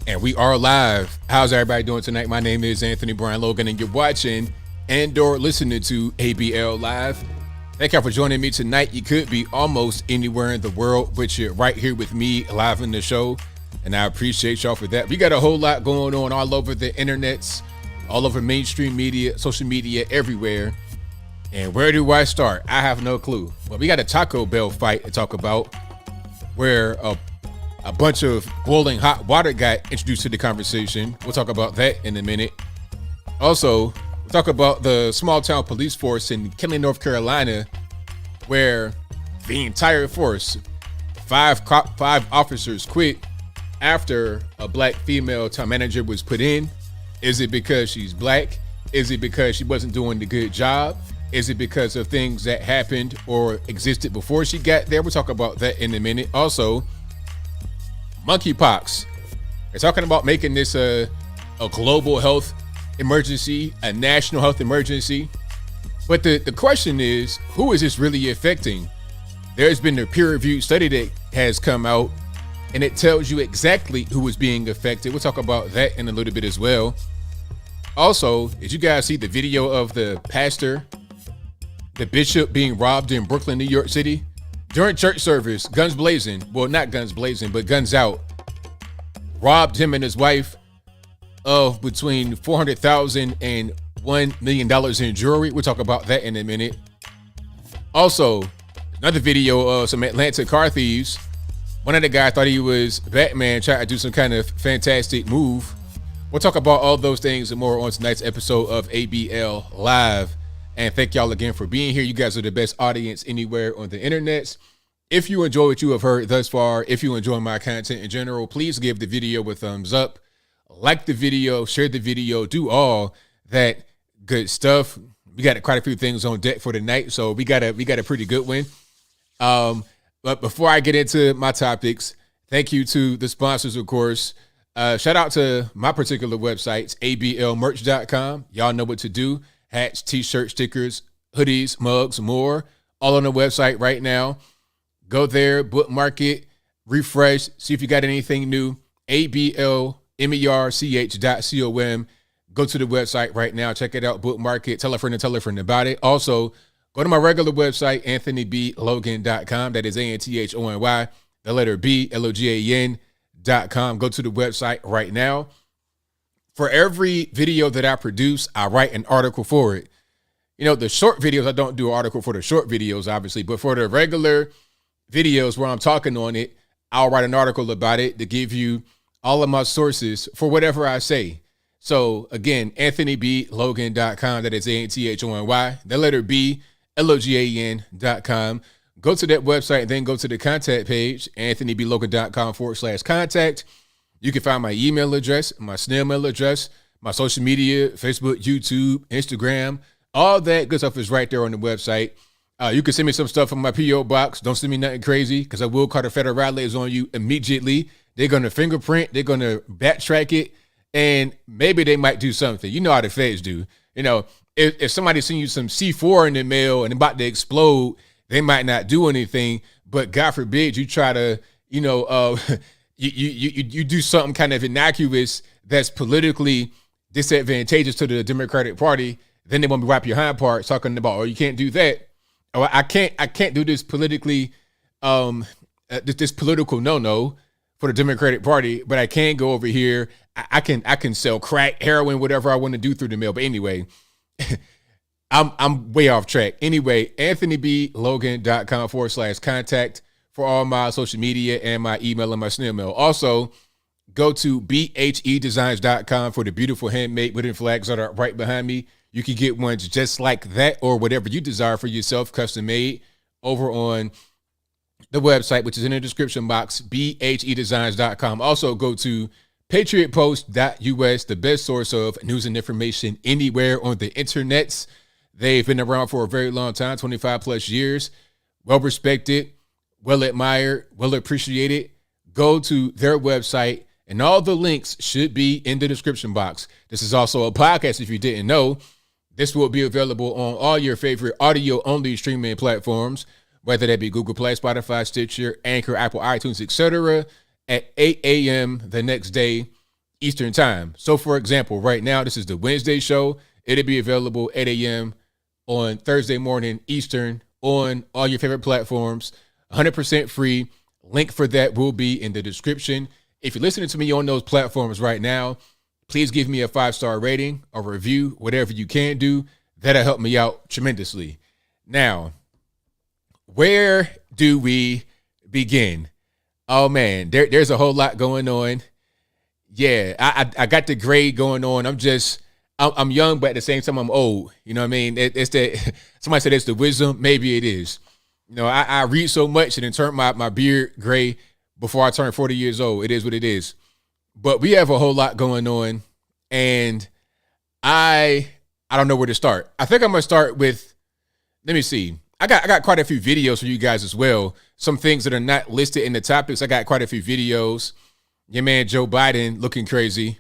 And we are live. How's everybody doing tonight? My name is Anthony Brian Logan, and you're watching and/or listening to ABL Live. Thank y'all for joining me tonight. You could be almost anywhere in the world, but you're right here with me live in the show, and I appreciate y'all for that. We got a whole lot going on all over the internets, all over mainstream media, social media, everywhere. And where do I start? I have no clue. Well, we got a Taco Bell fight to talk about where a bunch of boiling hot water got introduced to the conversation. We'll talk about that in a minute. Also, we'll talk about the small town police force in Kinley, North Carolina, where the entire force, five officers quit after a black female town manager was put in. Is it because she's black? Is it because she wasn't doing the good job? Is it because of things that happened or existed before she got there? We'll talk about that in a minute. Also, Monkeypox. They're talking about making this a global health emergency, a national health emergency. But the question is, who is this really affecting? There's been a peer-reviewed study that has come out, and it tells you exactly who is being affected. We'll talk about that in a little bit as well. Also, did you guys see the video of the pastor, the bishop being robbed in Brooklyn, New York City? During church service, guns blazing, well, not guns blazing, but guns out, robbed him and his wife of between $400,000 and $1 million in jewelry. We'll talk about that in a minute. Also, another video of some Atlanta car thieves. One of the guys thought he was Batman, trying to do some kind of fantastic move. We'll talk about all those things and more on tonight's episode of ABL Live. And thank y'all again for being here. You guys are the best audience anywhere on the internet. If you enjoy what you have heard thus far, if you enjoy my content in general, please give the video a thumbs up, like the video, share the video, do all that good stuff. We got quite a few things on deck for tonight, so we got a pretty good one. But before I get into my topics, thank you to the sponsors, of course. Shout out to my particular websites, ablmerch.com. Y'all know what to do. Hats, t-shirts, stickers, hoodies, mugs, more, all on the website right now. Go there, bookmark it, refresh, see if you got anything new. ablmerch.com. Go to the website right now, check it out, bookmark it, tell a friend about it. Also, go to my regular website, anthonyblogan.com. That is ANTHONY, the letter B, LOGAN.com. Go to the website right now. For every video that I produce, I write an article for it. You know, the short videos, I don't do an article for the short videos, obviously, but for the regular videos where I'm talking on it, I'll write an article about it to give you all of my sources for whatever I say. So again, AnthonyBLogan.com, that is ANTHONY, the letter B, LOGAN.com. Go to that website and then go to the contact page, AnthonyBLogan.com/contact. You can find my email address, my snail mail address, my social media, Facebook, YouTube, Instagram, all that good stuff is right there on the website. You can send me some stuff from my P.O. box. Don't send me nothing crazy because I will call the federales on you immediately. They're going to fingerprint, they're going to backtrack it, and maybe they might do something. You know how the feds do. You know, if somebody sends you some C4 in the mail and about to explode, they might not do anything, but God forbid you try to, you know, You do something kind of innocuous that's politically disadvantageous to the Democratic Party, then they want to wrap your hind part talking about, oh, you can't do that. Or I can't do this politically, this political no for the Democratic Party, but I can go over here. I can sell crack, heroin, whatever I want to do through the mail. But anyway, I'm way off track. Anyway, AnthonyBLogan.com/contact. For all my social media and my email and my snail mail. Also, go to bhedesigns.com for the beautiful handmade wooden flags that are right behind me. You can get ones just like that or whatever you desire for yourself, custom made, over on the website, which is in the description box, bhedesigns.com. Also, go to patriotpost.us, the best source of news and information anywhere on the internets. They've been around for a very long time, 25 plus years, well respected, well admired, well appreciated. Go to their website, and all the links should be in the description box. This is also a podcast, if you didn't know. This will be available on all your favorite audio-only streaming platforms, whether that be Google Play, Spotify, Stitcher, Anchor, Apple, iTunes, etc. At 8 a.m. the next day, Eastern time. So for example, right now, this is the Wednesday show. It'll be available 8 a.m. on Thursday morning Eastern on all your favorite platforms, 100% free. Link for that will be in the description. If you're listening to me on those platforms right now, please give me a 5-star rating, a review, whatever you can do. That'll help me out tremendously. Now, where do we begin? Oh man, there's a whole lot going on. Yeah, I got the grade going on. I'm young, but at the same time I'm old. You know what I mean? It's that somebody said it's the wisdom. Maybe it is. You know, I read so much and then turned my beard gray before I turned 40 years old. It is what it is. But we have a whole lot going on, and I don't know where to start. I think I'm gonna start with, let me see. I got quite a few videos for you guys as well. Some things that are not listed in the topics. I got quite a few videos. Your man Joe Biden looking crazy.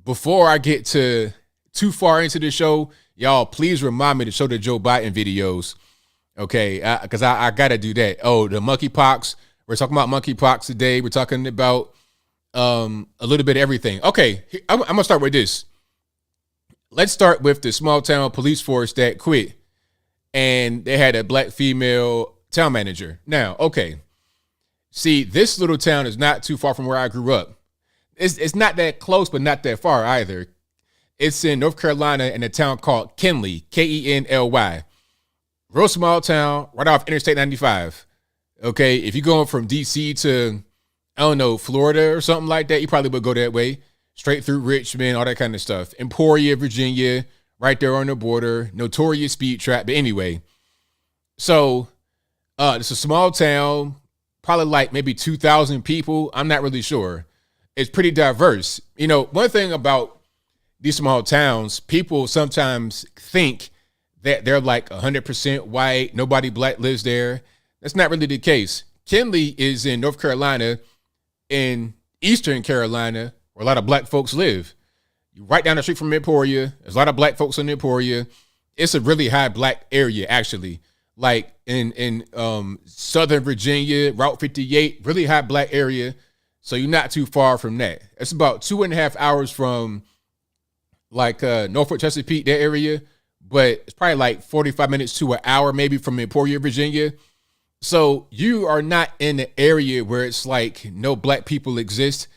Before I get too far into the show, y'all please remind me to show the Joe Biden videos. Okay, because I gotta do that. Oh, the monkeypox. We're talking about monkeypox today. We're talking about a little bit of everything. Okay, I'm gonna start with this. Let's start with the small town police force that quit, and they had a black female town manager. Now, okay, see, this little town is not too far from where I grew up. It's not that close, but not that far either. It's in North Carolina in a town called Kenly, Kenly. Real small town, right off Interstate 95. Okay, if you're going from DC to, I don't know, Florida or something like that, you probably would go that way. Straight through Richmond, all that kind of stuff. Emporia, Virginia, right there on the border. Notorious speed trap. But anyway, so it's a small town, probably like maybe 2,000 people. I'm not really sure. It's pretty diverse. You know, one thing about these small towns, people sometimes think that they're like 100% white, nobody black lives there. That's not really the case. Kenly is in North Carolina, in Eastern Carolina, where a lot of black folks live. You right down the street from Emporia. There's a lot of black folks in Emporia. It's a really high black area, actually. Like in Southern Virginia, Route 58, really high black area. So you're not too far from that. It's about 2.5 hours from like Norfolk, Chesapeake, that area. But it's probably like 45 minutes to an hour maybe from Emporia, Virginia. So you are not in the area where it's like no black people exist.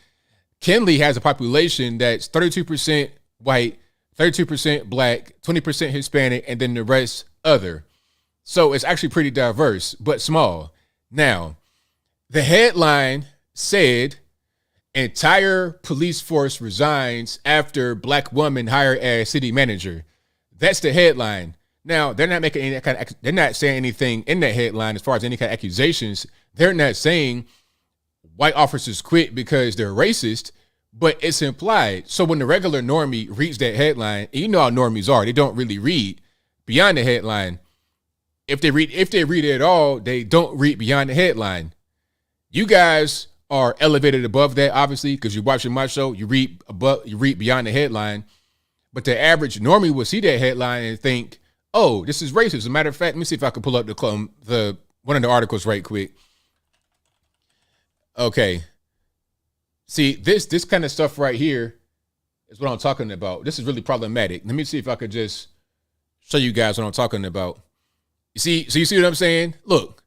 Kenly has a population that's 32% white, 32% black, 20% Hispanic, and then the rest other. So it's actually pretty diverse, but small. Now, the headline said, entire police force resigns after black woman hired as city manager. That's the headline. Now, they're not making any kind of, they're not saying anything in that headline as far as any kind of accusations. They're not saying white officers quit because they're racist, but it's implied. So when the regular normie reads that headline, and you know how normies are, they don't really read beyond the headline. If they read it at all, they don't read beyond the headline. You guys are elevated above that, obviously, because you're watching my show. You read beyond the headline. But the average normie will see that headline and think, oh, this is racist. As a matter of fact, let me see if I can pull up the one of the articles right quick. Okay. See, this kind of stuff right here is what I'm talking about. This is really problematic. Let me see if I could just show you guys what I'm talking about. So you see what I'm saying? Look,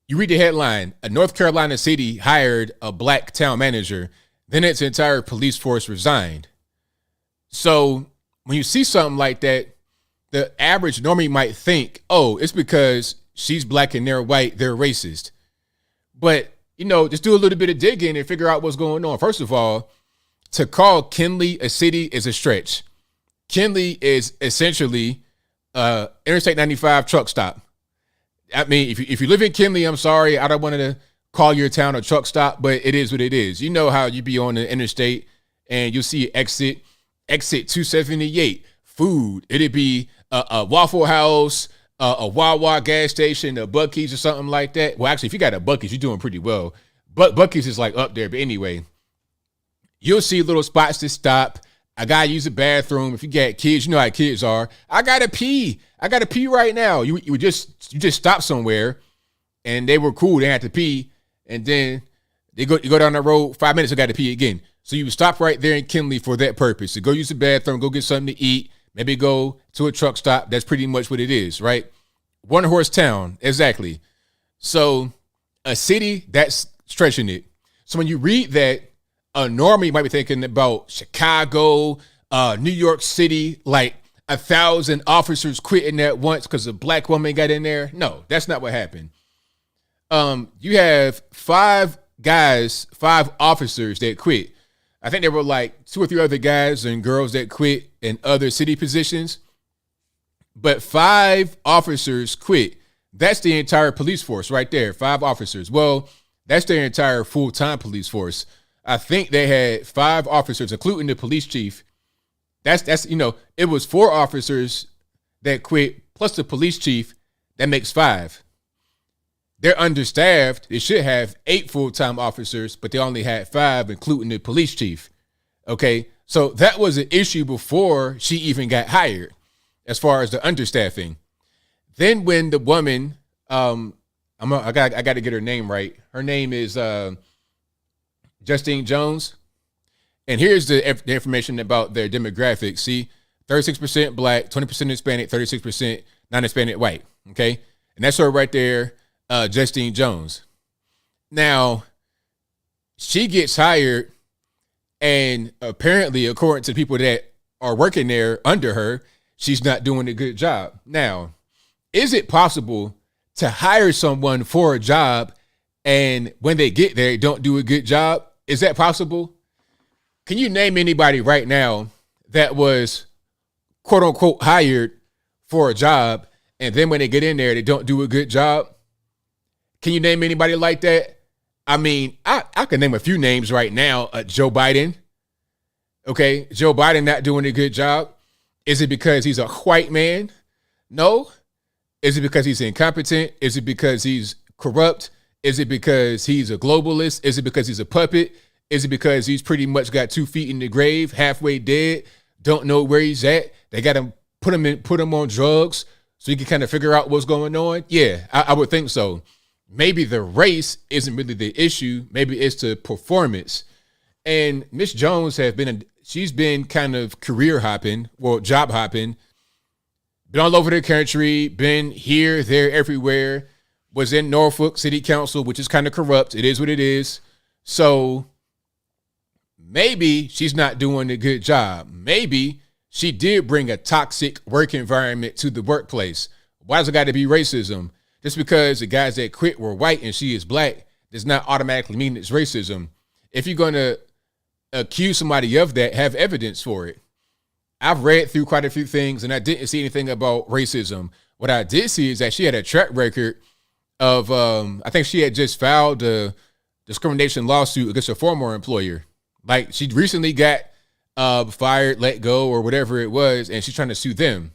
you read the headline, a North Carolina city hired a black town manager, then its entire police force resigned. So when you see something like that, the average normie might think, oh, it's because she's black and they're white, they're racist. But, you know, just do a little bit of digging and figure out what's going on. First of all, to call Kenly a city is a stretch. Kenly is essentially Interstate 95 truck stop. I mean, if you live in Kenly, I'm sorry, I don't want to call your town a truck stop, but it is what it is. You know how you be on the interstate and you'll see exit 278, food. It'd be a Waffle House, a Wawa gas station, a Buc-ee's or something like that. Well, actually, if you got a Buc-ee's, you're doing pretty well. But Buc-ee's is like up there. But anyway, you'll see little spots to stop. I gotta use a bathroom. If you got kids, you know how kids are. I gotta pee right now. You just stop somewhere, and they were cool. They had to pee, and then you go down the road 5 minutes. I got to pee again. So you stop right there in Kinley for that purpose, to go use the bathroom, go get something to eat, maybe go to a truck stop. That's pretty much what it is, right? One horse town, exactly. So a city, that's stretching it. So when you read that, normally you might be thinking about Chicago, New York City, like 1,000 officers quitting at once because a black woman got in there. No, that's not what happened. You have 5 officers that quit. I think there were like 2 or 3 other guys and girls that quit in other city positions, but 5 officers quit. That's the entire police force right there. 5 officers. Well, that's their entire full-time police force. I think they had 5 officers, including the police chief. That's it was 4 officers that quit plus the police chief. That makes 5. They're understaffed. They should have 8 full-time officers, but they only had 5, including the police chief. Okay, so that was an issue before she even got hired, as far as the understaffing. Then when the woman, I got to get her name right. Her name is Justine Jones. And here's the information about their demographics. See, 36% black, 20% Hispanic, 36% non-Hispanic white. Okay, and that's her right there. Justine Jones. Now, she gets hired, and apparently, according to the people that are working there under her, she's not doing a good job. Now, is it possible to hire someone for a job and when they get there, don't do a good job? Is that possible? Can you name anybody right now that was quote unquote hired for a job and then when they get in there, they don't do a good job? Can you name anybody like that? I mean, I can name a few names right now. Joe Biden. Okay, Joe Biden not doing a good job. Is it because he's a white man? No. Is it because he's incompetent? Is it because he's corrupt? Is it because he's a globalist? Is it because he's a puppet? Is it because he's pretty much got 2 feet in the grave, halfway dead, don't know where he's at? They got to put him on drugs so you can kind of figure out what's going on? Yeah, I would think so. Maybe the race isn't really the issue. Maybe it's the performance. And Miss Jones she's been kind of career hopping, well, job hopping, been all over the country, been here, there, everywhere, was in Norfolk City Council, which is kind of corrupt. It is what it is. So maybe she's not doing a good job. Maybe she did bring a toxic work environment to the workplace. Why does it got to be racism? Just because the guys that quit were white and she is black does not automatically mean it's racism. If you're going to accuse somebody of that, have evidence for it. I've read through quite a few things and I didn't see anything about racism. What I did see is that she had a track record of, I think she had just filed a discrimination lawsuit against a former employer. Like she recently got fired, let go, or whatever it was, and she's trying to sue them.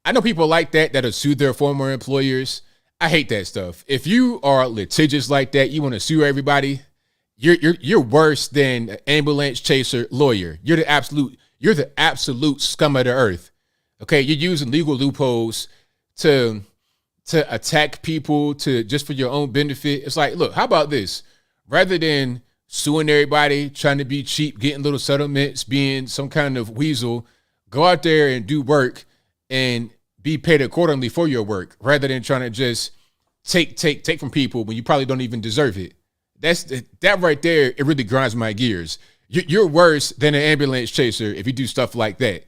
I know people like that'll sue their former employers. I hate that stuff. If you are litigious like that, you want to sue everybody, you're worse than an ambulance chaser lawyer. You're the absolute scum of the earth. Okay, you're using legal loopholes to attack people just for your own benefit. It's like, look, how about this? Rather than suing everybody, trying to be cheap, getting little settlements, being some kind of weasel, go out there and do work and be paid accordingly for your work, rather than trying to just take from people when you probably don't even deserve it. That right there, it really grinds my gears. You're worse than an ambulance chaser if you do stuff like that.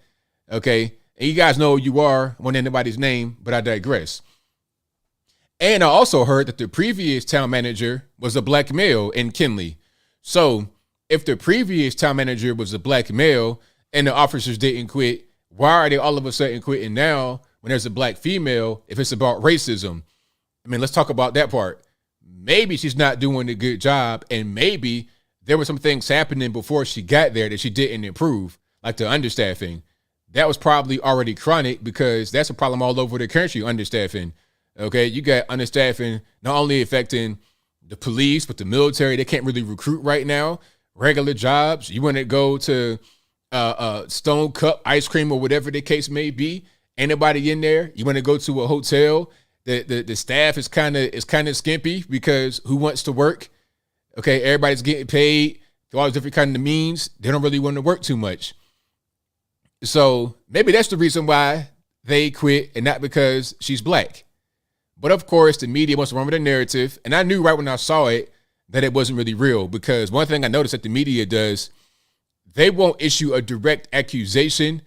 Okay, and you guys know who you are. I won't name anybody's name, but I digress. And I also heard that the previous town manager was a black male in Kinley. So if the previous town manager was a black male and the officers didn't quit, why are they all of a sudden quitting now when there's a black female if it's about racism? I mean, let's talk about that part. Maybe she's not doing a good job, and maybe there were some things happening before she got there that she didn't improve, like the understaffing. That was probably already chronic because that's a problem all over the country, understaffing. Okay, you got understaffing not only affecting the police, but the military. They can't really recruit right now. Regular jobs, you want to go to Stone Cup ice cream or whatever the case may be. Ain't nobody in there. You want to go to a hotel. The staff is kind of skimpy because who wants to work? Okay, everybody's getting paid through all these different kind of means, they don't really want to work too much. So maybe that's the reason why they quit, and not because she's black. But of course, the media wants to run with a narrative. And I knew right when I saw it that it wasn't really real, because one thing I noticed that the media does, they won't issue a direct accusation.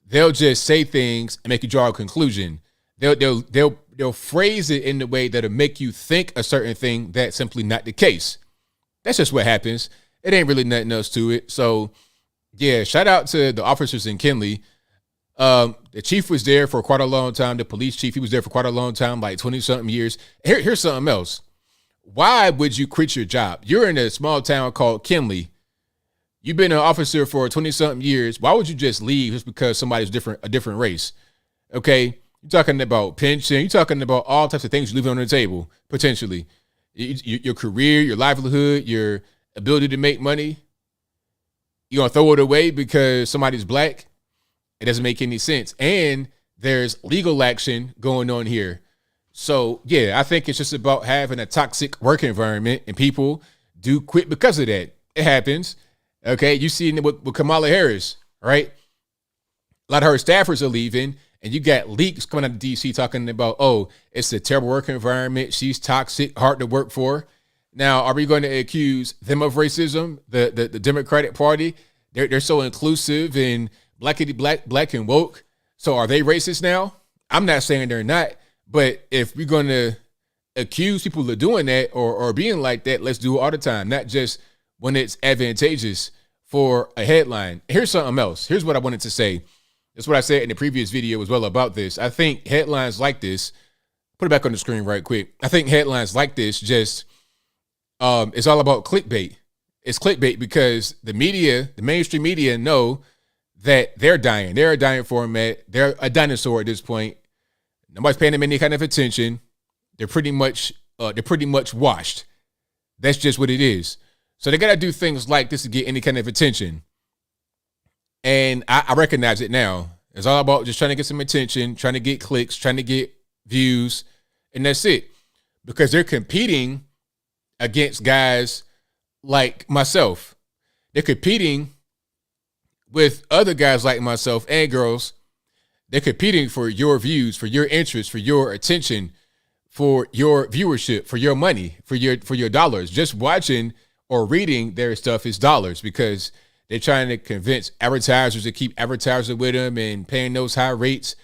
They'll just say things and make you draw a conclusion. They'll phrase it in the way that'll make you think a certain thing that's simply not the case. That's just what happens. It ain't really nothing else to it. So yeah, shout out to the officers in Kinley. The chief was there for quite a long time. The police chief, he was there for quite a long time, like 20 something years. Here's something else. Why would you quit your job? You're in a small town called Kinley. You've been an officer for 20 something years. Why would you just leave just because somebody's a different race? Okay. You're talking about pension. You're talking about all types of things you're leaving on the table, potentially. Your career, your livelihood, your ability to make money. You're going to throw it away because somebody's black? It doesn't make any sense. And there's legal action going on here. So, yeah, I think it's just about having a toxic work environment, and people do quit because of that. It happens. Okay, you see it with Kamala Harris, right? A lot of her staffers are leaving, and you got leaks coming out of D.C. talking about, oh, it's a terrible work environment. She's toxic, hard to work for. Now, are we going to accuse them of racism? The Democratic Party, they're so inclusive and black and woke. So are they racist now? I'm not saying they're not, but if we're going to accuse people of doing that or being like that, let's do it all the time, not just when it's advantageous for a headline. Here's something else. Here's what I wanted to say. That's what I said in the previous video as well about this. I think headlines like this, put it back on the screen right quick. I think headlines like this just, it's all about clickbait. It's clickbait because the media, the mainstream media, know that they're dying. They're a dying format. They're a dinosaur at this point. Nobody's paying them any kind of attention. They're pretty much washed. That's just what it is. So they got to do things like this to get any kind of attention. And I recognize it now. It's all about just trying to get some attention, trying to get clicks, trying to get views, and that's it. Because they're competing against guys like myself. They're competing with other guys like myself and girls. They're competing for your views, for your interest, for your attention, for your viewership, for your money, for your dollars. Just watching or reading their stuff is dollars, because they're trying to convince advertisers to keep advertising with them and paying those high rates.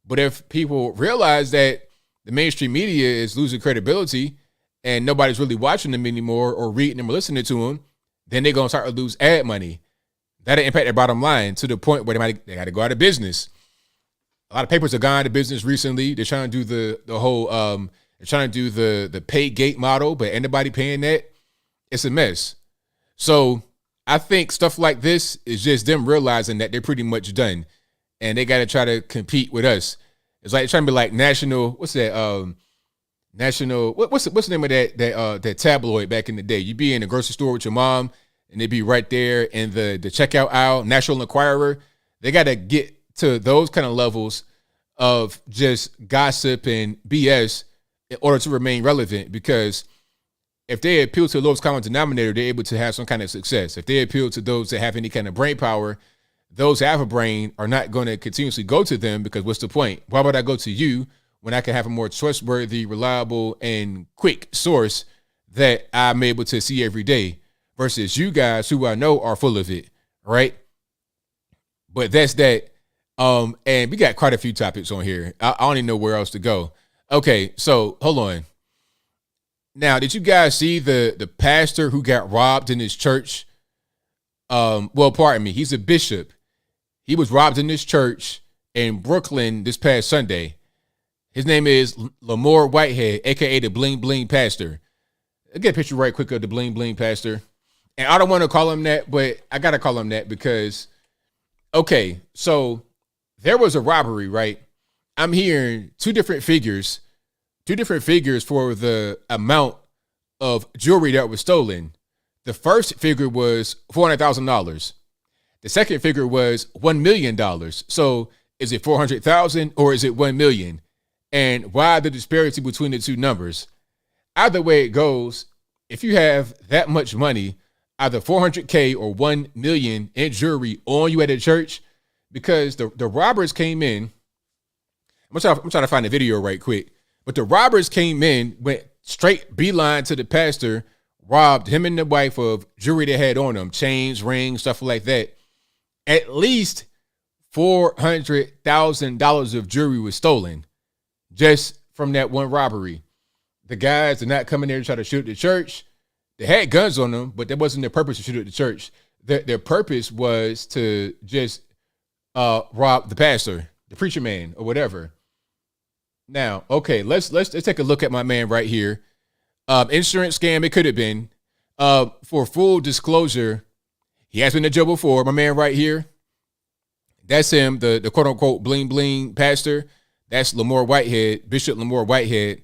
But if people realize that the mainstream media is losing credibility and nobody's really watching them anymore or reading them or listening to them, then they're going to start to lose ad money. That'll impact their bottom line to the point where they got to go out of business. A lot of papers have gone out of business recently. They're trying to do the whole, they're trying to do the pay gate model, but anybody paying that, it's a mess. So I think stuff like this is just them realizing that they're pretty much done, and they got to try to compete with us. It's like trying to be like national. What's that? National. What's the name of that tabloid back in the day? You'd be in the grocery store with your mom, and they'd be right there in the checkout aisle. National Enquirer. They got to get to those kind of levels of just gossip and BS in order to remain relevant, because if they appeal to the lowest common denominator, they're able to have some kind of success. If they appeal to those that have any kind of brain power, those that have a brain are not going to continuously go to them, because what's the point? Why would I go to you when I can have a more trustworthy, reliable, and quick source that I'm able to see every day versus you guys who I know are full of it, right? But that's that. And we got quite a few topics on here. I don't even know where else to go. Okay, so hold on. Now, did you guys see the pastor who got robbed in his church? Well, pardon me. He's a bishop. He was robbed in this church in Brooklyn this past Sunday. His name is Lamore Whitehead, a.k.a. the Bling Bling Pastor. I'll get a picture right quick of the Bling Bling Pastor. And I don't want to call him that, but I got to call him that because, okay, so there was a robbery, right? I'm hearing two different figures for the amount of jewelry that was stolen. The first figure was $400,000. The second figure was $1 million. So is it 400,000 or is it 1 million? And why the disparity between the two numbers? Either way it goes, if you have that much money, either 400K or 1 million in jewelry on you at a church, because the robbers came in. I'm trying to find the video right quick, but the robbers came in, went straight beeline to the pastor, robbed him and the wife of jewelry they had on them, chains, rings, stuff like that. At least $400,000 of jewelry was stolen just from that one robbery. The guys did not come in there to try to shoot at the church. They had guns on them, but that wasn't their purpose to shoot at the church. Their purpose was to just rob the pastor, the preacher man, or whatever. Now, okay, let's take a look at my man right here. Insurance scam, it could have been. For full disclosure, he has been in jail before. My man right here, that's him, the quote unquote bling bling pastor. That's Lamore Whitehead, Bishop Lamore Whitehead.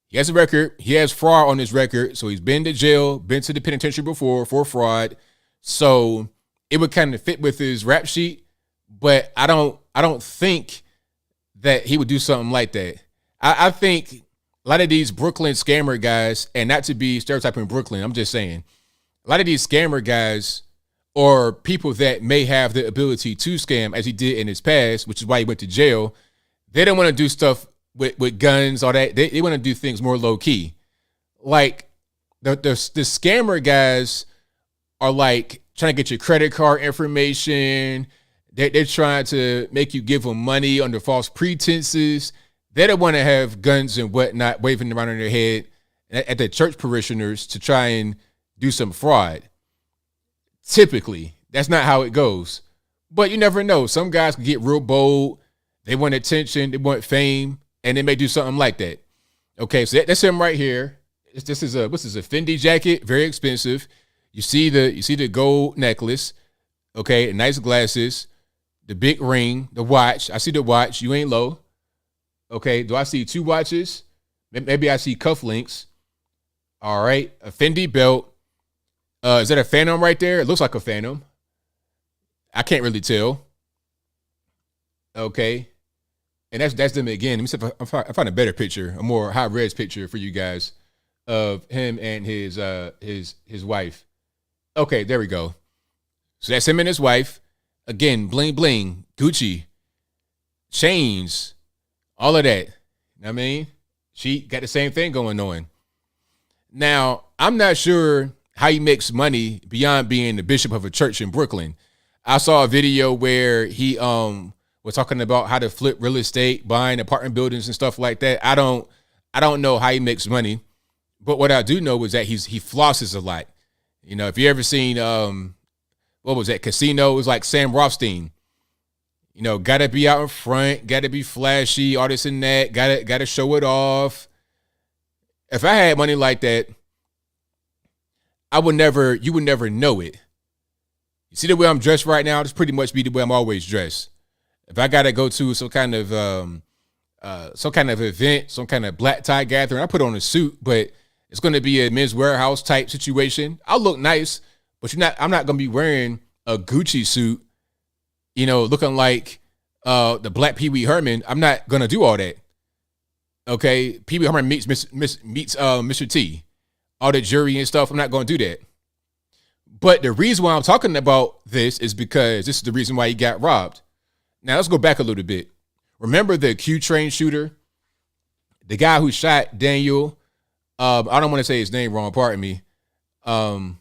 He has a record. He has fraud on his record. So he's been to jail, been to the penitentiary before for fraud. So it would kind of fit with his rap sheet, but I don't think that he would do something like that. I think a lot of these Brooklyn scammer guys, and not to be stereotyping Brooklyn, I'm just saying, a lot of these scammer guys or people that may have the ability to scam as he did in his past, which is why he went to jail, they don't want to do stuff with guns, all that. They want to do things more low key. Like the scammer guys are like trying to get your credit card information. They're trying to make you give them money under false pretenses. They don't want to have guns and whatnot waving around in their head at the church parishioners to try and do some fraud. Typically, that's not how it goes. But you never know. Some guys can get real bold. They want attention. They want fame. And they may do something like that. Okay, so that's him right here. This is a Fendi jacket, very expensive. You see the gold necklace, okay, nice glasses, the big ring, the watch. I see the watch. You ain't low. Okay, do I see two watches? Maybe I see cufflinks. All right, a Fendi belt. Is that a Phantom right there? It looks like a Phantom. I can't really tell. Okay. And that's them again. Let me see if I find a better picture, a more high-res picture for you guys of him and his wife. Okay, there we go. So that's him and his wife. Again, bling bling, Gucci, chains, all of that. You know what I mean? She got the same thing going on. Now, I'm not sure how he makes money beyond being the bishop of a church in Brooklyn. I saw a video where he we're talking about how to flip real estate, buying apartment buildings and stuff like that. I don't know how he makes money, but what I do know is that he flosses a lot. You know, if you ever seen what was that Casino? It was like Sam Rothstein. You know, gotta be out in front, gotta be flashy, all this and that, gotta show it off. If I had money like that, you would never know it. You see the way I'm dressed right now? This pretty much be the way I'm always dressed. If I gotta go to some kind of event, some kind of black tie gathering, I put on a suit, but it's gonna be a Men's Warehouse type situation. I'll look nice, but I'm not gonna be wearing a Gucci suit, you know, looking like the Black Pee Wee Herman. I'm not gonna do all that. Okay, Pee Wee Herman meets Mr. T, all the jewelry and stuff. I'm not gonna do that. But the reason why I'm talking about this is because this is the reason why he got robbed. Now, let's go back a little bit. Remember the Q train shooter? The guy who shot Daniel. I don't want to say his name wrong, pardon me. I'm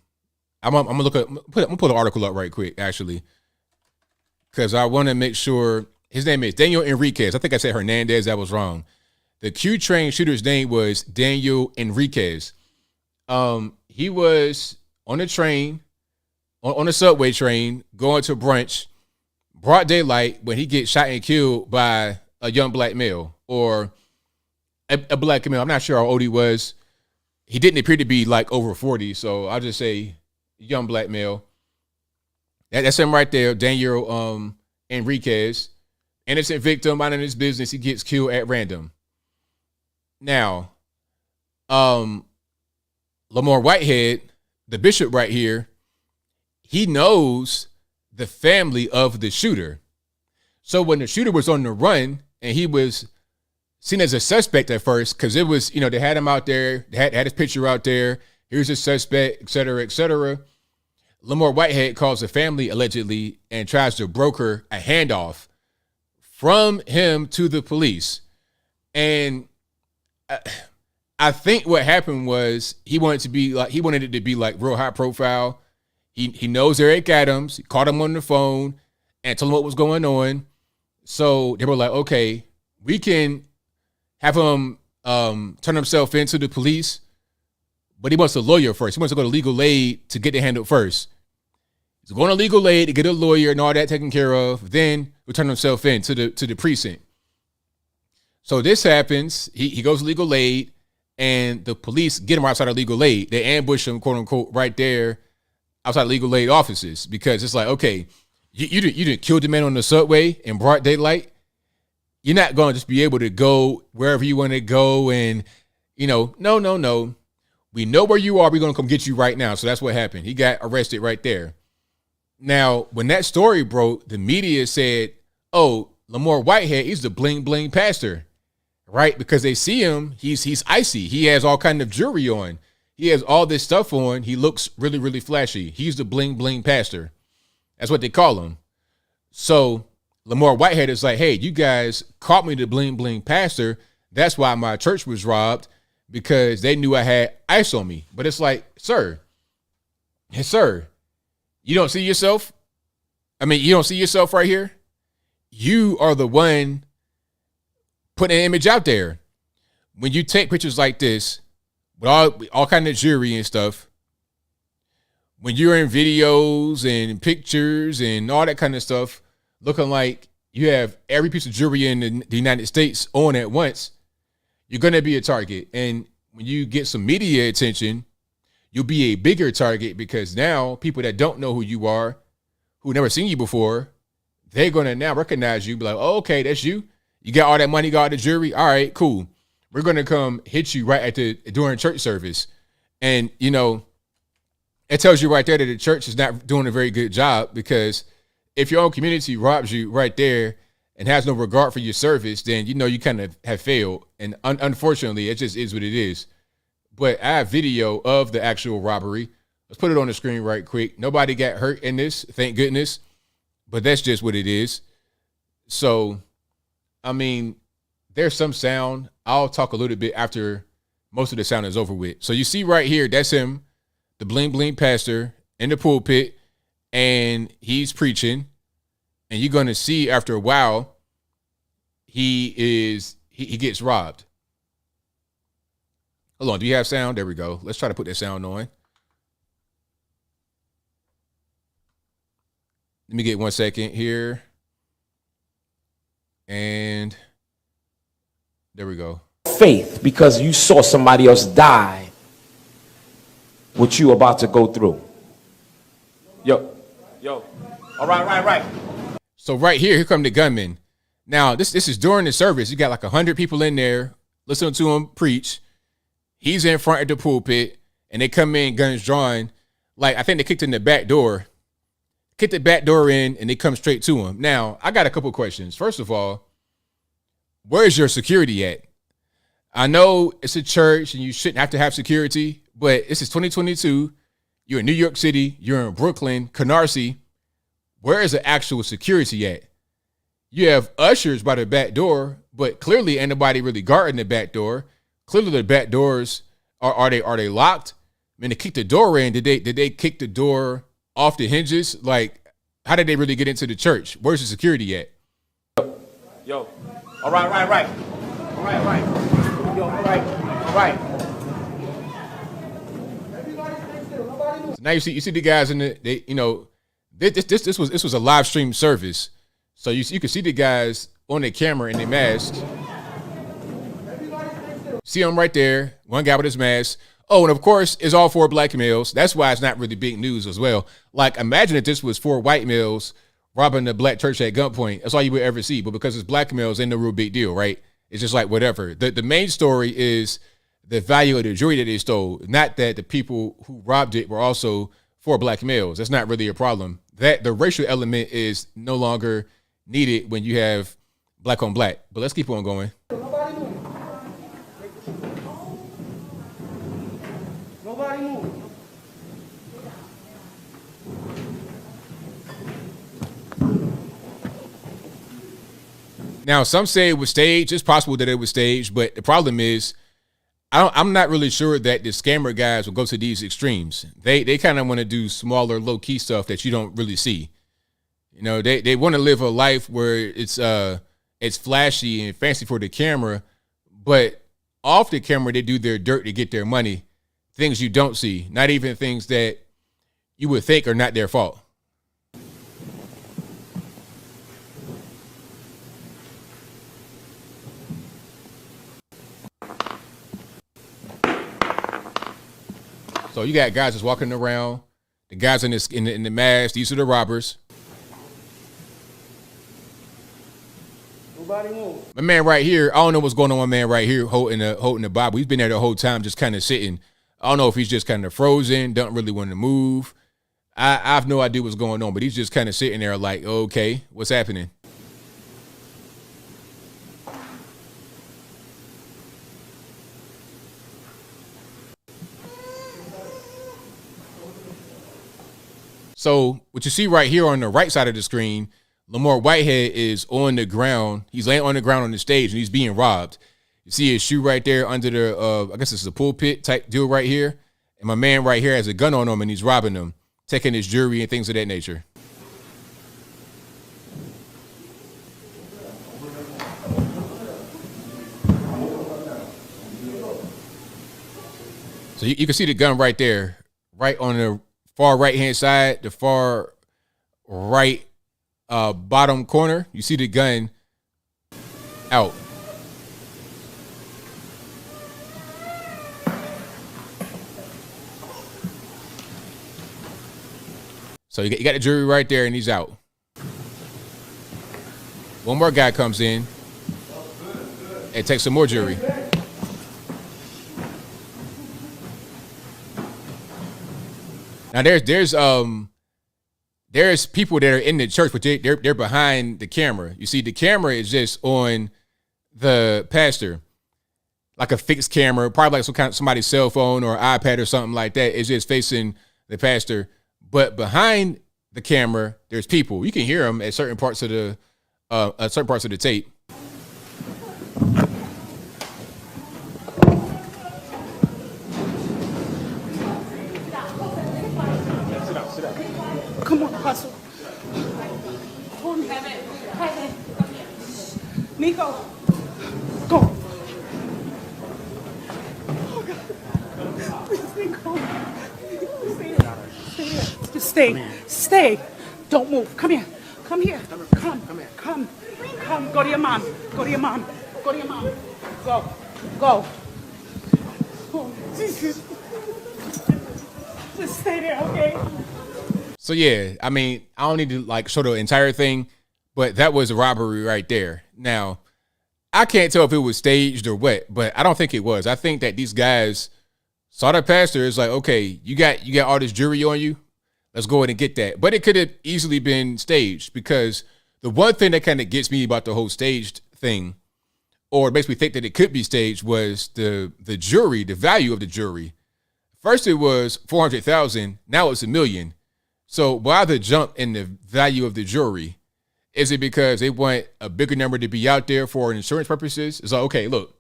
gonna put an article up right quick, actually. Because I want to make sure his name is Daniel Enriquez. I think I said Hernandez, that was wrong. The Q train shooter's name was Daniel Enriquez. He was on a train, on a subway train, going to brunch. Broad daylight when he gets shot and killed by a young black male or a black male. I'm not sure how old he was. He didn't appear to be like over 40, so I'll just say young black male. That's him right there, Daniel Enriquez. Innocent victim, minding his business. He gets killed at random. Now, Lamore Whitehead, the bishop right here, he knows the family of the shooter. So when the shooter was on the run and he was seen as a suspect at first, because it was, you know, they had him out there, they had his picture out there, here's a suspect, et cetera, et cetera. Lamar Whitehead calls the family allegedly and tries to broker a handoff from him to the police. And I think what happened was he wanted it to be like real high profile. He knows Eric Adams. He called him on the phone and told him what was going on. So they were like, okay, we can have him turn himself into the police, but he wants a lawyer first. He wants to go to legal aid to get it handled first. He's going to legal aid to get a lawyer and all that taken care of. Then he'll turn himself in to the precinct. So this happens. He goes to legal aid, and the police get him outside of legal aid. They ambush him, quote unquote, right there outside legal aid offices, because it's like, okay, you didn't kill the man on the subway in broad daylight. You're not going to just be able to go wherever you want to go. And, no. We know where you are. We're going to come get you right now. So that's what happened. He got arrested right there. Now, when that story broke, the media said, oh, Lamar Whitehead, he's the bling bling pastor, right? Because they see him, he's icy. He has all kind of jewelry on. He has all this stuff on. He looks really, really flashy. He's the bling bling pastor. That's what they call him. So Lamar Whitehead is like, hey, you guys caught me the bling bling pastor. That's why my church was robbed, because they knew I had ice on me. But it's like, sir, you don't see yourself? I mean, you don't see yourself right here? You are the one putting an image out there. When you take pictures like this with all kind of jewelry and stuff, when you're in videos and pictures and all that kind of stuff, looking like you have every piece of jewelry in the United States on at once, you're going to be a target. And when you get some media attention, you'll be a bigger target, because now people that don't know who you are, who never seen you before, they're going to now recognize you, be like, oh, okay, that's you. You got all that money, got all the jewelry. All right, cool. We're going to come hit you right during church service. And, it tells you right there that the church is not doing a very good job, because if your own community robs you right there and has no regard for your service, then you kind of have failed. And unfortunately, it just is what it is. But I have video of the actual robbery. Let's put it on the screen right quick. Nobody got hurt in this, thank goodness. But that's just what it is. So, I mean, there's some sound. I'll talk a little bit after most of the sound is over with. So you see right here, that's him, the bling bling pastor in the pulpit, and he's preaching. And you're going to see after a while, he gets robbed. Hold on, do you have sound? There we go. Let's try to put that sound on. Let me get 1 second here. And there we go. Faith, because you saw somebody else die, what you about to go through. Yo. All right. So right here come the gunman. Now, this is during the service. You got like 100 people in there listening to him preach. He's in front of the pulpit, and they come in, guns drawn. Like, I think they kicked in the back door. Kicked the back door in, and they come straight to him. Now, I got a couple questions. First of all, where's your security at? I know it's a church, and you shouldn't have to have security, but this is 2022. You're in New York City. You're in Brooklyn, Canarsie. Where is the actual security at? You have ushers by the back door, but clearly ain't nobody really guarding the back door. Clearly the back doors are they locked? I mean, they kicked the door in. Did they kick the door off the hinges? Like, how did they really get into the church? Where's the security at? Yo. All right. Yo, all right. So now you see the guys in this was a live stream service. So you can see the guys on their camera in their masks. See him right there, one guy with his mask. Oh, and of course, it's all 4 black males. That's why it's not really big news as well. Like, imagine if this was 4 white males robbing the black church at gunpoint. That's all you would ever see. But because it's black males, ain't no real big deal, right? It's just like whatever. The main story is the value of the jewelry that they stole. Not that the people who robbed it were also 4 black males. That's not really a problem. That the racial element is no longer needed when you have black on black. But let's keep on going. Nobody move. Now, some say it was staged. It's possible that it was staged, but the problem is, I'm not really sure that the scammer guys will go to these extremes. They kind of want to do smaller, low key stuff that you don't really see. You know, they want to live a life where it's flashy and fancy for the camera, but off the camera they do their dirt to get their money. Things you don't see, not even things that you would think are not their fault. So you got guys just walking around. The guys in the mask, these are the robbers. Nobody move. My man right here, I don't know what's going on. My man right here holding the Bible. He's been there the whole time, just kind of sitting. I don't know if he's just kind of frozen, don't really want to move. I have no idea what's going on, but he's just kind of sitting there like, okay, what's happening? So what you see right here on the right side of the screen, Lamar Whitehead is on the ground. He's laying on the ground on the stage and he's being robbed. You see his shoe right there under the, I guess this is a pulpit type deal right here. And my man right here has a gun on him and he's robbing them, taking his jewelry and things of that nature. So you can see the gun right there, right on the far right-hand side, the far right bottom corner. You see the gun out. So you got the jury right there, and he's out. One more guy comes in and takes some more jewelry. Now there's people that are in the church, but they're behind the camera. You see, the camera is just on the pastor, like a fixed camera, probably like somebody's cell phone or iPad or something like that. It's just facing the pastor. But behind the camera, there's people. You can hear them at certain parts of the tape. Come on, hustle. Hold me. Nico, go. Oh, God. Please, Nico. Stay here. Just stay. Don't move. Come here. Come here. Come. Go to your mom. Go. Oh, Jesus. Just stay there, okay? So yeah, I mean, I don't need to like show the entire thing, but that was a robbery right there. Now, I can't tell if it was staged or what, but I don't think it was. I think that these guys saw the pastor. It's like, okay, you got all this jewelry on you. Let's go ahead and get that. But it could have easily been staged, because the one thing that kind of gets me about the whole staged thing, or makes me think that it could be staged, was the jewelry, the value of the jewelry. First it was $400,000, now it's $1 million. So why the jump in the value of the jewelry? Is it because they want a bigger number to be out there for insurance purposes? It's like, okay, look,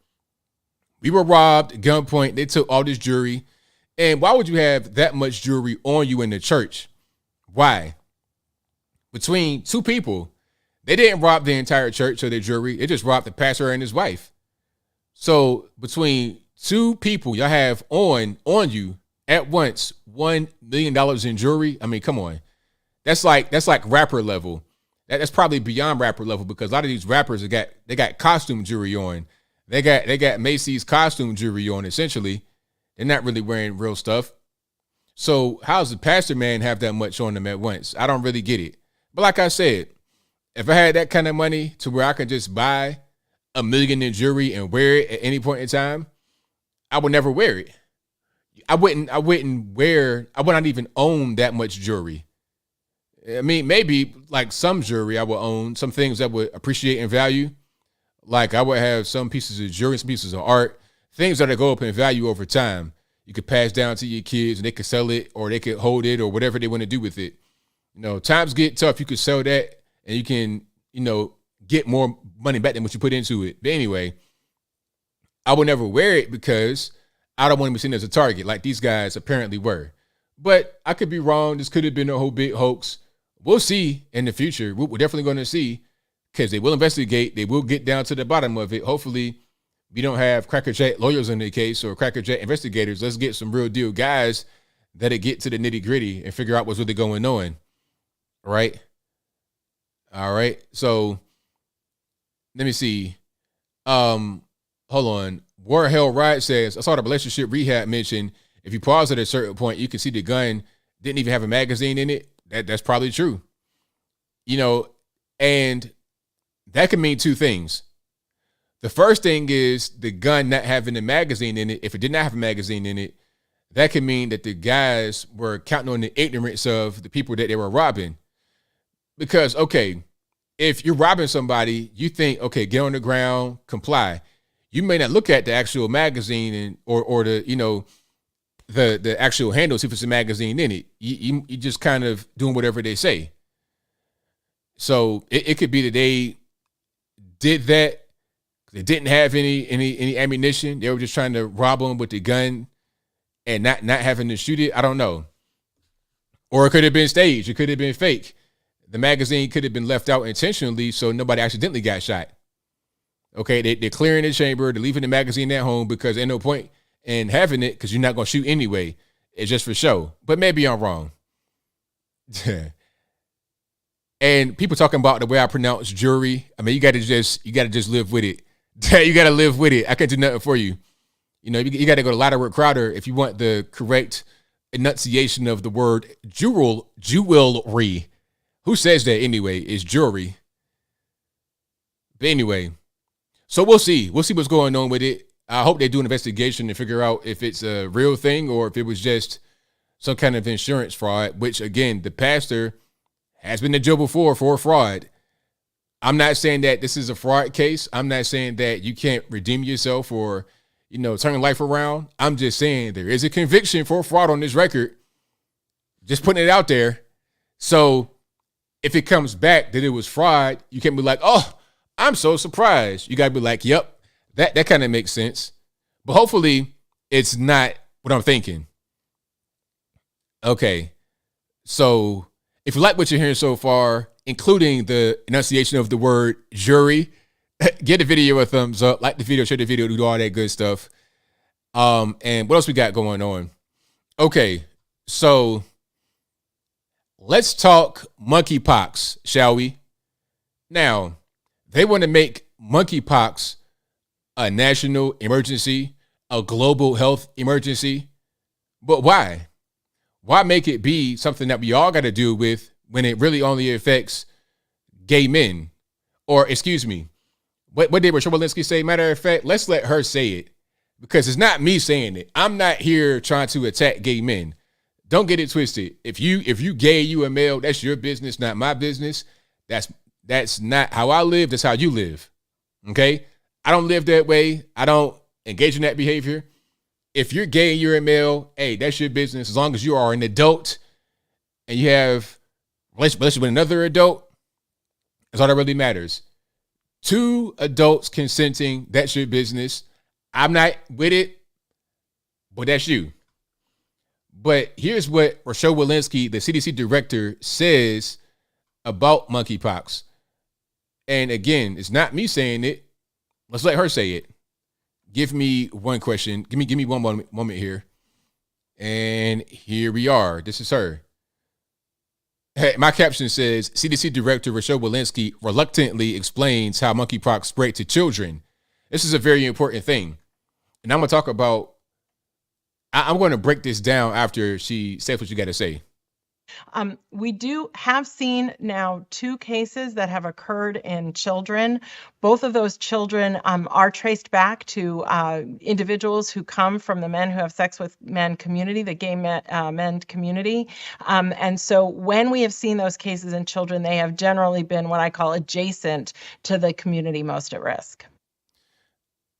we were robbed at gunpoint. They took all this jewelry. And why would you have that much jewelry on you in the church? Why? Between two people, they didn't rob the entire church of their jewelry. They just robbed the pastor and his wife. So between two people, y'all have on you at once $1 million in jewelry. I mean, come on. That's like rapper level. That's probably beyond rapper level, because a lot of these rappers they got costume jewelry on. They got Macy's costume jewelry on, essentially. They're not really wearing real stuff. So how does the pastor man have that much on them at once? I don't really get it. But like I said, if I had that kind of money to where I could just buy $1 million in jewelry and wear it at any point in time, I would never wear it. I would not even own that much jewelry. I mean, maybe like some jewelry I would own, some things that would appreciate in value. Like I would have some pieces of jewelry, some pieces of art, things that go up in value over time. You could pass down to your kids and they could sell it, or they could hold it, or whatever they want to do with it. You know, times get tough. You could sell that and you can, get more money back than what you put into it. But anyway, I would never wear it because I don't want to be seen as a target like these guys apparently were. But I could be wrong. This could have been a whole big hoax. We'll see in the future. We're definitely going to see because they will investigate. They will get down to the bottom of it. Hopefully, we don't have crackerjack lawyers in the case or crackerjack investigators. Let's get some real deal guys that'll get to the nitty gritty and figure out what's really going on. Right? All right. So let me see. Hold on. War Hell Ride says, I saw the relationship rehab mention. If you pause at a certain point, you can see the gun didn't even have a magazine in it. That's probably true. You know, and that can mean two things. The first thing is the gun not having a magazine in it. If it did not have a magazine in it, that can mean that the guys were counting on the ignorance of the people that they were robbing. Because, okay, if you're robbing somebody, you think, okay, get on the ground, comply. You may not look at the actual magazine and or the, you know, the actual handle, see if it's a magazine in it. You just kind of doing whatever they say. So it could be that they did that. They didn't have any ammunition. They were just trying to rob them with the gun and not having to shoot it. I don't know. Or it could have been staged. It could have been fake. The magazine could have been left out intentionally so nobody accidentally got shot. Okay, they're clearing the chamber. They're leaving the magazine at home because there's no point in having it because you're not going to shoot anyway. It's just for show. But maybe I'm wrong. And people talking about the way I pronounce jury. I mean, you got to just live with it. You got to live with it. I can't do nothing for you. You know, you got to go to Louder with Crowder if you want the correct enunciation of the word jewelry. Who says that anyway? It's jewelry. But anyway, so we'll see. We'll see what's going on with it. I hope they do an investigation to figure out if it's a real thing or if it was just some kind of insurance fraud, which, again, the pastor has been in jail before for fraud. I'm not saying that this is a fraud case. I'm not saying that you can't redeem yourself or, you know, turn life around. I'm just saying there is a conviction for fraud on this record. Just putting it out there. So if it comes back that it was fraud, you can't be like, oh, I'm so surprised. You got to be like, yep, that kind of makes sense. But hopefully it's not what I'm thinking. Okay. So if you like what you're hearing so far, including the enunciation of the word jury, give the video a thumbs up, like the video, share the video, do all that good stuff. And what else we got going on? Okay. So let's talk monkeypox, shall we? Now, they want to make monkeypox a national emergency, a global health emergency. But why? Why make it be something that we all got to deal with when it really only affects gay men? Or, excuse me, what did Rochelle Walensky say? Matter of fact, let's let her say it because it's not me saying it. I'm not here trying to attack gay men. Don't get it twisted. If you gay, you a male, that's your business, not my business. That's not how I live. That's how you live. Okay? I don't live that way. I don't engage in that behavior. If you're gay and you're a male, hey, that's your business. As long as you are an adult and you have relationship with another adult, that's all that really matters. Two adults consenting, that's your business. I'm not with it, but that's you. But here's what Rochelle Walensky, the CDC director, says about monkeypox. And again, it's not me saying it. Let's let her say it. Give me one question. Give me one moment here. And here we are. This is her. Hey, my caption says, CDC Director Rochelle Walensky reluctantly explains how monkeypox spread to children. This is a very important thing. And I'm going to talk about, I'm going to break this down after she says what you got to say. We do have seen now 2 cases that have occurred in children. Both of those children are traced back to individuals who come from the men who have sex with men community, the gay men community. And so when we have seen those cases in children, they have generally been what I call adjacent to the community most at risk.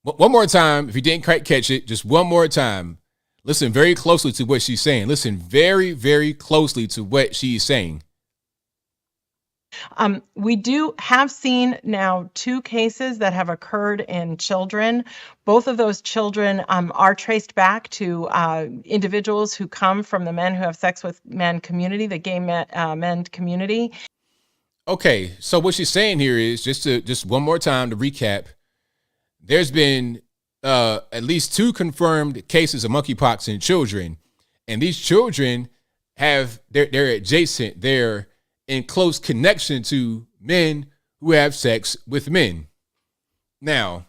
One more time, if you didn't quite catch it, just one more time. Listen very closely to what she's saying. Listen very, very closely to what she's saying. We do have seen now 2 cases that have occurred in children. Both of those children are traced back to individuals who come from the men who have sex with men community, the gay men community. Okay, so what she's saying here is just one more time to recap. There's been at least 2 confirmed cases of monkeypox in children, and these children they're adjacent. They're in close connection to men who have sex with men. Now,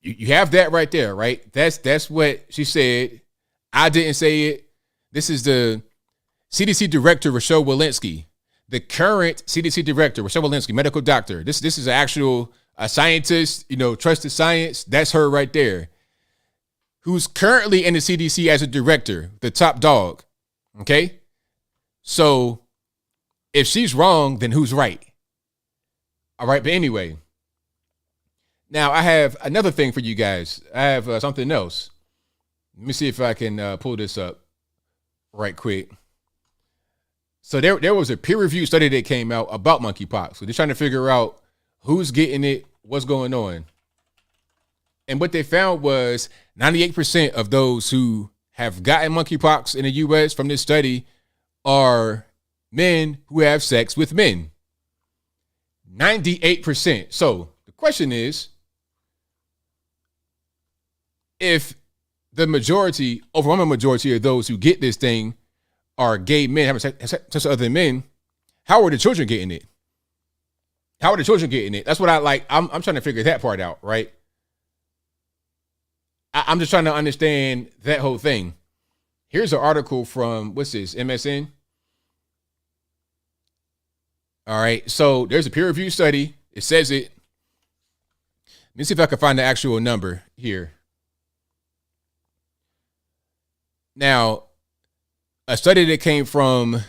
you have that right there, right? That's what she said. I didn't say it. This is the CDC director, Rochelle Walensky, the current CDC director, Rochelle Walensky, medical doctor. This is an actual scientist, trusted science. That's her right there, who's currently in the CDC as a director, the top dog. Okay, so if she's wrong, then who's right? All right, but anyway, now I have another thing for you guys. I have something else. Let me see if I can pull this up right quick. So there was a peer-reviewed study that came out about monkeypox. So they're trying to figure out who's getting it, what's going on. And what they found was 98% of those who have gotten monkeypox in the U.S. from this study are men who have sex with men. 98%. So the question is, if the overwhelming majority of those who get this thing are gay men having sex with other men, how are the children getting it? How are the children getting it? That's what I'm trying to figure that part out, right? I'm just trying to understand that whole thing. Here's an article from, what's this, MSN? All right, so there's a peer-reviewed study. It says it. Let me see if I can find the actual number here. Now, a study that came from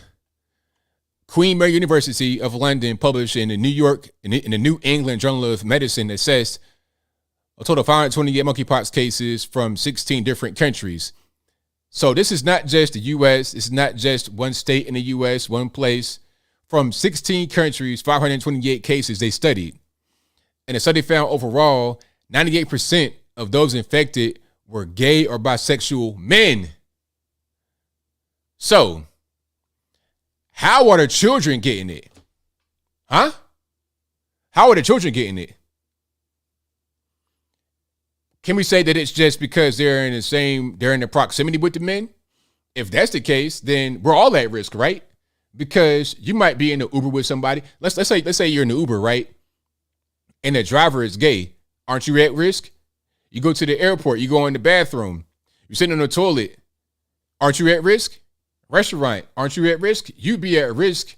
Queen Mary University of London, published in the New England Journal of Medicine, assessed a total of 528 monkeypox cases from 16 different countries. So this is not just the U.S. This is not just one state in the U.S., one place. From 16 countries, 528 cases they studied. And the study found overall, 98% of those infected were gay or bisexual men. So, how are the children getting it? Huh? How are the children getting it? Can we say that it's just because they're in the proximity with the men? If that's the case, then we're all at risk, right? Because you might be in the Uber with somebody. Let's say you're in the Uber, right? And the driver is gay. Aren't you at risk? You go to the airport, you go in the bathroom, you're sitting on the toilet. Aren't you at risk? Restaurant, aren't you at risk? You'd be at risk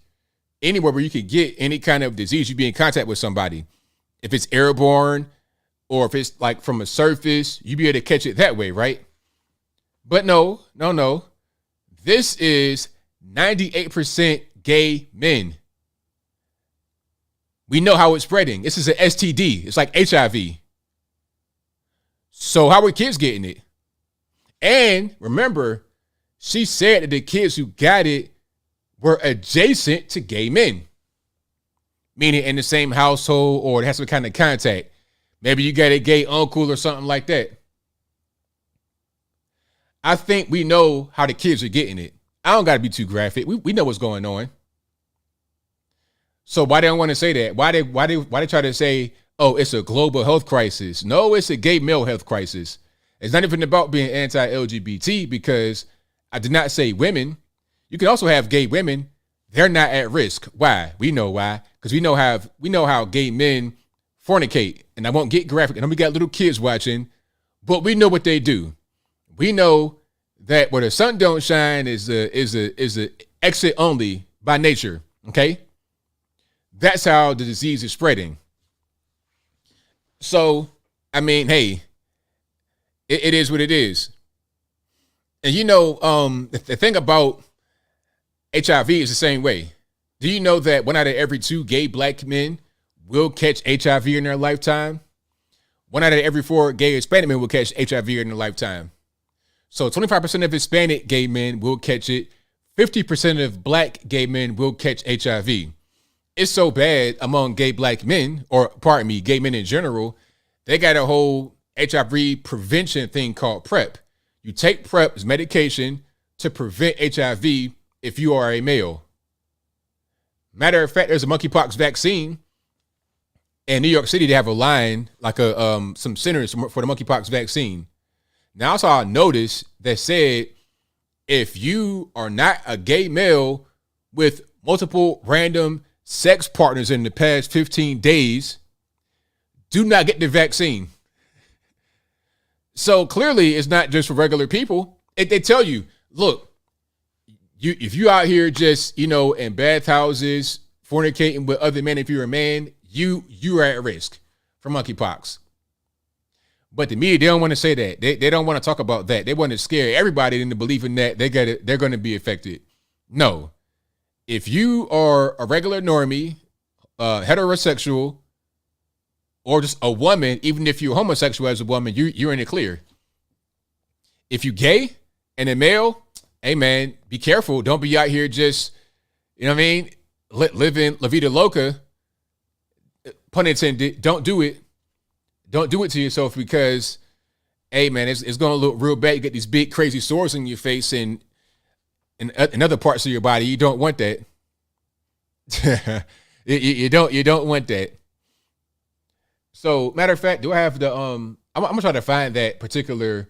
anywhere where you could get any kind of disease. You'd be in contact with somebody. If it's airborne, or if it's like from a surface, you'd be able to catch it that way, right? But no. This is 98% gay men. We know how it's spreading. This is an STD. It's like HIV. So how are kids getting it? And remember, she said that the kids who got it were adjacent to gay men, meaning in the same household or it has some kind of contact. Maybe you got a gay uncle or something like that. I think we know how the kids are getting it. I don't got to be too graphic. We know what's going on. So why they don't want to say that? Why they try to say, oh, it's a global health crisis? No, it's a gay male health crisis. It's not even about being anti-LGBT, because I did not say women. You can also have gay women. They're not at risk. Why? We know why. Because we know how gay men fornicate. And I won't get graphic. And we got little kids watching, but we know what they do. We know that where the sun don't shine is a exit only by nature. Okay, that's how the disease is spreading. So, I mean, hey, it is what it is. And the thing about HIV is the same way. Do you know that 1 out of every 2 gay black men will catch HIV in their lifetime? 1 out of every 4 gay Hispanic men will catch HIV in their lifetime. So 25% of Hispanic gay men will catch it. 50% of black gay men will catch HIV. it's so bad among gay black men, or pardon me, gay men in general, they got a whole HIV prevention thing called PrEP. You take PrEP as medication to prevent HIV if you are a male. Matter of fact, there's a monkeypox vaccine in New York City. They have a line, like some centers for the monkeypox vaccine. Now I saw a notice that said, if you are not a gay male with multiple random sex partners in the past 15 days, do not get the vaccine. So clearly it's not just for regular people. They tell you, look, if you out here just, in bathhouses, fornicating with other men, if you're a man, you are at risk for monkeypox. But the media, they don't want to say that. They don't want to talk about that. They want to scare everybody into believing that they're going to be affected. No. If you are a regular normie, heterosexual, or just a woman, even if you're homosexual as a woman, you're in the clear. If you gay and a male, hey man, be careful. Don't be out here just, living La Vida Loca. Pun intended. Don't do it. Don't do it to yourself, because, hey man, it's going to look real bad. You get these big crazy sores in your face and in other parts of your body. You don't want that. you don't want that. So, matter of fact, do I have the I'm gonna try to find that particular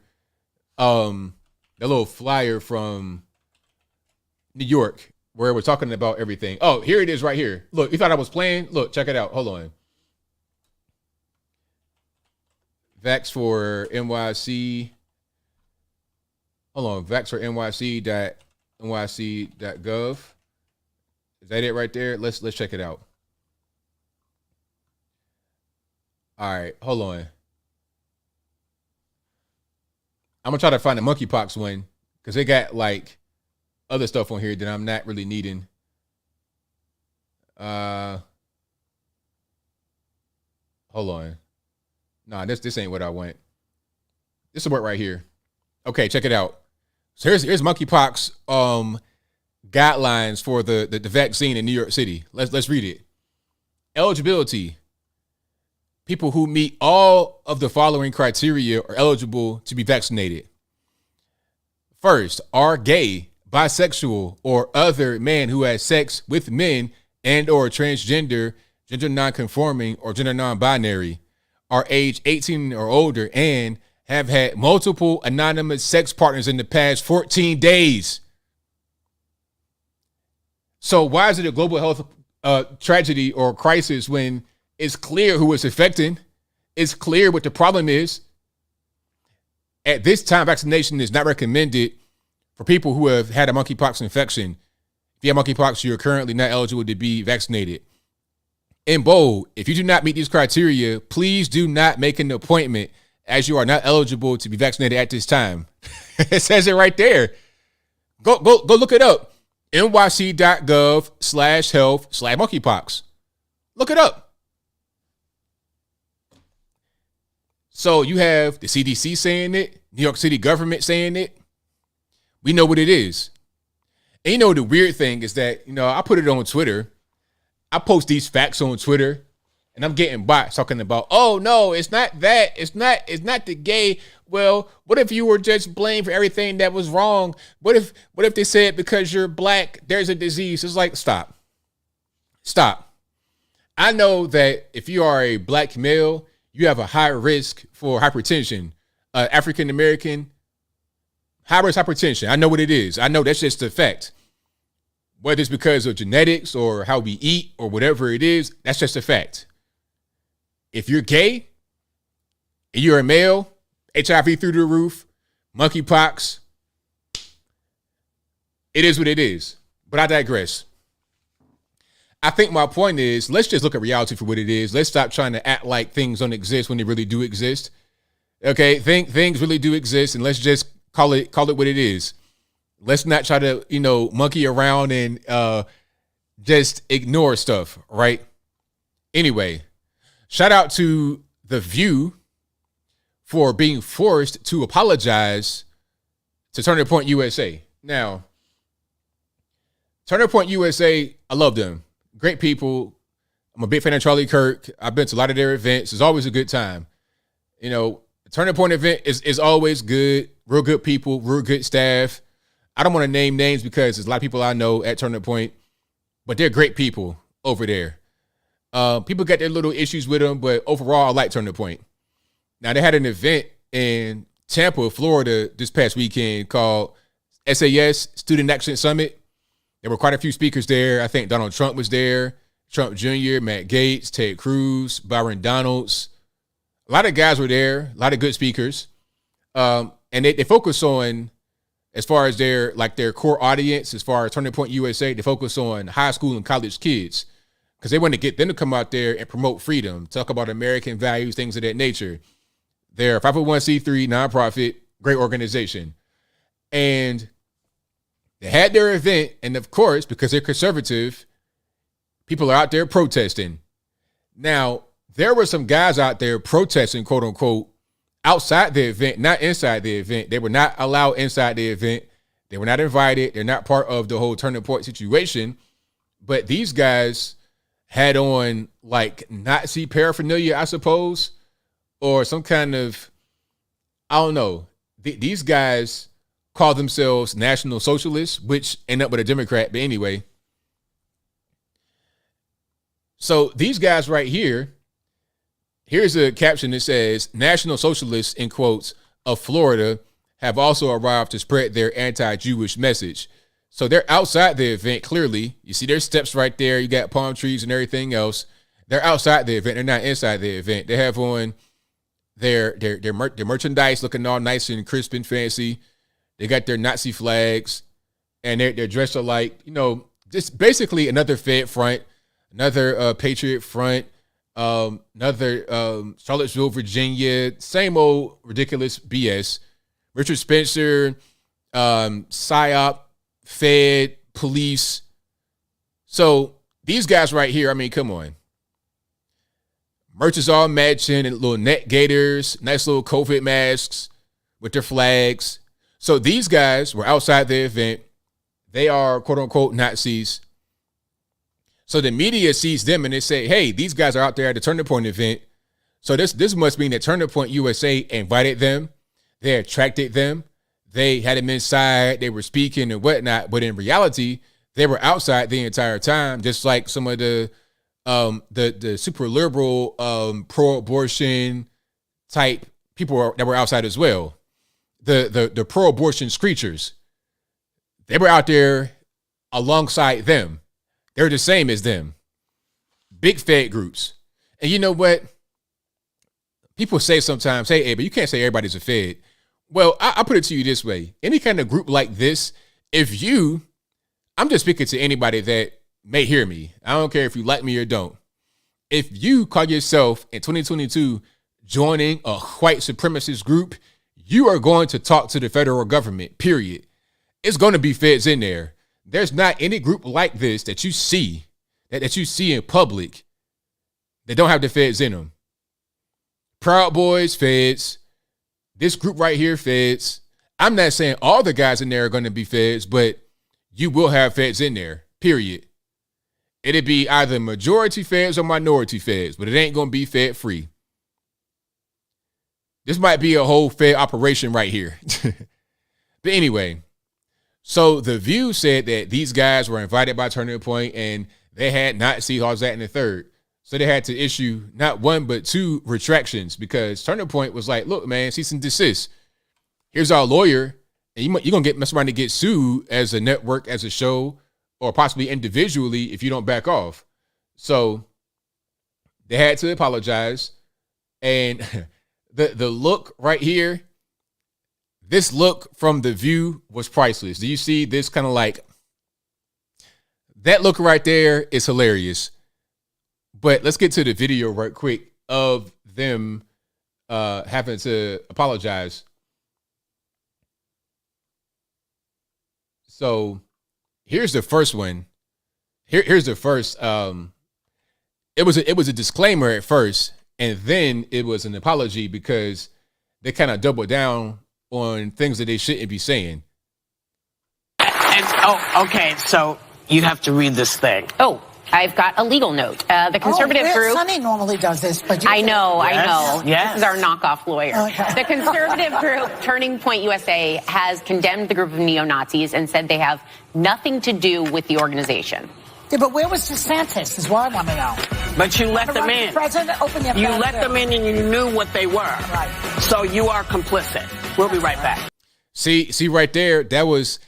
the little flyer from New York where we're talking about everything. Oh, here it is right here. Look, you thought I was playing? Look, check it out. Hold on. Vax for NYC. Hold on. Vax for NYC.nyc.gov. Is that it right there? Let's check it out. All right, hold on. I'm gonna try to find the monkeypox one, because they got like other stuff on here that I'm not really needing. Hold on. Nah, this ain't what I want. This will work right here. Okay, check it out. So here's monkeypox guidelines for the vaccine in New York City. Let's read it. Eligibility. People who meet all of the following criteria are eligible to be vaccinated. First, are gay, bisexual, or other man who has sex with men and or transgender, gender non-conforming, or gender non-binary, are age 18 or older, and have had multiple anonymous sex partners in the past 14 days. So why is it a global health tragedy or crisis when it's clear who it's affecting? It's clear what the problem is. At this time, vaccination is not recommended for people who have had a monkeypox infection. If you have monkeypox, you're currently not eligible to be vaccinated. In bold, if you do not meet these criteria, please do not make an appointment, as you are not eligible to be vaccinated at this time. It says it right there. Go look it up. nyc.gov/health/monkeypox. Look it up. So you have the CDC saying it, New York City government saying it. We know what it is. And the weird thing is that, I put it on Twitter. I post these facts on Twitter, and I'm getting bots talking about, oh no, it's not that. It's not the gay. Well, what if you were just blamed for everything that was wrong? What if they said because you're black, there's a disease? It's like, stop. I know that if you are a black male, you have a high risk for hypertension. African American, high risk hypertension. I know what it is. I know that's just a fact. Whether it's because of genetics or how we eat or whatever it is, that's just a fact. If you're gay and you're a male, HIV through the roof, monkeypox, it is what it is. But I digress. I think my point is, let's just look at reality for what it is. Let's stop trying to act like things don't exist when they really do exist. Okay, things really do exist, and let's just call it what it is. Let's not try to, monkey around and just ignore stuff, right? Anyway, shout out to The View for being forced to apologize to Turning Point USA. Now, Turning Point USA, I love them. Great people, I'm a big fan of Charlie Kirk. I've been to a lot of their events. It's always a good time. You know, the Turning Point event is always good. Real good people, real good staff. I don't want to name names because there's a lot of people I know at Turning Point, but they're great people over there. People got their little issues with them, but overall, I like Turning Point. Now, they had an event in Tampa, Florida this past weekend called SAS, Student Action Summit. There were quite a few speakers there. I think Donald Trump was there, Trump Jr., Matt Gaetz, Ted Cruz, Byron Donalds. A lot of guys were there, a lot of good speakers. And they focus on, as far as their core audience, as far as Turning Point USA, they focus on high school and college kids because they want to get them to come out there and promote freedom, talk about American values, things of that nature. They're a 501c3 nonprofit, great organization. And they had their event, and of course, because they're conservative, people are out there protesting. Now, there were some guys out there protesting, quote unquote, outside the event, not inside the event. They were not allowed inside the event. They were not invited. They're not part of the whole Turning Point situation. But these guys had on like Nazi paraphernalia, I suppose, or some kind of, I don't know. These guys call themselves National Socialists, which end up with a Democrat. But anyway, so these guys right here, here's a caption that says, National Socialists, in quotes, of Florida have also arrived to spread their anti-Jewish message. So they're outside the event, clearly. You see their steps right there. You got palm trees and everything else. They're outside the event. They're not inside the event. They have on their merchandise looking all nice and crisp and fancy. They got their Nazi flags, and they're dressed alike. You know, just basically another Fed front, another Patriot front, another Charlottesville, Virginia, same old ridiculous BS. Richard Spencer, PSYOP, Fed, police. So these guys right here, I mean, come on. Merch is all matching and little neck gaiters, nice little COVID masks with their flags. So these guys were outside the event. They are quote unquote Nazis. So the media sees them and they say, hey, these guys are out there at the Turning Point event. So this must mean that Turning Point USA invited them. They attracted them. They had them inside. They were speaking and whatnot. But in reality, they were outside the entire time, just like some of the super liberal pro-abortion type people that were outside as well. The pro-abortion screechers, they were out there alongside them. They're the same as them. Big Fed groups. And you know what? People say sometimes, hey, but you can't say everybody's a Fed. Well, I put it to you this way. Any kind of group like this, I'm just speaking to anybody that may hear me. I don't care if you like me or don't. If you call yourself in 2022 joining a white supremacist group, you are going to talk to the federal government, period. It's going to be feds in there. There's not any group like this that you see, that you see in public that don't have the feds in them. Proud Boys, feds. This group right here, feds. I'm not saying all the guys in there are going to be feds, but you will have feds in there, period. It'd be either majority feds or minority feds, but it ain't going to be fed free. This might be a whole fed operation right here. But anyway, so The View said that these guys were invited by Turning Point and they had Nazi, all that, and the third. So they had to issue not one, but two retractions because Turning Point was like, look, man, cease and desist. Here's our lawyer. And you're going to get somebody to get sued as a network, as a show, or possibly individually if you don't back off. So they had to apologize. And the look right here, this look from The View was priceless. Do you see this kind of like, that look right there is hilarious. But let's get to the video right quick of them having to apologize. So here's the first one. Here's the first. It was a disclaimer at first, and then it was an apology because they kind of doubled down on things that they shouldn't be saying. Okay, so you have to read this thing. Oh, I've got a legal note. The conservative group. Sonny normally does this, but I know. Yes. This is our knockoff lawyer. Okay. The conservative group, Turning Point USA, has condemned the group of neo-Nazis and said they have nothing to do with the organization. Yeah, but where was DeSantis is what I want to know. But you let them in. President, open your You let them in and you knew what they were. Right. So you are complicit. We'll be right back. See right there, that was,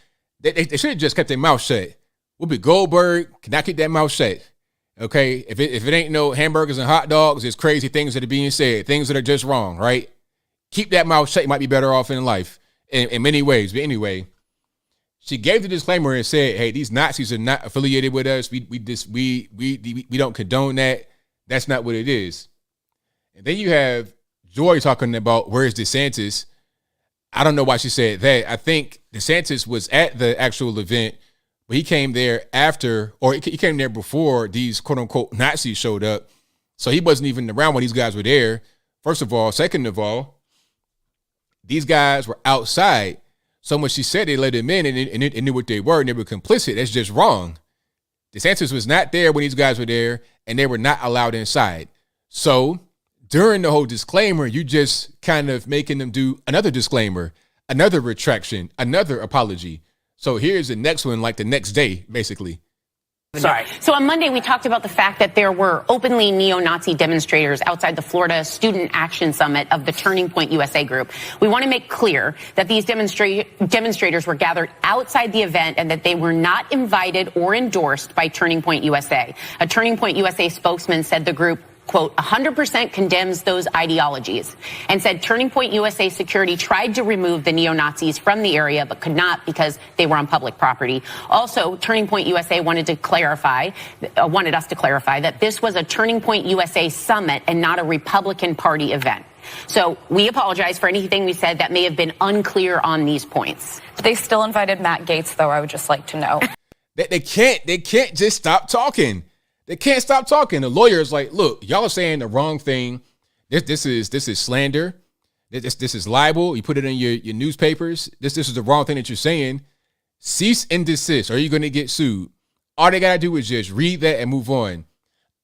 they should have just kept their mouth shut. Whoopi Goldberg cannot keep that mouth shut. Okay, if it ain't no hamburgers and hot dogs, there's crazy things that are being said, things that are just wrong, right? Keep that mouth shut. You might be better off in life in many ways. But anyway, she gave the disclaimer and said, "Hey, these Nazis are not affiliated with us. We don't condone that. That's not what it is." And then you have Joy talking about where's DeSantis. I don't know why she said that. I think DeSantis was at the actual event, but he came there after, or he came there before these quote unquote Nazis showed up. So he wasn't even around when these guys were there. First of all. Second of all, these guys were outside. So when she said they let him in and knew what they were and they were complicit, that's just wrong. DeSantis was not there when these guys were there and they were not allowed inside. So during the whole disclaimer, you just kind of making them do another disclaimer, another retraction, another apology. So here's the next one, like the next day, basically. Sorry. So on Monday, we talked about the fact that there were openly neo-Nazi demonstrators outside the Florida Student Action Summit of the Turning Point USA group. We want to make clear that these demonstrators were gathered outside the event and that they were not invited or endorsed by Turning Point USA. A Turning Point USA spokesman said the group, quote, 100% condemns those ideologies, and said Turning Point USA security tried to remove the neo-Nazis from the area but could not because they were on public property. Also, Turning Point USA wanted us to clarify that this was a Turning Point USA summit and not a Republican Party event. So we apologize for anything we said that may have been unclear on these points. They still invited Matt Gaetz, though, I would just like to know. They can't just stop talking. They can't stop talking. The lawyer's like, look, y'all are saying the wrong thing. This is slander. This is libel. You put it in your newspapers. This is the wrong thing that you're saying. Cease and desist, or you're going to get sued. All they got to do is just read that and move on.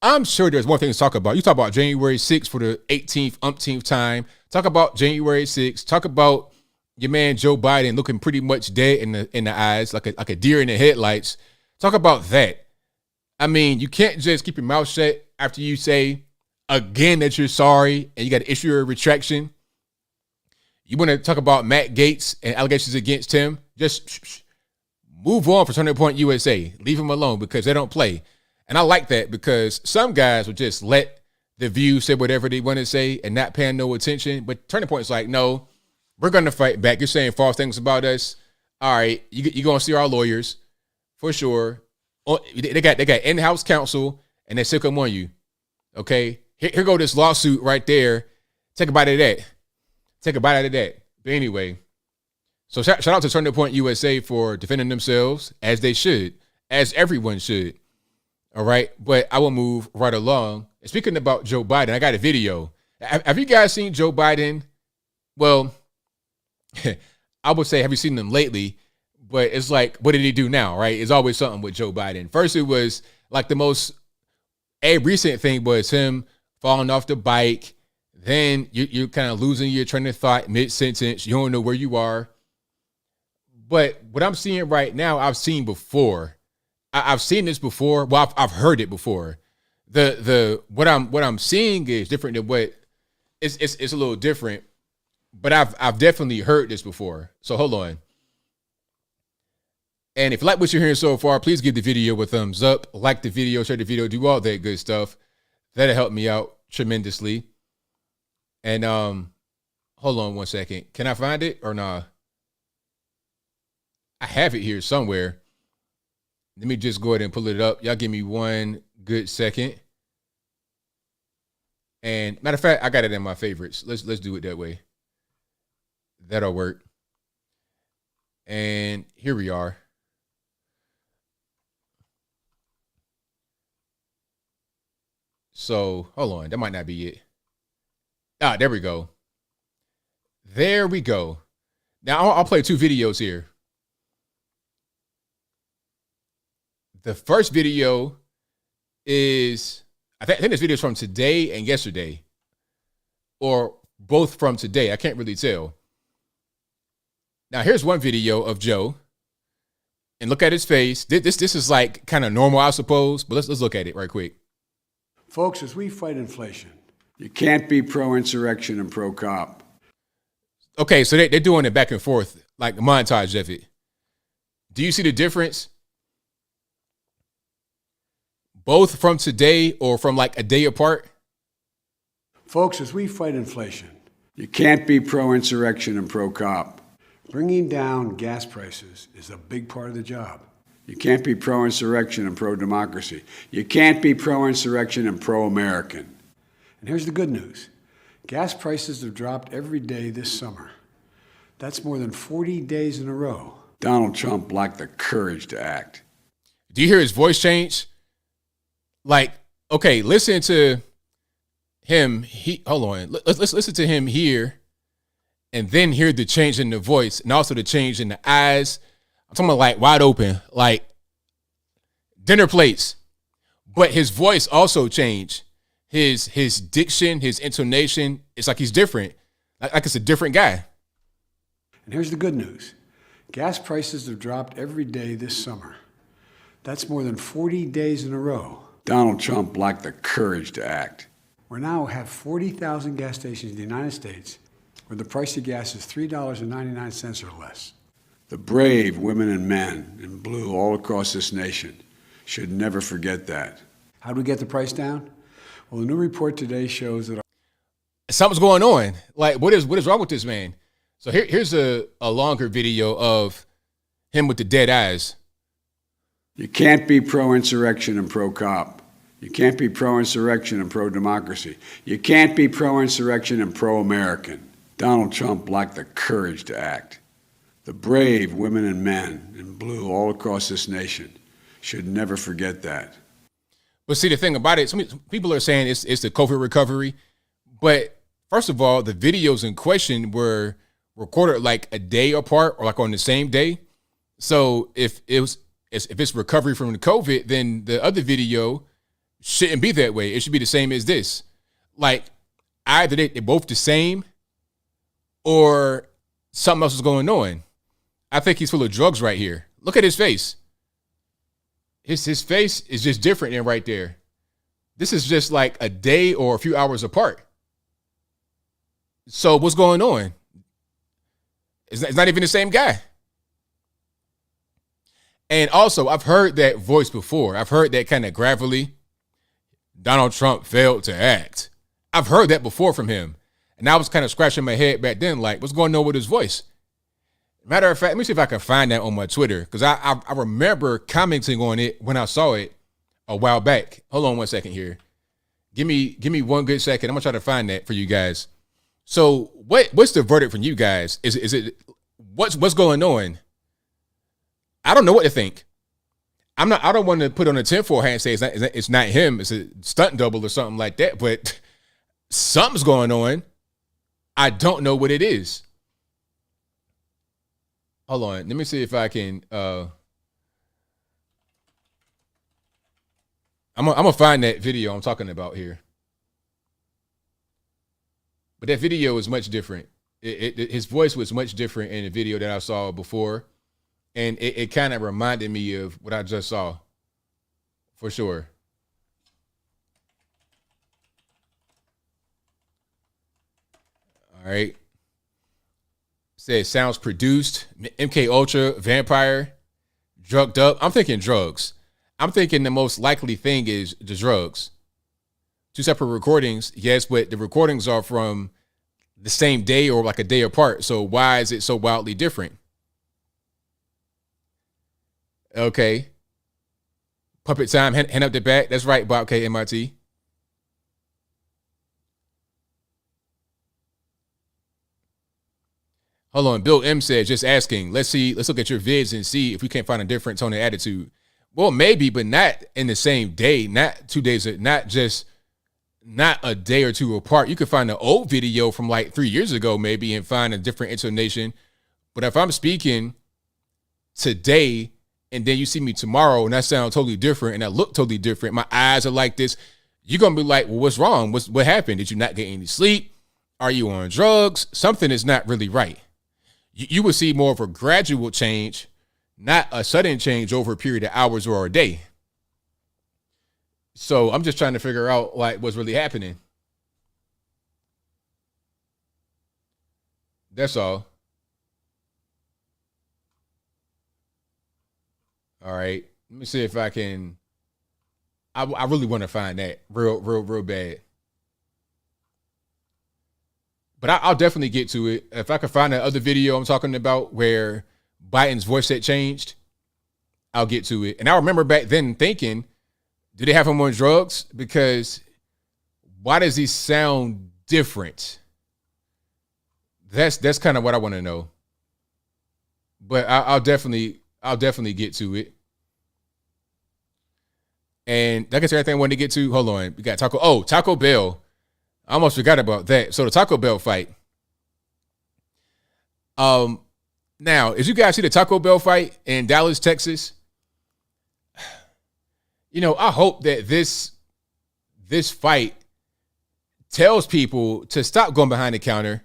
I'm sure there's more things to talk about. You talk about January 6th for the 18th, umpteenth time. Talk about January 6th. Talk about your man Joe Biden looking pretty much dead in the eyes, like a deer in the headlights. Talk about that. I mean, you can't just keep your mouth shut after you say again that you're sorry and you got to issue a retraction. You want to talk about Matt Gaetz and allegations against him? Just move on for Turning Point USA. Leave him alone because they don't play. And I like that because some guys will just let the View say whatever they want to say and not paying no attention. But Turning Point's like, no, we're going to fight back. You're saying false things about us. All right, you're going to see our lawyers for sure. They got in-house counsel and they sick them on you. Okay, here go this lawsuit right there. Take a bite of that. But anyway, so shout out to Turning Point USA for defending themselves as they should, as everyone should. All right, but I will move right along. And speaking about Joe Biden, I got a video. Have you guys seen Joe Biden? Well, I would say, have you seen them lately? But it's like, what did he do now, right? It's always something with Joe Biden. First, it was like the most recent thing was him falling off the bike. Then you're kind of losing your train of thought mid-sentence. You don't know where you are. But what I'm seeing right now, I've seen before. I've seen this before. Well, I've heard it before. What I'm seeing is different than what it's a little different. But I've definitely heard this before. So hold on. And if you like what you're hearing so far, please give the video a thumbs up. Like the video, share the video, do all that good stuff. That'll help me out tremendously. And hold on one second. Can I find it or nah? I have it here somewhere. Let me just go ahead and pull it up. Y'all give me one good second. And matter of fact, I got it in my favorites. Let's do it that way. That'll work. And here we are. So hold on, that might not be it. There we go. There we go. Now I'll play two videos here. The first video is, I think this video is from today and yesterday, or both from today. I can't really tell. Now, here's one video of Joe, and look at his face. This is like kind of normal, I suppose, but let's look at it right quick. Folks, as we fight inflation, you can't be pro-insurrection and pro-cop. Okay, so they're doing it back and forth, like a montage of it. Do you see the difference? Both from today or from like a day apart? Folks, as we fight inflation, you can't be pro-insurrection and pro-cop. Bringing down gas prices is a big part of the job. You can't be pro-insurrection and pro-democracy. You can't be pro-insurrection and pro-American. And here's the good news. Gas prices have dropped every day this summer. That's more than 40 days in a row. Donald Trump lacked the courage to act. Do you hear his voice change? Like, okay, listen to him. Hold on. Let's listen to him here, and then hear the change in the voice, and also the change in the eyes. I'm talking about like wide open, like dinner plates. But his voice also changed. His diction, his intonation, it's like he's different. Like it's a different guy. And here's the good news. Gas prices have dropped every day this summer. That's more than 40 days in a row. Donald Trump lacked the courage to act. We now have 40,000 gas stations in the United States where the price of gas is $3.99 or less. The brave women and men in blue all across this nation should never forget that. How do we get the price down? Well, the new report today shows that something's going on. Like, what is wrong with this man? So here's a longer video of him with the dead eyes. You can't be pro-insurrection and pro-cop. You can't be pro-insurrection and pro-democracy. You can't be pro-insurrection and pro-American. Donald Trump lacked the courage to act. The brave women and men in blue all across this nation should never forget that. But see, the thing about it, some people are saying it's the COVID recovery. But first of all, the videos in question were recorded like a day apart or like on the same day. So if it's recovery from the COVID, then the other video shouldn't be that way. It should be the same as this. Like either they're both the same or something else is going on. I think he's full of drugs right here. Look at his face. His face is just different than right there. This is just like a day or a few hours apart. So what's going on? It's not even the same guy. And also, I've heard that voice before. I've heard that kind of gravelly, Donald Trump failed to act. I've heard that before from him. And I was kind of scratching my head back then, like, what's going on with his voice? Matter of fact, let me see if I can find that on my Twitter, because I remember commenting on it when I saw it a while back. Hold on one second here. Give me one good second. I'm gonna try to find that for you guys. So what's the verdict from you guys? Is it what's going on? I don't know what to think. I don't want to put on a tinfoil hat and say it's not him. It's a stunt double or something like that. But something's going on. I don't know what it is. Hold on. Let me see if I can. I'm gonna find that video I'm talking about here. But that video is much different. His voice was much different in the video that I saw before. And it kind of reminded me of what I just saw, for sure. All right. Says sounds produced. MK Ultra, vampire, drugged up. I'm thinking drugs. I'm thinking the most likely thing is the drugs. Two separate recordings, yes, but the recordings are from the same day or like a day apart. So why is it so wildly different? Okay. Puppet time, hand up the back. That's right, Bob K. MIT. Hold on. Bill M said, just asking. Let's look at your vids and see if we can't find a different tone of attitude. Well, maybe, but not in the same day, not 2 days, not a day or two apart. You could find an old video from like 3 years ago, maybe, and find a different intonation. But if I'm speaking today and then you see me tomorrow and I sound totally different and I look totally different, my eyes are like this, you're going to be like, well, what's wrong? What happened? Did you not get any sleep? Are you on drugs? Something is not really right. You will see more of a gradual change, not a sudden change over a period of hours or a day. So I'm just trying to figure out like what's really happening. That's all. All right. Let me see if I can. I really want to find that real bad. But I'll definitely get to it. If I can find that other video I'm talking about where Biden's voice had changed, I'll get to it. And I remember back then thinking, do they have him on drugs? Because why does he sound different? That's kind of what I want to know. But I'll definitely get to it. And like I said, everything I wanted to get to. Hold on, we got Taco Bell. I almost forgot about that. So the Taco Bell fight. Now, as you guys see the Taco Bell fight in Dallas, Texas, I hope that this fight tells people to stop going behind the counter.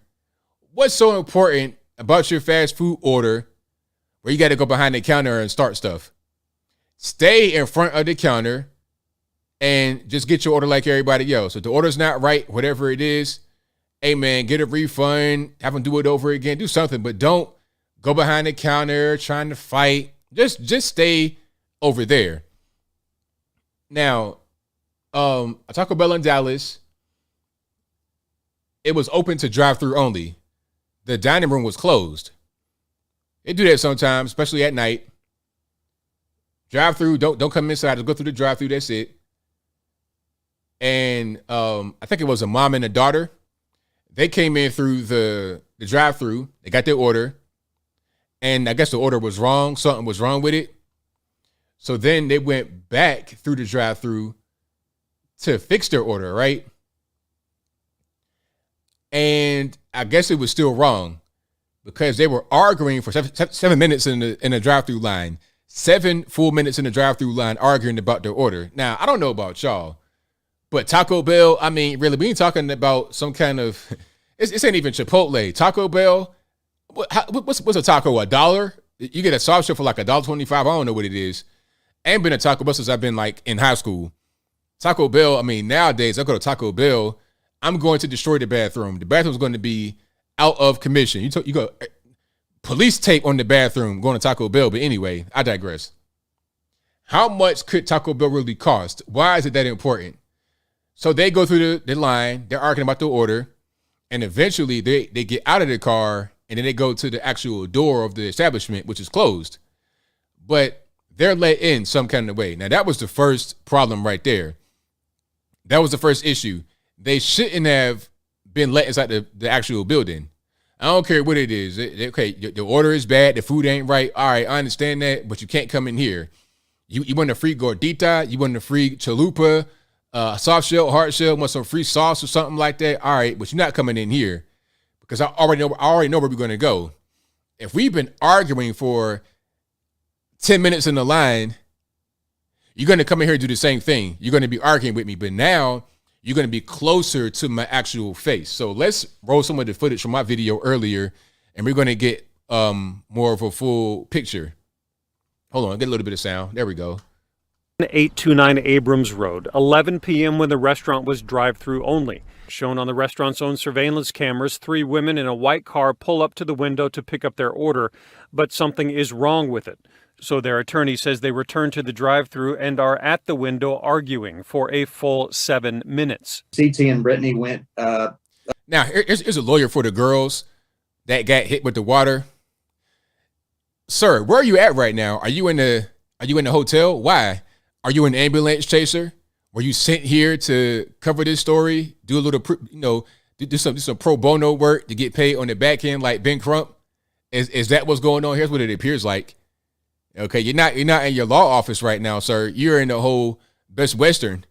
What's so important about your fast food order where you got to go behind the counter and start stuff? Stay in front of the counter and just get your order like everybody else. If the order's not right, whatever it is, hey man, get a refund, have them do it over again, do something, but don't go behind the counter trying to fight. Just stay over there. Now, Taco Bell in Dallas, it was open to drive-through only. The dining room was closed. They do that sometimes, especially at night. Drive-through, don't come inside. Just go through the drive-through. That's it. And I think it was a mom and a daughter. They came in through the drive-through. They got their order. And I guess the order was wrong. Something was wrong with it. So then they went back through the drive-through to fix their order, right? And I guess it was still wrong because they were arguing for 7 minutes in the drive-through line. 7 full minutes in the drive-through line arguing about their order. Now, I don't know about y'all, but Taco Bell, I mean, really, we ain't talking about some kind of, it ain't even Chipotle. Taco Bell, what's a taco, $1? You get a soft shell for like $1.25. I don't know what it is. I ain't been to Taco Bell since I've been like in high school. Taco Bell, I mean, nowadays I go to Taco Bell, I'm going to destroy the bathroom. The bathroom's going to be out of commission. You go police tape on the bathroom going to Taco Bell. But anyway, I digress. How much could Taco Bell really cost? Why is it that important? So they go through the line. They're arguing about the order. And eventually they get out of the car and then they go to the actual door of the establishment, which is closed. But they're let in some kind of way. Now, that was the first problem right there. That was the first issue. They shouldn't have been let inside the actual building. I don't care what it is. Okay, the order is bad. The food ain't right. All right, I understand that, but you can't come in here. You want a free gordita? You want a free chalupa, soft shell, hard shell? Want some free sauce or something like that? All right, but you're not coming in here because I already know where we're going to go. If we've been arguing for 10 minutes in the line, you're going to come in here and do the same thing. You're going to be arguing with me, but now you're going to be closer to my actual face. So let's roll some of the footage from my video earlier, and we're going to get more of a full picture. Hold on, get a little bit of sound. There we go. 829 Abrams Road, 11 p.m. when the restaurant was drive-through only. Shown on the restaurant's own surveillance cameras, 3 women in a white car pull up to the window to pick up their order, but something is wrong with it. So their attorney says they returned to the drive-thru and are at the window arguing for a full 7 minutes. CT and Brittany went. Now, here's a lawyer for the girls that got hit with the water. Sir, where are you at right now? Are you in the hotel? Why? Are you an ambulance chaser? Were you sent here to cover this story? Do a little, do some pro bono work to get paid on the back end like Ben Crump? Is that what's going on? Here's what it appears like. Okay, you're not in your law office right now, sir. You're in the whole Best Western.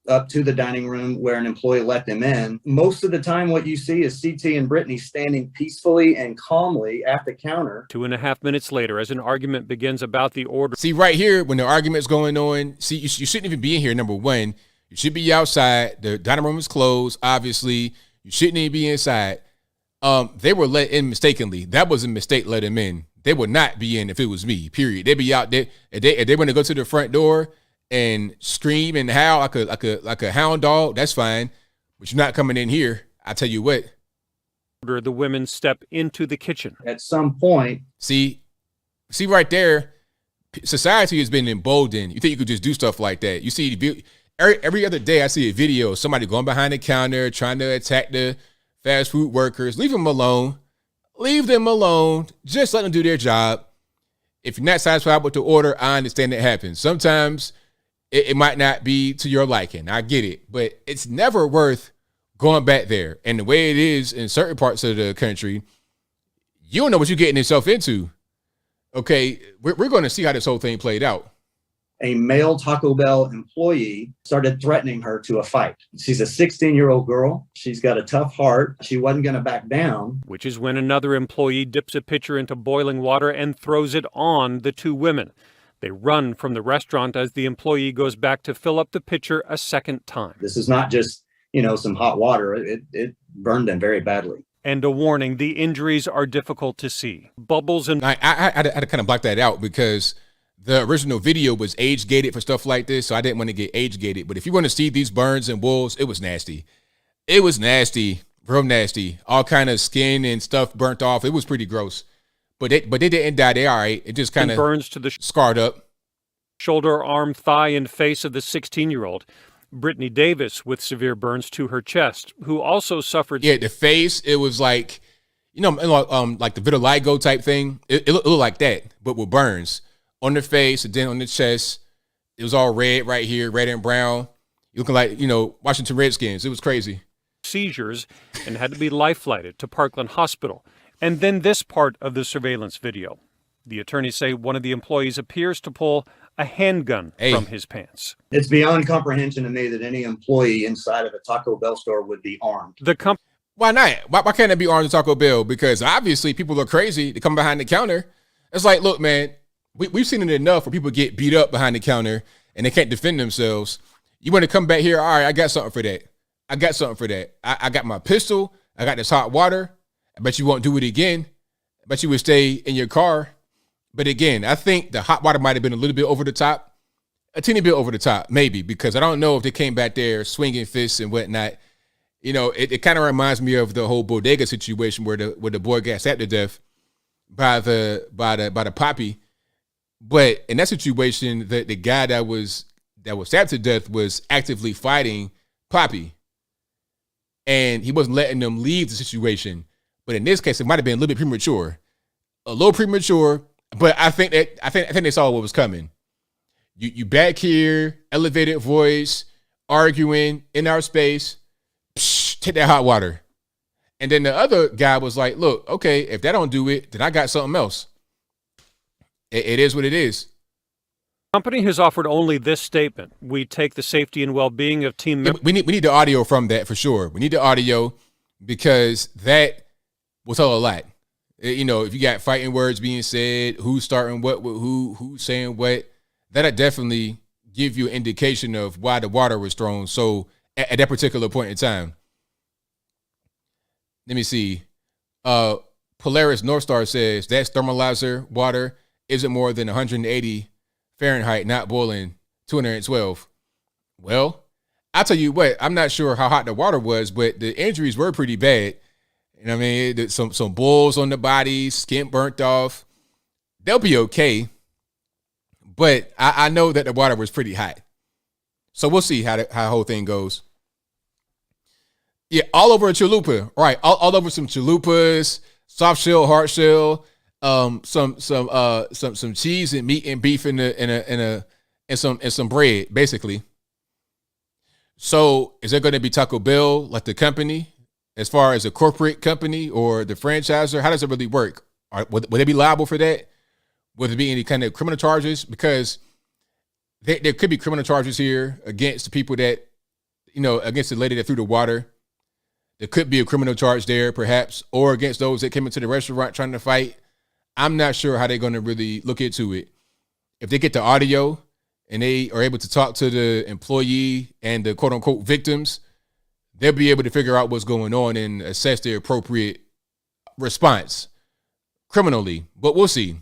up to the dining room where an employee let them in. Most of the time, what you see is CT and Brittany standing peacefully and calmly at the counter. 2.5 minutes later, as an argument begins about the order. See, right here, when the argument's going on, see, you shouldn't even be in here, number one. You should be outside. The dining room is closed, obviously. You shouldn't even be inside. They were let in mistakenly. That was a mistake, let them in. They would not be in if it was me, period. They'd be out there. If they want to go to the front door and scream and howl like a hound dog, that's fine. But you're not coming in here. I tell you what. The women step into the kitchen. At some point. See right there, society has been emboldened. You think you could just do stuff like that. You see, every other day I see a video of somebody going behind the counter trying to attack the fast food workers. Leave them alone. Leave them alone. Just let them do their job. If you're not satisfied with the order, I understand that happens. Sometimes it might not be to your liking. I get it. But it's never worth going back there. And the way it is in certain parts of the country, you don't know what you're getting yourself into. Okay, we're going to see how this whole thing played out. A male Taco Bell employee started threatening her to a fight. She's a 16-year-old girl. She's got a tough heart. She wasn't going to back down. Which is when another employee dips a pitcher into boiling water and throws it on the two women. They run from the restaurant as the employee goes back to fill up the pitcher a second time. This is not just, some hot water. It burned them very badly. And a warning, the injuries are difficult to see. Bubbles and... I had to kind of block that out because the original video was age-gated for stuff like this, so I didn't want to get age-gated. But if you want to see these burns and wounds, it was nasty. It was nasty, real nasty. All kind of skin and stuff burnt off. It was pretty gross. But they didn't die. They all right. It just kind of burns to the scarred up. Shoulder, arm, thigh, and face of the 16-year-old. Brittany Davis with severe burns to her chest, who also suffered. Yeah, the face, it was like, like the vitiligo type thing. It looked like that, but with burns on the face and then on the chest. It was all red right here, red and brown. Looking like, Washington Redskins. It was crazy. Seizures and had to be life-flighted to Parkland Hospital. And then this part of the surveillance video. The attorneys say one of the employees appears to pull a handgun from his pants. It's beyond comprehension to me that any employee inside of a Taco Bell store would be armed. Why not? Why can't it be armed at Taco Bell? Because obviously people are crazy to come behind the counter. It's like, look, man, we've seen it enough where people get beat up behind the counter and they can't defend themselves. You want to come back here? All right, I got something for that. I got my pistol. I got this hot water. I bet you won't do it again. I bet you would stay in your car. But again, I think the hot water might have been a little bit over the top, a teeny bit over the top, maybe, because I don't know if they came back there swinging fists and whatnot. It kind of reminds me of the whole bodega situation where the boy got stabbed to death by the poppy. But in that situation, the guy that was stabbed to death was actively fighting Poppy, and he wasn't letting them leave the situation. But in this case, it might have been a little bit premature, But I think they saw what was coming. You back here, elevated voice, arguing in our space. Psh, take that hot water. And then the other guy was like, "Look, okay, if that don't do it, then I got something else." It is what it is. The company has offered only this statement: "We take the safety and well-being of team members." We need the audio from that for sure. We need the audio because that will tell a lot. If you got fighting words being said, who's starting what with who's saying what, that'll definitely give you an indication of why the water was thrown. So at that particular point in time, let me see. Polaris North Star says that's thermalizer water isn't more than 180 Fahrenheit, not boiling 212. Well, I'll tell you what, I'm not sure how hot the water was, but the injuries were pretty bad. I mean, some bulls on the body, skin burnt off. They'll be okay. But I know that the water was pretty hot. So we'll see how the whole thing goes. Yeah, all over a chalupa. Right, all over some chalupas, soft shell, hard shell, some cheese and meat and beef and some bread, basically. So is there going to be Taco Bell, like the company, as far as a corporate company or the franchisor? How does it really work? Would they be liable for that? Would there be any kind of criminal charges? Because there could be criminal charges here against the people that against the lady that threw the water. There could be a criminal charge there, perhaps, or against those that came into the restaurant trying to fight. I'm not sure how they're going to really look into it. If they get the audio and they are able to talk to the employee and the quote unquote victims, they'll be able to figure out what's going on and assess the appropriate response criminally. But we'll see.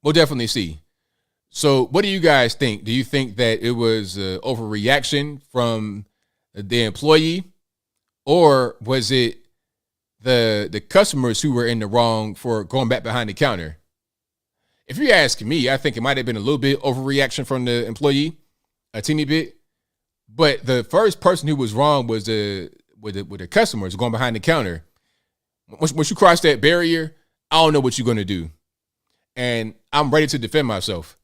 We'll definitely see. So what do you guys think? Do you think that it was an overreaction from the employee, or was it the customers who were in the wrong for going back behind the counter? If you ask me, I think it might have been a little bit overreaction from the employee, a teeny bit. But the first person who was wrong was the customers going behind the counter. Once you cross that barrier, I don't know what you're going to do. And I'm ready to defend myself.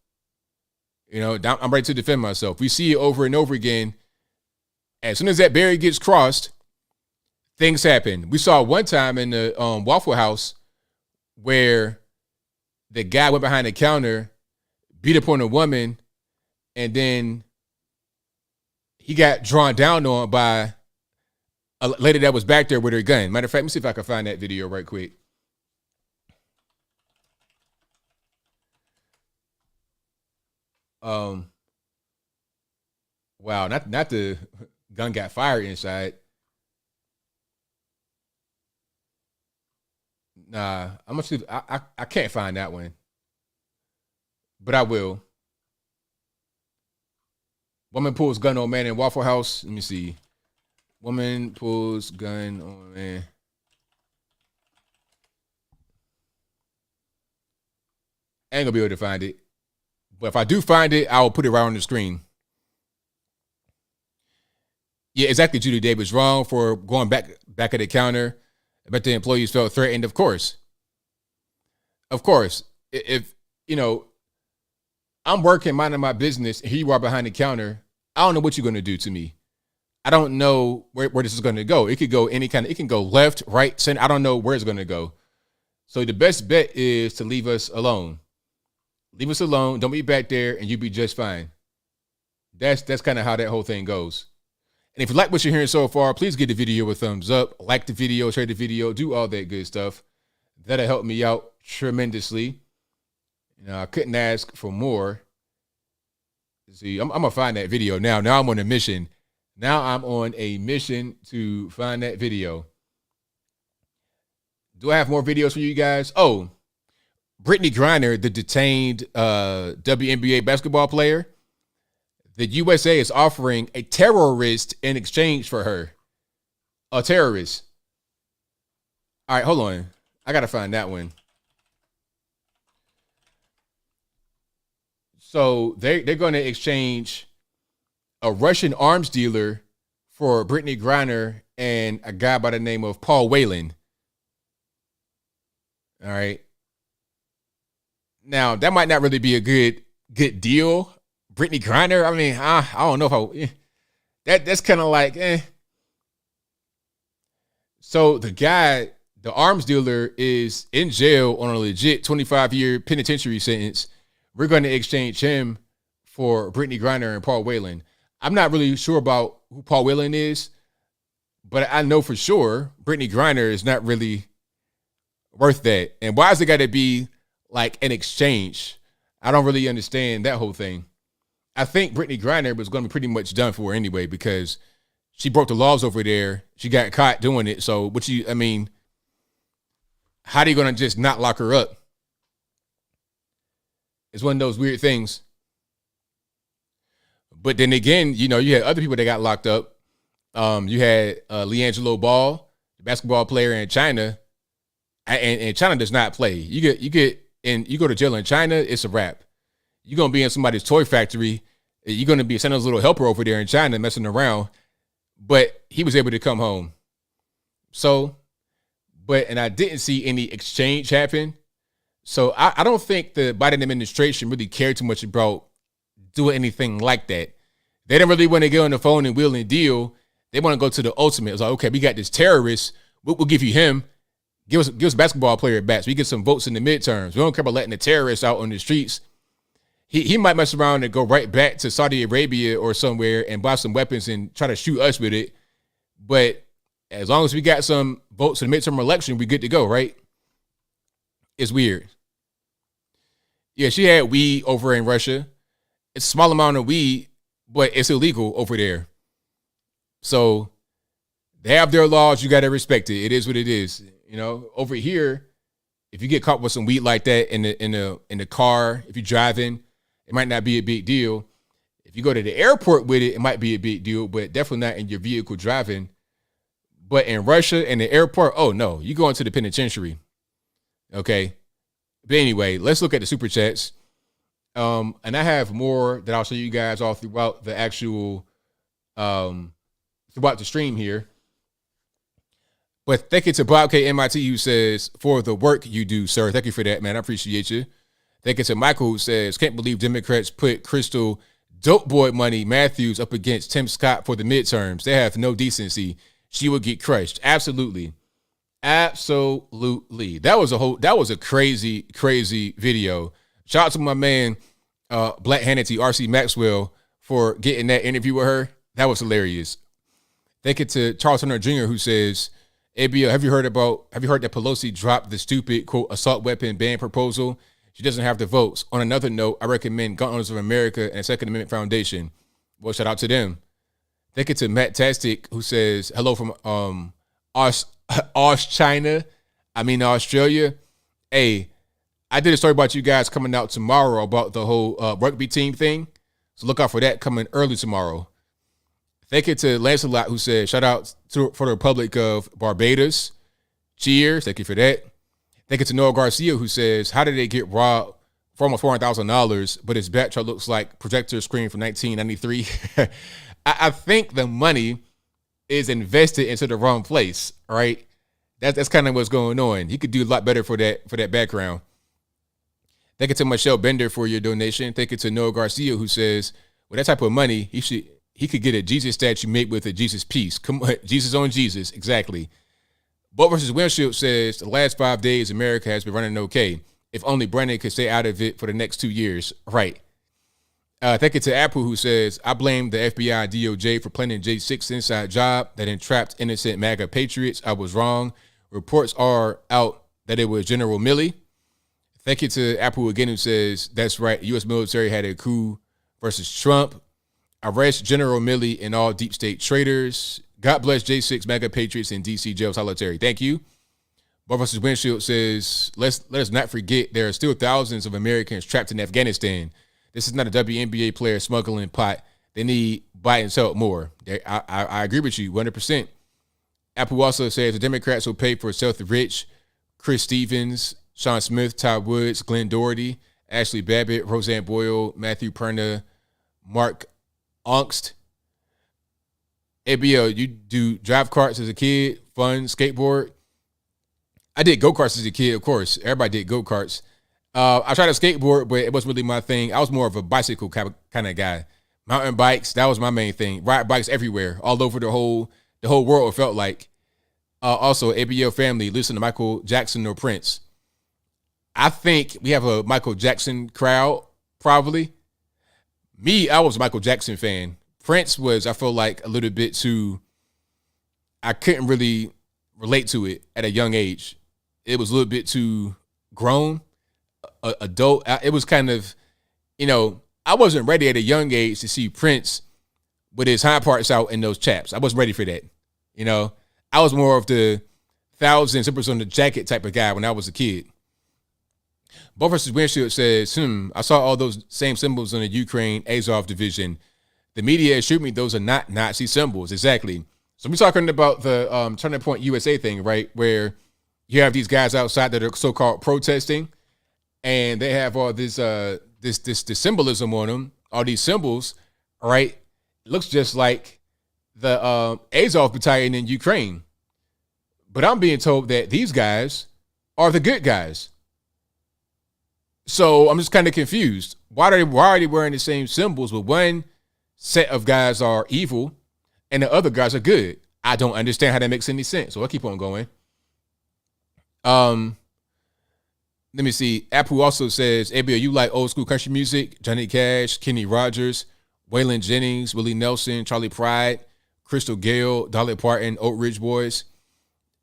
I'm ready to defend myself. We see it over and over again. As soon as that barrier gets crossed, things happen. We saw one time in the Waffle House where the guy went behind the counter, beat up on a woman, and then he got drawn down on by a lady that was back there with her gun. Matter of fact, let me see if I can find that video right quick. Wow, not the gun got fired inside. Nah, I'm gonna see. I can't find that one, but I will. Woman pulls gun on man in Waffle House. Let me see. Woman pulls gun on man. I ain't gonna be able to find it. But if I do find it, I will put it right on the screen. Yeah, exactly, Judy Davis. Wrong for going back at the counter. But the employees felt threatened, of course. Of course. If, I'm working, minding my business, and here you are behind the counter, I don't know what you're going to do to me. I don't know where this is going to go. It could go it can go left, right, center. I don't know where it's going to go. So the best bet is to leave us alone. Leave us alone. Don't be back there, and you'll be just fine. That's kind of how that whole thing goes. And if you like what you're hearing so far, please give the video a thumbs up, like the video, share the video, do all that good stuff. That'll help me out tremendously. I couldn't ask for more. See, I'm going to find that video now. Now I'm on a mission. Now I'm on a mission to find that video. Do I have more videos for you guys? Oh, Brittany Griner, the detained WNBA basketball player. The USA is offering a terrorist in exchange for her. A terrorist. All right, hold on. I got to find that one. So they're going to exchange a Russian arms dealer for Brittany Griner and a guy by the name of Paul Whelan. All right. Now, that might not really be a good deal. Brittany Griner, I mean, I don't know if that's kind of like, So the arms dealer is in jail on a legit 25-year penitentiary sentence. We're going to exchange him for Brittany Griner and Paul Whelan. I'm not really sure about who Paul Whelan is, but I know for sure Brittany Griner is not really worth that. And why is it got to be like an exchange? I don't really understand that whole thing. I think Brittany Griner was going to be pretty much done for anyway because she broke the laws over there. She got caught doing it. So, how are you going to just not lock her up? It's one of those weird things. But then again, you had other people that got locked up. You had LiAngelo Ball, the basketball player in China, and China does not play. You go to jail in China, it's a wrap. You're going to be in somebody's toy factory. You're going to be Santa's little helper over there in China messing around. But he was able to come home. So, and I didn't see any exchange happen. So I don't think the Biden administration really cared too much about doing anything like that. They didn't really want to get on the phone and wheel and deal. They want to go to the ultimate. It's like, okay, we got this terrorist. We'll give you him. Give us a basketball player back so we get some votes in the midterms. We don't care about letting the terrorists out on the streets. he might mess around and go right back to Saudi Arabia or somewhere and buy some weapons and try to shoot us with it. But as long as we got some votes in the midterm election, we good to go, right? It's weird. Yeah, she had weed over in Russia. It's a small amount of weed, but it's illegal over there. So they have their laws. You got to respect it. It is what it is. You know, over here, if you get caught with some weed like that in the car, if you're driving, it might not be a big deal. If you go to the airport with it, it might be a big deal, but definitely not in your vehicle driving. But in Russia and the airport, oh no, you go into the penitentiary. Okay. But anyway, let's look at the super chats. And I have more that I'll show you guys all throughout the actual throughout the stream here. But thank you to Bob K. MIT who says, for the work you do, sir. Thank you for that, man. I appreciate you. Thank you to Michael who says, can't believe Democrats put Crystal Dope Boy Money Matthews up against Tim Scott for the midterms. They have no decency. She would get crushed. Absolutely. Absolutely. That was a crazy, crazy video. Shout out to my man, Black Hannity, RC Maxwell, for getting that interview with her. That was hilarious. Thank you to Charles Hunter Jr. who says, ABL, have you heard that Pelosi dropped the stupid, quote, assault weapon ban proposal? She doesn't have the votes. On another note, I recommend Gun Owners of America and Second Amendment Foundation. Well, shout out to them. Thank you to Matt Tastic, who says, hello from Australia. Hey, I did a story about you guys coming out tomorrow about the whole rugby team thing. So look out for that coming early tomorrow. Thank you to Lancelot, who said, shout out for the Republic of Barbados. Cheers. Thank you for that. Thank you to Noah Garcia, who says, how did they get robbed for almost $400,000, but his back chart looks like projector screen from 1993? I think the money is invested into the wrong place, right? That's kind of what's going on. He could do a lot better for that background. Thank you to Michelle Bender for your donation. Thank you to Noah Garcia, who says, with that type of money, he could get a Jesus statue made with a Jesus piece. Come on, Jesus on Jesus, exactly. Boat versus Windshield says, the last 5 days, America has been running okay. If only Brennan could stay out of it for the next 2 years. Right. Thank you to Apple, who says, I blame the FBI and DOJ for planning J6 inside job that entrapped innocent MAGA patriots. I was wrong. Reports are out that it was General Milley. Thank you to Apple again, who says, that's right. U.S. military had a coup versus Trump. Arrest General Milley and all deep state traitors. God bless J6 MAGA patriots in D.C. jail solitary. Thank you. Boat versus Windshield says, let us not forget there are still thousands of Americans trapped in Afghanistan. This is not a WNBA player smuggling pot. They need Biden's help more. I agree with you 100%. Apple also says the Democrats will pay for Seth Rich, Chris Stevens, Sean Smith, Todd Woods, Glenn Doherty, Ashley Babbitt, Roseanne Boyle, Matthew Perna, Mark Ongst. ABL, you do drive carts as a kid, fun, skateboard. I did go-karts as a kid, of course. Everybody did go-karts. I tried to skateboard, but it wasn't really my thing. I was more of a bicycle kind of guy. Mountain bikes, that was my main thing. Ride bikes everywhere, all over the whole world, it felt like. Also, ABL family, listen to Michael Jackson or Prince. I think we have a Michael Jackson crowd, probably. Me, I was a Michael Jackson fan. Prince was, I feel like, a little bit too, I couldn't really relate to it at a young age. It was a little bit too grown, adult. It was kind of, I wasn't ready at a young age to see Prince with his hind parts out in those chaps. I wasn't ready for that. I was more of the 1,000 zippers on the jacket type of guy when I was a kid. Boat versus Windshield says, I saw all those same symbols on the Ukraine Azov division. The media assured me those are not Nazi symbols. Exactly. So we're talking about the Turning Point USA thing, right? Where you have these guys outside that are so-called protesting, and they have all this this symbolism on them, all these symbols, right? It looks just like the Azov battalion in Ukraine. But I'm being told that these guys are the good guys. So I'm just kind of confused. Why are they wearing the same symbols, but one set of guys are evil and the other guys are good? I don't understand how that makes any sense. So I'll keep on going. Let me see. Apple also says, ABL, you like old school country music? Johnny Cash, Kenny Rogers, Waylon Jennings, Willie Nelson, Charlie Pride, Crystal Gale, Dolly Parton, Oak Ridge Boys.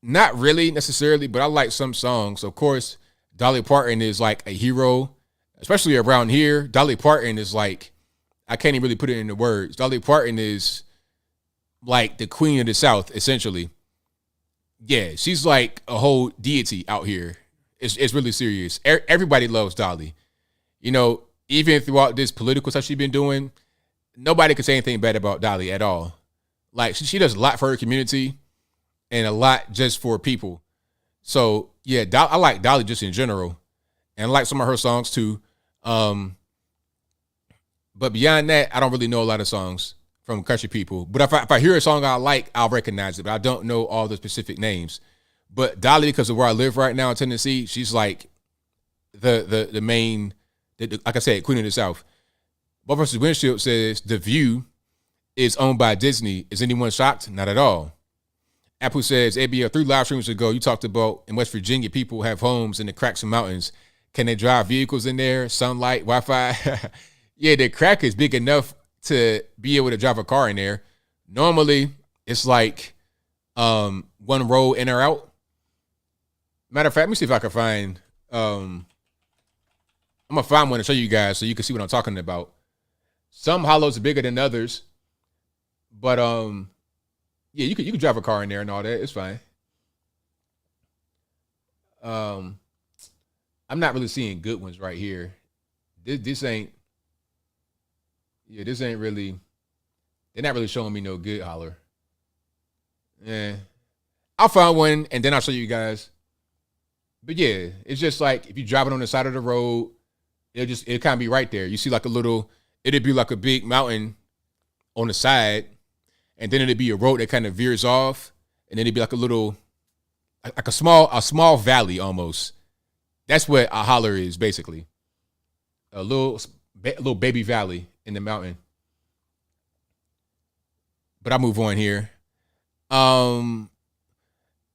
Not really necessarily, but I like some songs. Of course, Dolly Parton is like a hero, especially around here. Dolly Parton is like, I can't even really put it into words. Dolly Parton is like the queen of the South, essentially. Yeah, she's like a whole deity out here. It's really serious. Everybody loves Dolly. You know, even throughout this political stuff she's been doing, nobody can say anything bad about Dolly at all. Like, she does a lot for her community and a lot just for people. So, yeah, I like Dolly just in general. And I like some of her songs, too. But beyond that, I don't really know a lot of songs from country people. But if I hear a song I like, I'll recognize it. But I don't know all the specific names. But Dolly, because of where I live right now in Tennessee, she's like the main, like I said, queen of the South. Bob vs. Windshield says, The View is owned by Disney. Is anyone shocked? Not at all. Apple says, ABL, 3 live streams ago, you talked about in West Virginia, people have homes in the cracks of mountains. Can they drive vehicles in there? Sunlight, Wi-Fi? Yeah, the crack is big enough to be able to drive a car in there. Normally, it's like one road in or out. Matter of fact, let me see if I can find, I'm going to find one to show you guys so you can see what I'm talking about. Some hollows are bigger than others, but yeah, you can drive a car in there and all that. It's fine. I'm not really seeing good ones right here. This ain't really, they're not really showing me no good holler. Yeah. I'll find one and then I'll show you guys. But yeah, it's just like if you're driving on the side of the road, it'll kind of be right there. You see like it'd be like a big mountain on the side, and then it'd be a road that kind of veers off, and then it'd be like a small valley almost. That's what a holler is basically. A little baby valley in the mountain. But I'll move on here.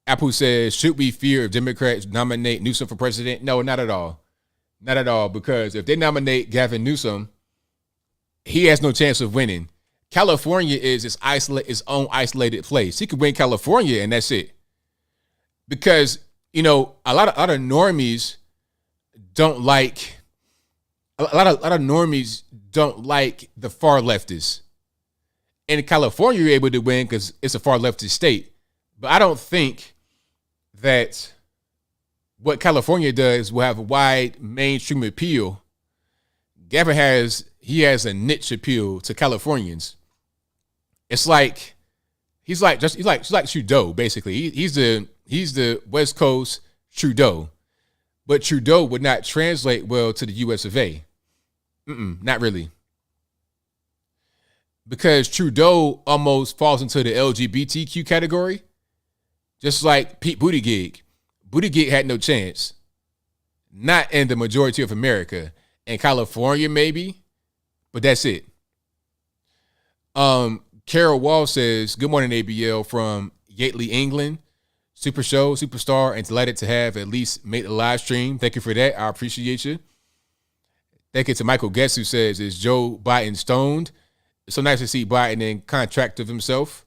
Apple says, should we fear if Democrats nominate Newsom for president? No, not at all. Not at all, because if they nominate Gavin Newsom, he has no chance of winning. California is its own isolated place. He could win California and that's it. Because, you know, a lot of normies don't like the far leftists. In California, you're able to win because it's a far leftist state. But I don't think that what California does will have a wide mainstream appeal. Gavin has a niche appeal to Californians. It's like he's like Trudeau basically. He's the West Coast Trudeau, but Trudeau would not translate well to the U.S. of A. Not really, because Trudeau almost falls into the LGBTQ category. Just like Pete Buttigieg. Buttigieg had no chance. Not in the majority of America. In California, maybe. But that's it. Carol Wall says, good morning, ABL, from Yateley, England. Super show, superstar, and delighted to have at least made a live stream. Thank you for that. I appreciate you. Thank you to Michael Guest, who says, is Joe Biden stoned? It's so nice to see Biden in contract of himself.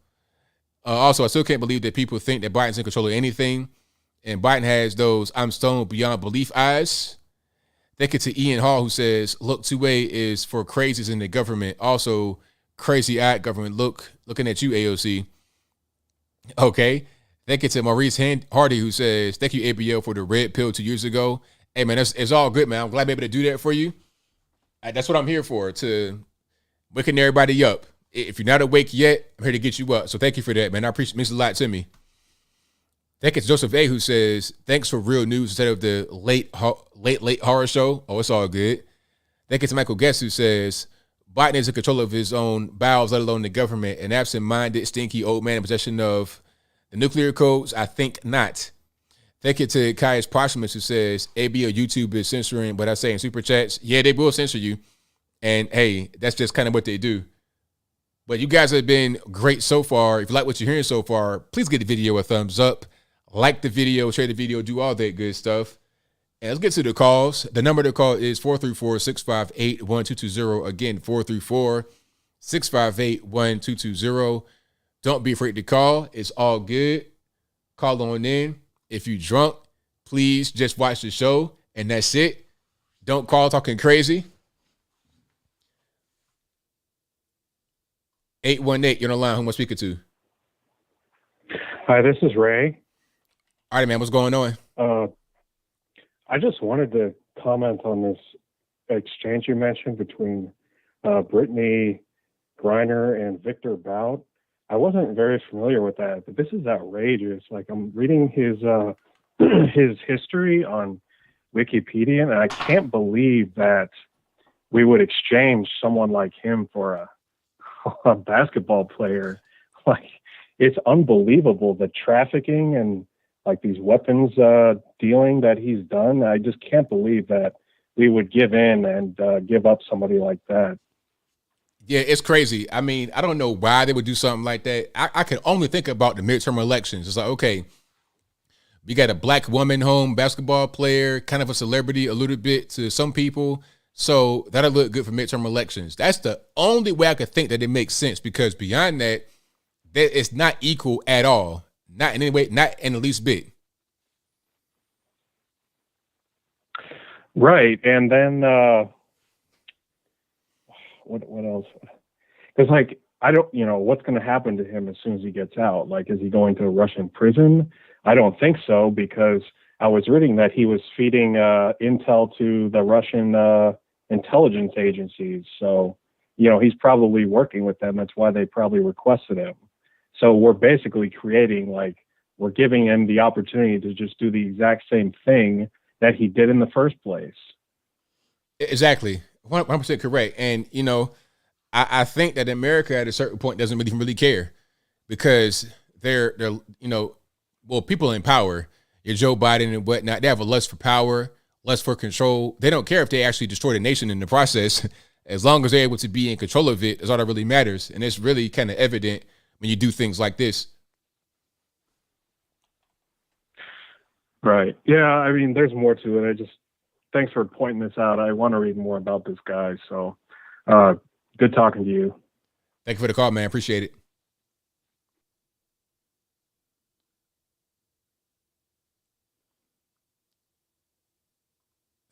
Also, I still can't believe that people think that Biden's in control of anything. And Biden has those I'm stoned beyond belief eyes. Thank you to Ian Hall, who says, look, 2A is for crazies in the government. Also, crazy-eyed government. Looking at you, AOC. Okay. Thank you to Maurice Hardy, who says, thank you, ABL, for the red pill 2 years ago. Hey, man, it's all good, man. I'm glad to be able to do that for you. That's what I'm here for, to waking everybody up. If you're not awake yet, I'm here to get you up. So thank you for that, man. I appreciate it. It means a lot to me. Thank you to Joseph A., who says, thanks for real news instead of the late horror show. Oh, it's all good. Thank you to Michael Guest, who says, Biden is in control of his own bowels, let alone the government. An absent-minded, stinky old man in possession of the nuclear codes? I think not. Thank you to Caius Posthumous, who says, ABL YouTube is censoring, but I say in super chats, yeah, they will censor you. And hey, that's just kind of what they do. But you guys have been great so far. If you like what you're hearing so far, please give the video a thumbs up. Like the video, share the video, do all that good stuff. And let's get to the calls. The number to call is 434-658-1220. Again, 434-658-1220. Don't be afraid to call. It's all good. Call on in. If you drunk, please just watch the show, and that's it. Don't call talking crazy. 818, you're on the line. Who am I speaking to? Hi, this is Ray. All right, man, what's going on? I just wanted to comment on this exchange you mentioned between Brittany Griner and Victor Bout. I wasn't very familiar with that, but this is outrageous. Like, I'm reading his his history on Wikipedia, and I can't believe that we would exchange someone like him for a basketball player. Like, it's unbelievable, the trafficking and like these weapons dealing that he's done. I just can't believe that we would give in and give up somebody like that. Yeah, it's crazy. I mean, I don't know why they would do something like that. I can only think about the midterm elections. It's like, okay, we got a black woman home basketball player, kind of a celebrity a little bit to some people. So that'll look good for midterm elections. That's the only way I could think that it makes sense, because beyond that, it's not equal at all. Not in any way, not in the least bit. Right. And then what else? Because, like, I don't, what's going to happen to him as soon as he gets out? Like, is he going to a Russian prison? I don't think so, because I was reading that he was feeding intel to the Russian intelligence agencies. So, he's probably working with them. That's why they probably requested him. So we're basically creating, like, we're giving him the opportunity to just do the exact same thing that he did in the first place. Exactly. 100% correct. And, I think that America at a certain point doesn't even really care, because they're people in power, your Joe Biden and whatnot, they have a lust for power, lust for control. They don't care if they actually destroy the nation in the process. As long as they're able to be in control of it, is all that really matters. And it's really kind of evident when you do things like this. Right. Yeah. I mean, there's more to it. Thanks for pointing this out. I want to read more about this guy. So, good talking to you. Thank you for the call, man. Appreciate it.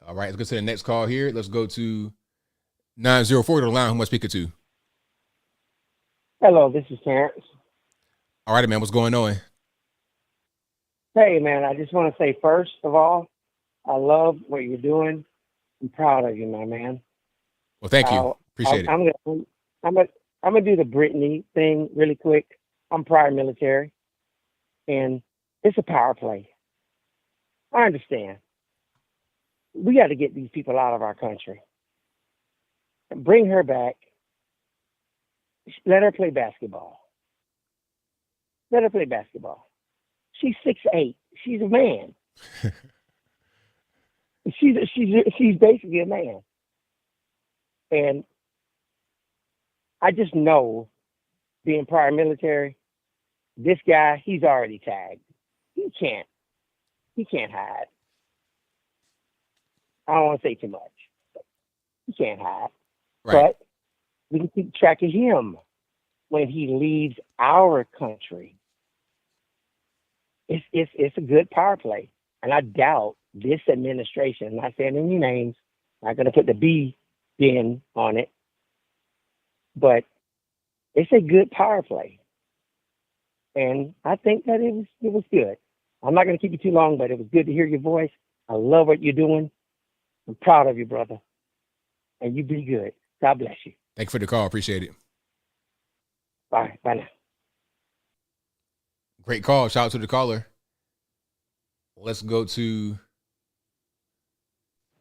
All right, let's go to the next call here. Let's go to 904 to the line. Who am I speaking to? Hello, this is Terrence. All right, man. What's going on? Hey, man, I just want to say, first of all, I love what you're doing. I'm proud of you, my man. Well, thank you. Appreciate it. I'm gonna do the Brittany thing really quick. I'm prior military, and it's a power play. I understand. We got to get these people out of our country. Bring her back. Let her play basketball. Let her play basketball. She's 6'8". She's a man. She's basically a man. And I just know, being prior military, this guy, he's already tagged. He can't hide. I don't want to say too much. He can't hide. Right. But we can keep track of him when he leaves our country. It's a good power play. And I doubt this administration, I'm not saying any names, not going to put the B in on it, but it's a good power play. And I think that it was good. I'm not going to keep you too long, but it was good to hear your voice. I love what you're doing. I'm proud of you, brother. And you be good. God bless you. Thank you for the call. Appreciate it. Bye. Bye now. Great call. Shout out to the caller. Let's go to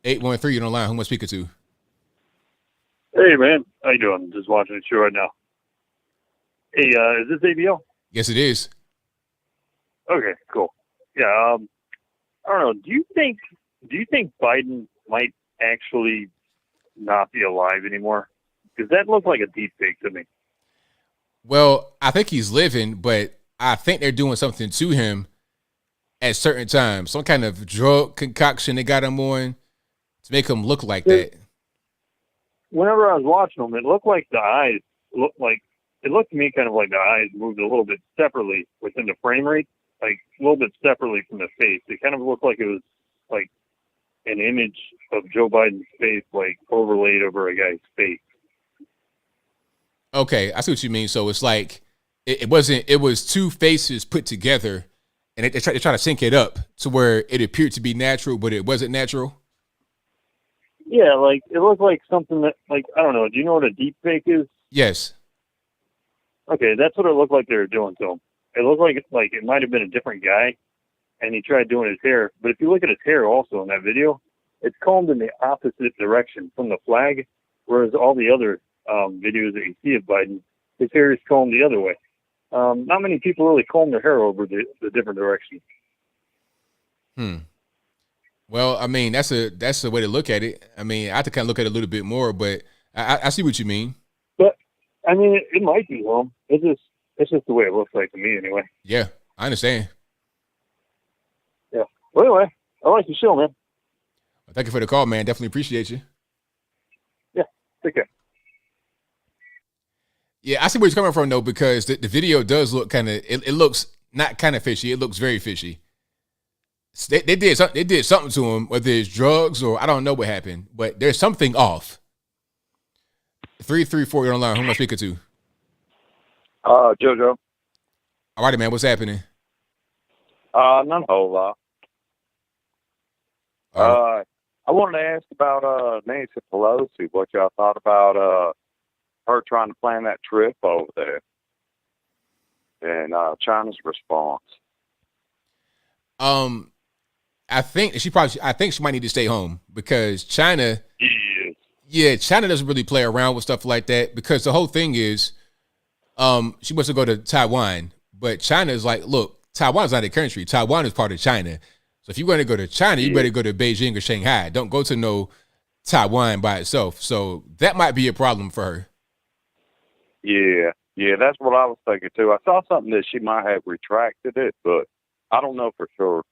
813 on the line. Who am I speaking to? Hey, man. How you doing? Just watching the show right now. Hey, is this ABL? Yes, it is. Okay, cool. Yeah, I don't know. Do you think Biden might actually not be alive anymore? Because that looked like a deep fake to me. Well, I think he's living, but I think they're doing something to him at certain times? Some kind of drug concoction they got them on to make them look like that. Whenever I was watching them, it looked like the eyes it looked to me kind of like the eyes moved a little bit separately within the frame rate, like a little bit separately from the face. It kind of looked like it was like an image of Joe Biden's face, like overlaid over a guy's face. Okay, I see what you mean. So it's like it was two faces put together, and they try to sync it up to where it appeared to be natural, but it wasn't natural. Yeah, like it looked like something that, like, I don't know. Do you know what a deep fake is? Yes. Okay, that's what it looked like they were doing to him. It looked like it might have been a different guy, and he tried doing his hair. But if you look at his hair also in that video, it's combed in the opposite direction from the flag, whereas all the other videos that you see of Biden, his hair is combed the other way. Not many people really comb their hair over the different direction. Well, I mean, that's the way to look at it. I mean, I have to kind of look at it a little bit more, but I see what you mean. But I mean, it might be wrong. It's just the way it looks like to me, anyway. Yeah, I understand. Yeah. Well, anyway, I like the show, man. Well, thank you for the call, man. Definitely appreciate you. Yeah. Take care. Yeah, I see where he's coming from though, because the video does look kind of. It looks not kind of fishy. It looks very fishy. They did something to him, whether it's drugs or I don't know what happened, but there's something off. 334, you're online. Who am I speaking to? JoJo. All righty, man. What's happening? Not a whole lot. I wanted to ask about Nancy Pelosi, what y'all thought about her trying to plan that trip over there and China's response. I think she might need to stay home because China. Yeah, China doesn't really play around with stuff like that because the whole thing is, she wants to go to Taiwan, but China is like, look, Taiwan's not a country. Taiwan is part of China. So if you want to go to China, you better go to Beijing or Shanghai. Don't go to no Taiwan by itself. So that might be a problem for her. Yeah, that's what I was thinking too. I saw something that she might have retracted it, but I don't know for sure.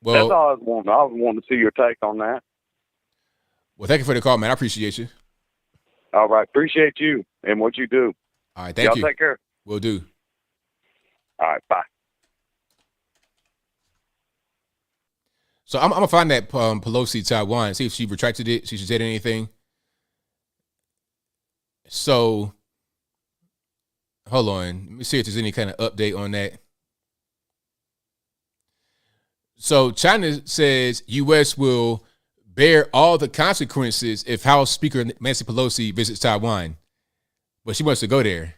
Well, that's all I was wanting. I was wanting to see your take on that. Well, thank you for the call, man. I appreciate you. All right. Appreciate you and what you do. All right. Thank you. Y'all take care. Will do. All right. Bye. So I'm going to find that Pelosi Taiwan, see if she retracted it, see if she said anything. So, hold on. Let me see if there's any kind of update on that. So China says U.S. will bear all the consequences if House Speaker Nancy Pelosi visits Taiwan. But she wants to go there.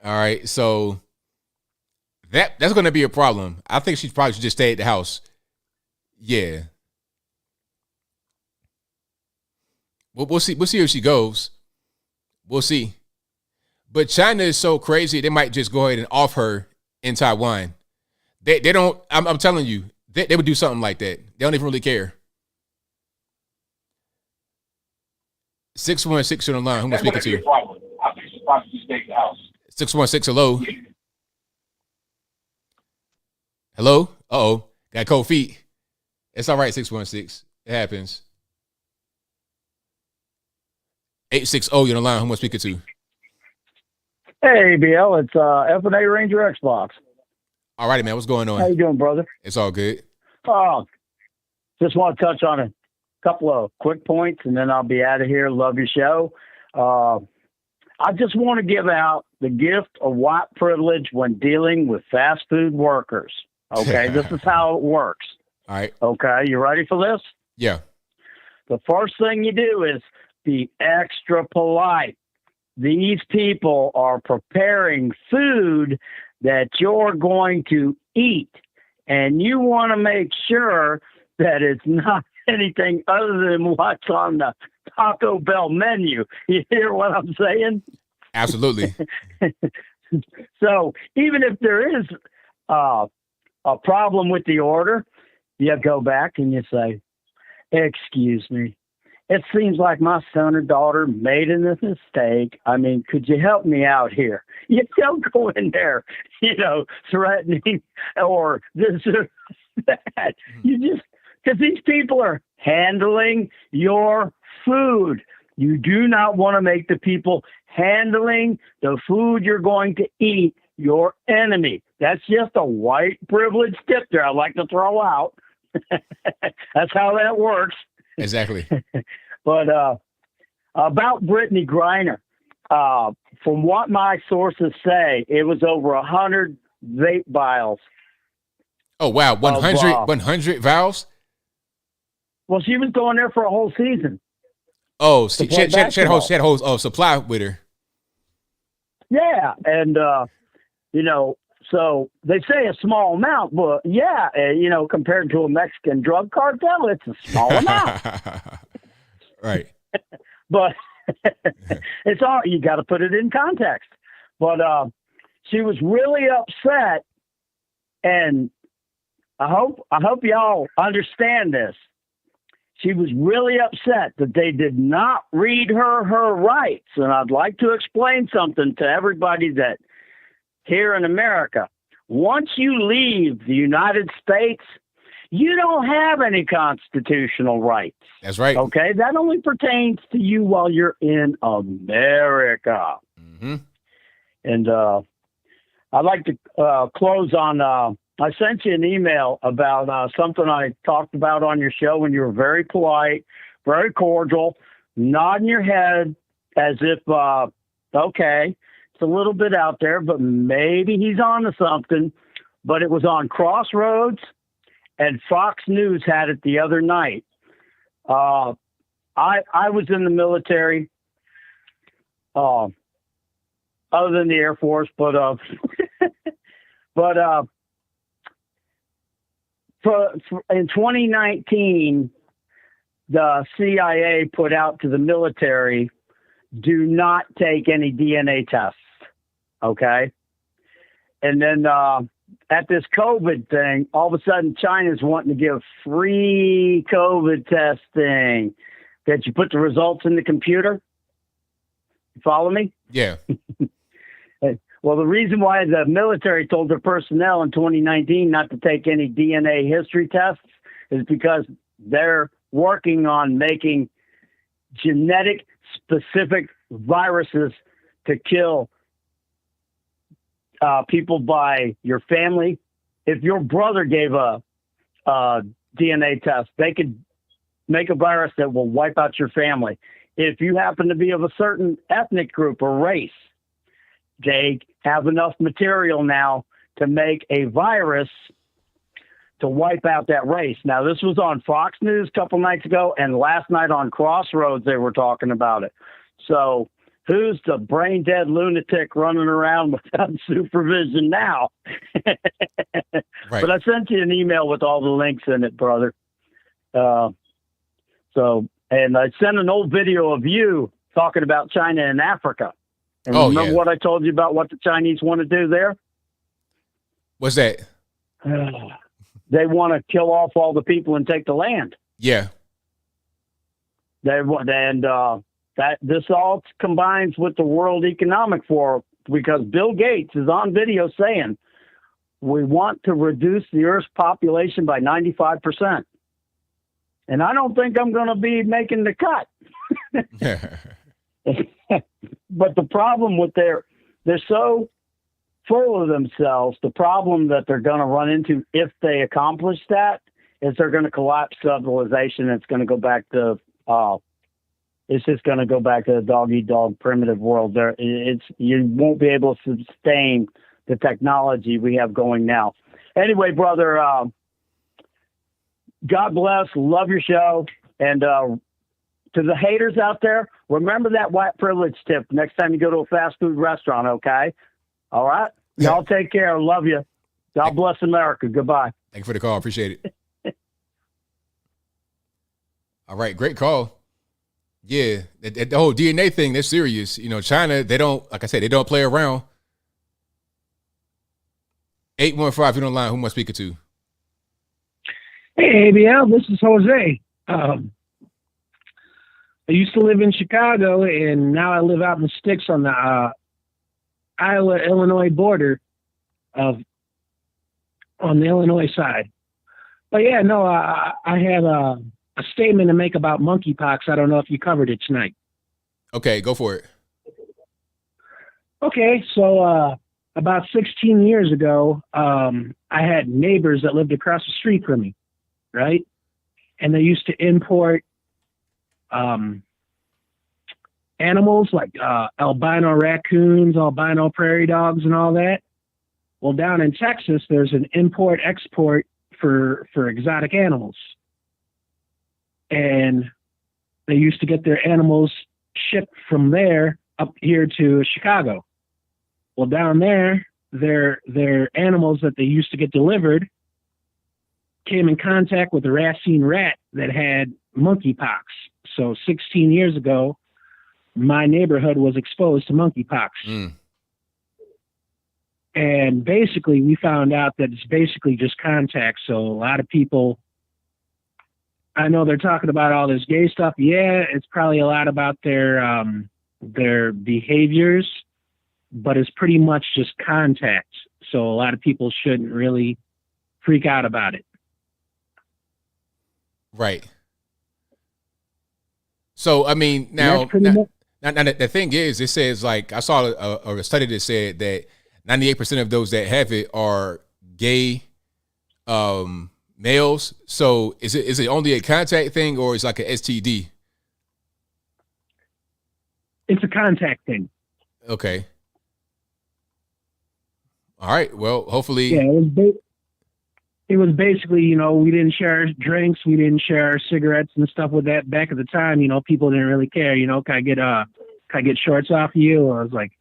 All right, so that's going to be a problem. I think she probably should just stay at the house. Yeah. We'll see. We'll see if she goes. We'll see. But China is so crazy, they might just go ahead and off her in Taiwan. They don't, I'm telling you, they would do something like that. They don't even really care. 616 on the line. Who am I speaking to? I think she probably just stay at the house. 616, hello. Hello? Uh-oh. Got cold feet. It's all right, 616. It happens. 860, you're on the line. Who am I speaking to? Hey, ABL, it's F&A Ranger Xbox. All righty, man. What's going on? How you doing, brother? It's all good. Just want to touch on a couple of quick points, and then I'll be out of here. Love your show. I just want to give out the gift of white privilege when dealing with fast food workers. Okay, this is how it works. All right. Okay, you ready for this? Yeah. The first thing you do is be extra polite. These people are preparing food that you're going to eat, and you want to make sure that it's not anything other than what's on the Taco Bell menu. You hear what I'm saying? Absolutely. So even if there is a problem with the order, you go back and you say, excuse me, it seems like my son or daughter made a mistake. I mean, could you help me out here? You don't go in there, threatening or this or that. You just, because these people are handling your food. You do not want to make the people handling the food you're going to eat your enemy. That's just a white privilege tip there I'd like to throw out. That's how that works. Exactly. But about Brittany Griner, from what my sources say, it was over 100 vape vials. Oh, wow. 100 vials? Well, she was going there for a whole season. Oh, she had a whole supply with her. Yeah. And, so they say a small amount, but yeah, compared to a Mexican drug cartel, it's a small amount. Right. But it's all, you got to put it in context. But she was really upset, and I hope y'all understand this. She was really upset that they did not read her rights, and I'd like to explain something to everybody that here in America. Once you leave the United States, you don't have any constitutional rights. That's right. Okay? That only pertains to you while you're in America. Mm-hmm. And I'd like to close on, I sent you an email about something I talked about on your show, and you were very polite, very cordial, nodding your head as if, okay, it's a little bit out there, but maybe he's on to something. But it was on Crossroads, and Fox News had it the other night. I was in the military, other than the Air Force, but in 2019, the CIA put out to the military, do not take any DNA tests. Okay. And then, at this COVID thing, all of a sudden China's wanting to give free COVID testing that you put the results in the computer. You follow me? Yeah. Well, the reason why the military told their personnel in 2019 not to take any DNA history tests is because they're working on making genetic specific viruses to kill people by your family. If your brother gave a DNA test, they could make a virus that will wipe out your family. If you happen to be of a certain ethnic group or race, they have enough material now to make a virus to wipe out that race. Now, this was on Fox News a couple nights ago, and last night on Crossroads, they were talking about it. So who's the brain dead lunatic running around without supervision now? Right. But I sent you an email with all the links in it, brother. And I sent an old video of you talking about China and Africa. And remember what I told you about what the Chinese want to do there? What's that? They want to kill off all the people and take the land. Yeah. That this all combines with the World Economic Forum, because Bill Gates is on video saying we want to reduce the Earth's population by 95%. And I don't think I'm going to be making the cut. But the problem with they're so full of themselves, the problem that they're going to run into if they accomplish that is they're going to collapse civilization. It's going to go back to it's just going to go back to the dog-eat-dog primitive world. You won't be able to sustain the technology we have going now. Anyway, brother, God bless. Love your show. And to the haters out there, remember that white privilege tip next time you go to a fast food restaurant, okay? All right? Y'all take care. Love you. God bless America. Goodbye. Thank you for the call. Appreciate it. All right. Great call. Yeah. The whole DNA thing, they're serious. China, they don't, like I said, they don't play around. 815, you're on the line. Who am I speaking to? Hey, ABL, this is Jose. used to live in Chicago, and now I live out in the sticks on the Iowa-Illinois border on the Illinois side. But yeah, no, I had a statement to make about monkeypox. I don't know if you covered it tonight. Okay, go for it. Okay, so about 16 years ago, I had neighbors that lived across the street from me, right? And they used to import animals like albino raccoons, albino prairie dogs, and all that. Well, down in Texas, there's an import-export for exotic animals. And they used to get their animals shipped from there up here to Chicago. Well, down there, their animals that they used to get delivered came in contact with a racine rat that had monkeypox. So 16 years ago, my neighborhood was exposed to monkeypox. And basically, we found out that it's basically just contact. So a lot of people, I know they're talking about all this gay stuff. Yeah, it's probably a lot about their behaviors, but it's pretty much just contact. So a lot of people shouldn't really freak out about it. Right. So, I mean, now the thing is, it says, like, I saw a study that said that 98% of those that have it are gay males. So is it only a contact thing, or is it like an STD? It's a contact thing. Okay. All right. Well, hopefully. Yeah, it was basically, we didn't share drinks, we didn't share cigarettes and stuff with that back at the time. People didn't really care. Can I get shorts off of you? Or I was like,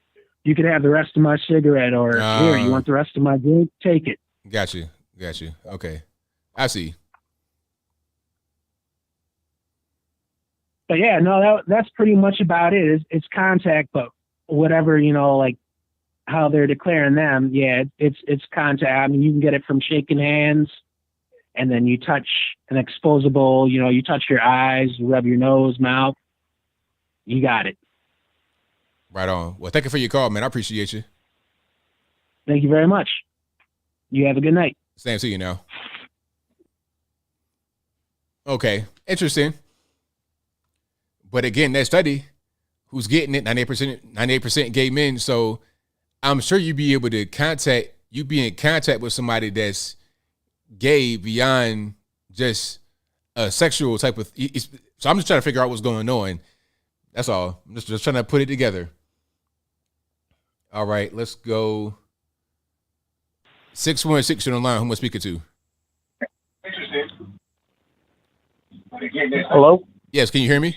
you could have the rest of my cigarette, or here, you want the rest of my drink? Take it. Got you. Okay, I see. But yeah, no, that's pretty much about it. It's contact, but whatever, like how they're declaring them, yeah, it's contact. I mean, you can get it from shaking hands, and then you touch an exposable, you touch your eyes, rub your nose, mouth. You got it. Right on. Well, thank you for your call, man. I appreciate you. Thank you very much. You have a good night. Same to you now. Okay, interesting. But again, that study, who's getting it? 98% gay men. So I'm sure you'd be able to be in contact with somebody that's gay beyond just a sexual type of. So I'm just trying to figure out what's going on. That's all. I'm just trying to put it together. All right, let's go. 616 on the line. Who am I speaking to? Hello? Yes, can you hear me?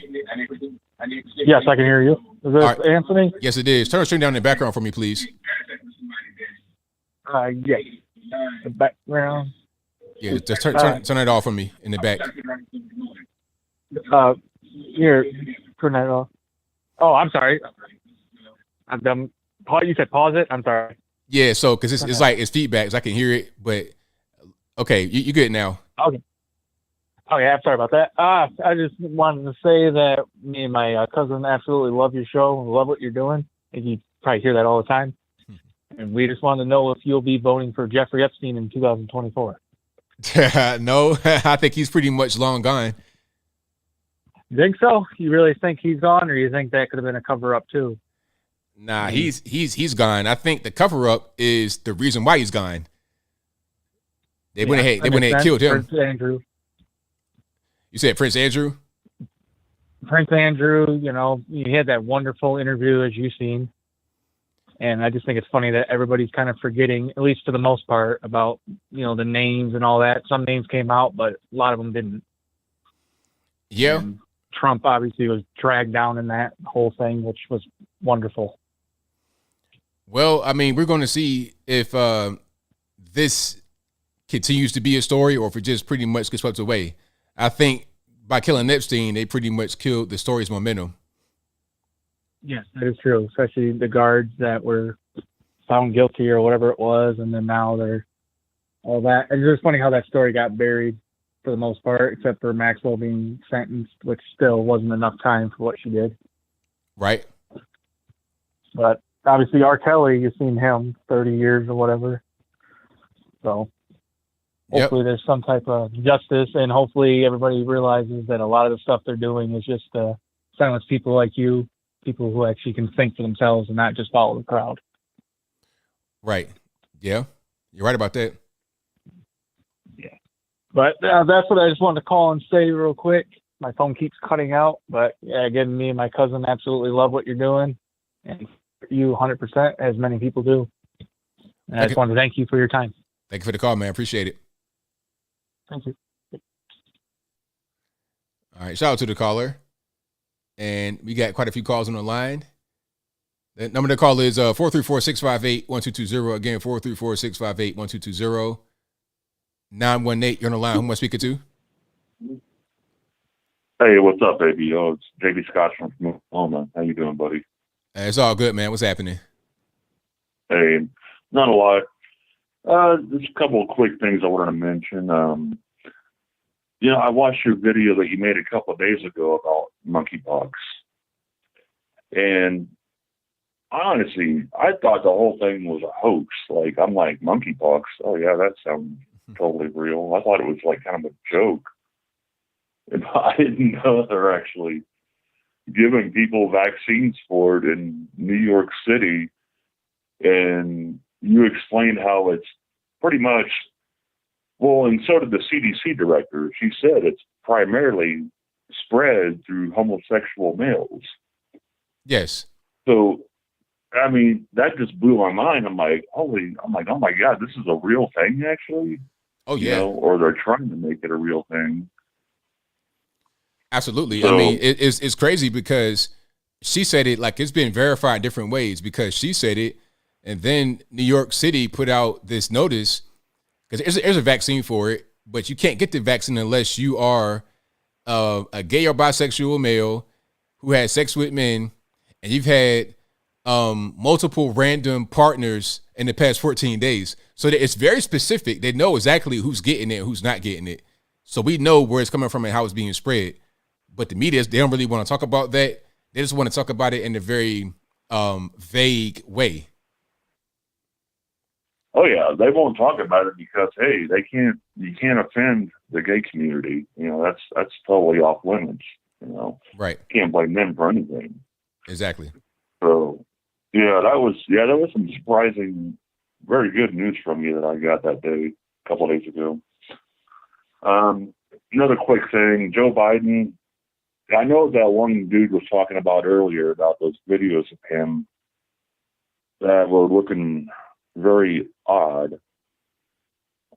Yes, I can hear you. Is this right. Anthony? Yes, it is. Turn the stream down in the background for me, please. Yes. The background. Yeah, just turn it off for me in the back. Here, turn that off. Oh, I'm sorry. I'm done. You said pause it? I'm sorry. Yeah, so because it's like it's feedback, so I can hear it, but okay, you good now. Okay. Oh yeah, I'm sorry about that. I just wanted to say that me and my cousin absolutely love your show and love what you're doing. And you probably hear that all the time. And we just wanted to know if you'll be voting for Jeffrey Epstein in 2024. No, I think he's pretty much long gone. You think so? You really think he's gone, or you think that could have been a cover up too? Nah, he's gone. I think the cover up is the reason why he's gone. They went ahead killed him. Prince Andrew. You said Prince Andrew? Prince Andrew, he had that wonderful interview, as you've seen. And I just think it's funny that everybody's kind of forgetting, at least for the most part, about, the names and all that. Some names came out, but a lot of them didn't. Yeah. And Trump obviously was dragged down in that whole thing, which was wonderful. Well, I mean, we're going to see if this continues to be a story or if it just pretty much gets swept away. I think by killing Epstein, they pretty much killed the story's momentum. Yes, that is true, especially the guards that were found guilty or whatever it was, and then now they're all that. It's just funny how that story got buried. for the most part, except for Maxwell being sentenced, which still wasn't enough time for what she did. Right. But obviously, R. Kelly, you've seen him 30 years or whatever. So hopefully there's some type of justice, and hopefully everybody realizes that a lot of the stuff they're doing is just to silence people like you, people who actually can think for themselves and not just follow the crowd. Right. Yeah. You're right about that. Yeah. But that's what I just wanted to call and say real quick. My phone keeps cutting out, but yeah, again, me and my cousin absolutely love what you're doing, and you 100%, as many people do. And I just wanted to thank you for your time. Thank you for the call, man. Appreciate it. Thank you. All right. Shout out to the caller. And we got quite a few calls on the line. The number to call is 434-658-1220. Again, 434-658-1220. 918, you're on the line. Who am I speaking to? Hey, what's up, baby? It's JB Scott from Oklahoma. How you doing, buddy? It's all good, man. What's happening? Hey, not a lot. Just a couple of quick things I wanted to mention. I watched your video that you made a couple of days ago about monkeypox. And honestly, I thought the whole thing was a hoax. I'm like, monkeypox? Oh, yeah, that sounds totally real. I thought it was kind of a joke. And I didn't know they're actually giving people vaccines for it in New York City. And you explained how it's pretty much, and so did the CDC director. She said it's primarily spread through homosexual males. Yes. So, I mean, that just blew my mind. I'm like, oh my God, this is a real thing, actually? Oh, yeah. Or they're trying to make it a real thing. Absolutely. So, I mean, it's crazy because she said it like it's been verified different ways, because she said it, and then New York City put out this notice, because there's a vaccine for it, but you can't get the vaccine unless you are a gay or bisexual male who has sex with men, and you've had multiple random partners in the past 14 days. So it's very specific. They know exactly who's getting it, who's not getting it. So we know where it's coming from and how it's being spread. But the media, they don't really want to talk about that. They just want to talk about it in a very vague way. Oh yeah, they won't talk about it because you can't offend the gay community. That's totally off limits. Right. Can't blame them for anything. Exactly. So yeah, that was some surprising, very good news from you that I got that day, a couple of days ago. Another quick thing, Joe Biden. I know that one dude was talking about earlier about those videos of him that were looking very odd.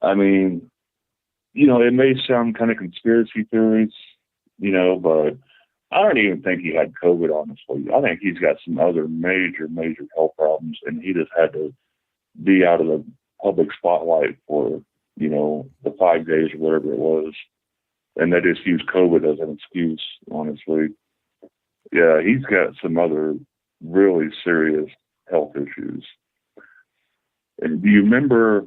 I mean, it may sound kind of conspiracy theories, but I don't even think he had COVID, honestly. I think he's got some other major, major health problems, and he just had to be out of the public spotlight for, the 5 days or whatever it was. And they just use COVID as an excuse, honestly. Yeah, he's got some other really serious health issues. And do you remember,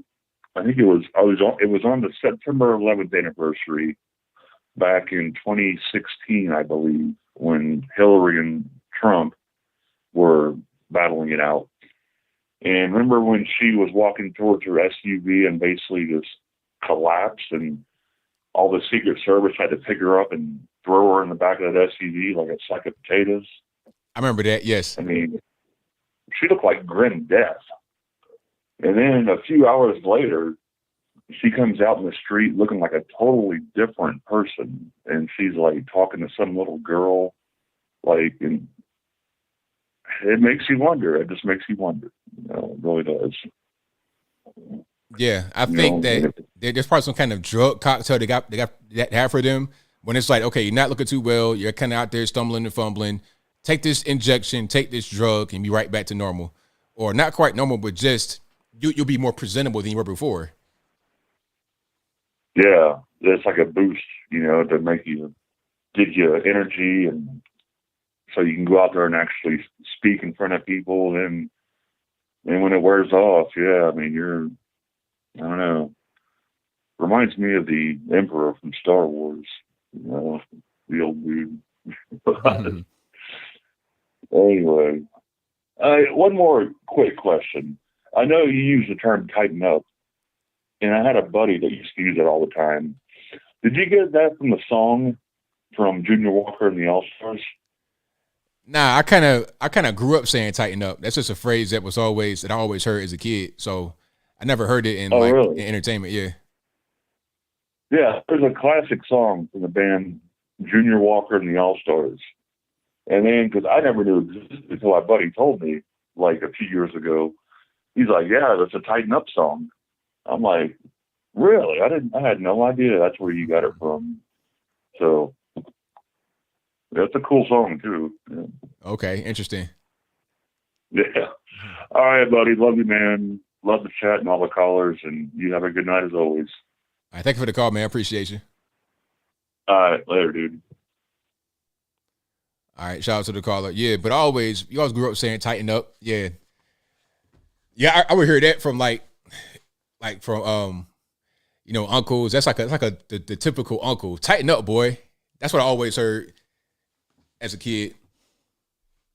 I think it was on the September 11th anniversary back in 2016, I believe, when Hillary and Trump were battling it out. And remember when she was walking towards her SUV and basically just collapsed, and all the Secret Service had to pick her up and throw her in the back of that SUV like a sack of potatoes? I remember that, yes. I mean, she looked like grim death. And then a few hours later, she comes out in the street looking like a totally different person. And she's like talking to some little girl, and it makes you wonder. It just makes you wonder. It really does. Yeah, I think that there's probably some kind of drug cocktail they got that have for them, when it's like, okay, you're not looking too well, you're kind of out there stumbling and fumbling. Take this injection, take this drug, and be right back to normal, or not quite normal, but just you'll be more presentable than you were before. Yeah, it's like a boost, to make you, give you energy, and so you can go out there and actually speak in front of people. And when it wears off, yeah, I mean, I don't know. Reminds me of the Emperor from Star Wars. You know, the old dude. Anyway, one more quick question. I know you use the term tighten up, and I had a buddy that used to use it all the time. Did you get that from the song from Junior Walker and the All-Stars? Nah, I kind of grew up saying tighten up. That's just a phrase that I always heard as a kid. So I never heard it in in entertainment. Yeah. Yeah, there's a classic song from the band Junior Walker and the All-Stars. And then, because I never knew it existed until my buddy told me, like a few years ago, he's like, yeah, that's a tighten up song. I'm like, really? I had no idea that's where you got it from. So that's a cool song too. Yeah. Okay, interesting. Yeah. All right, buddy. Love you, man. Love the chat and all the callers, and you have a good night as always. All right, thank you for the call, man. I appreciate you. All right, later, dude. All right, shout out to the caller. Yeah, but you always grew up saying tighten up. Yeah. Yeah, I would hear that from like from uncles. That's like the typical uncle. Tighten up, boy. That's what I always heard as a kid.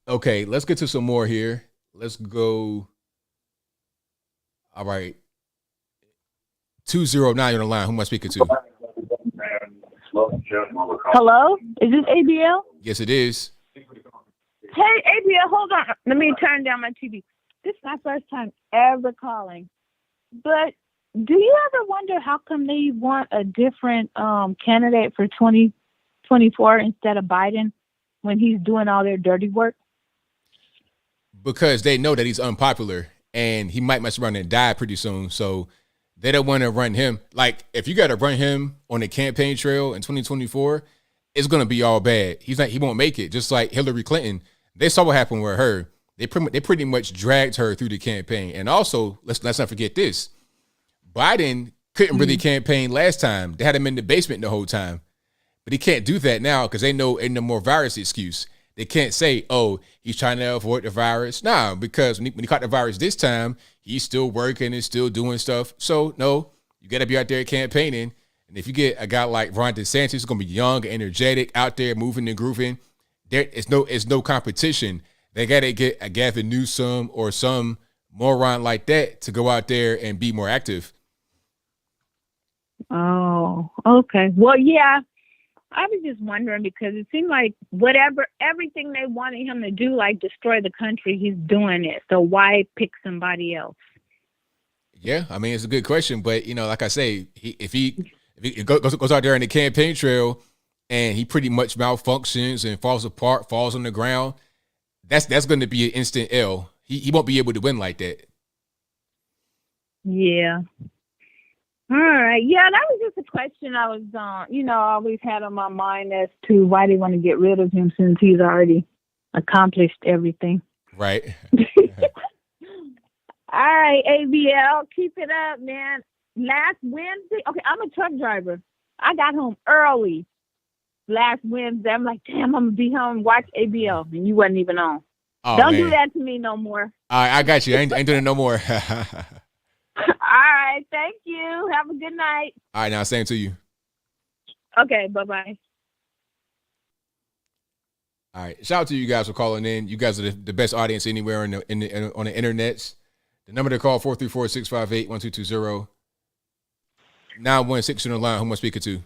Okay, let's get to some more here. Let's go. All right. 209 on the line. Who am I speaking to? Hello? Is this ABL? Yes, it is. Hey, ABL, hold on. Let me turn down my TV. This is my first time ever calling. But do you ever wonder how come they want a different candidate for 2024 instead of Biden when he's doing all their dirty work? Because they know that he's unpopular and he might mess around and die pretty soon. So they don't want to run him. Like, if you got to run him on the campaign trail in 2024, it's going to be all bad. He won't make it. Just like Hillary Clinton, they saw what happened with her. They pretty much dragged her through the campaign. And also, let's not forget this. Biden couldn't really campaign last time. They had him in the basement the whole time. But he can't do that now because they know ain't no more virus excuse. They can't say, oh, he's trying to avoid the virus. Nah, because when he caught the virus this time, he's still working and still doing stuff. So, no, you got to be out there campaigning. And if you get a guy like Ron DeSantis, who's going to be young, energetic, out there moving and grooving, it's no competition. They got to get a Gavin Newsom or some moron like that to go out there and be more active. Oh, okay. Well, yeah. I was just wondering because it seemed like everything they wanted him to do, like destroy the country, he's doing it. So why pick somebody else? Yeah, I mean, it's a good question. But, like I say, if he goes out there in the campaign trail and he pretty much malfunctions and falls apart, falls on the ground, that's going to be an instant L. He won't be able to win like that. Yeah. All right. Yeah, that was just a question I was always had on my mind as to why they want to get rid of him since he's already accomplished everything. Right. All right, ABL, keep it up, man. Last Wednesday, okay, I'm a truck driver. I got home early last Wednesday. I'm like, damn, I'm going to be home and watch ABL. And you wasn't even on. Oh, Don't man. do that to me no more. All right, I got you. I ain't doing it no more. All right. Thank you. Have a good night. All right, now, same to you. Okay. Bye-bye. All right. Shout out to you guys for calling in. You guys are the best audience anywhere on the internet. The number to call, 434-658-1220. 916 on the line. Who am I speaking to?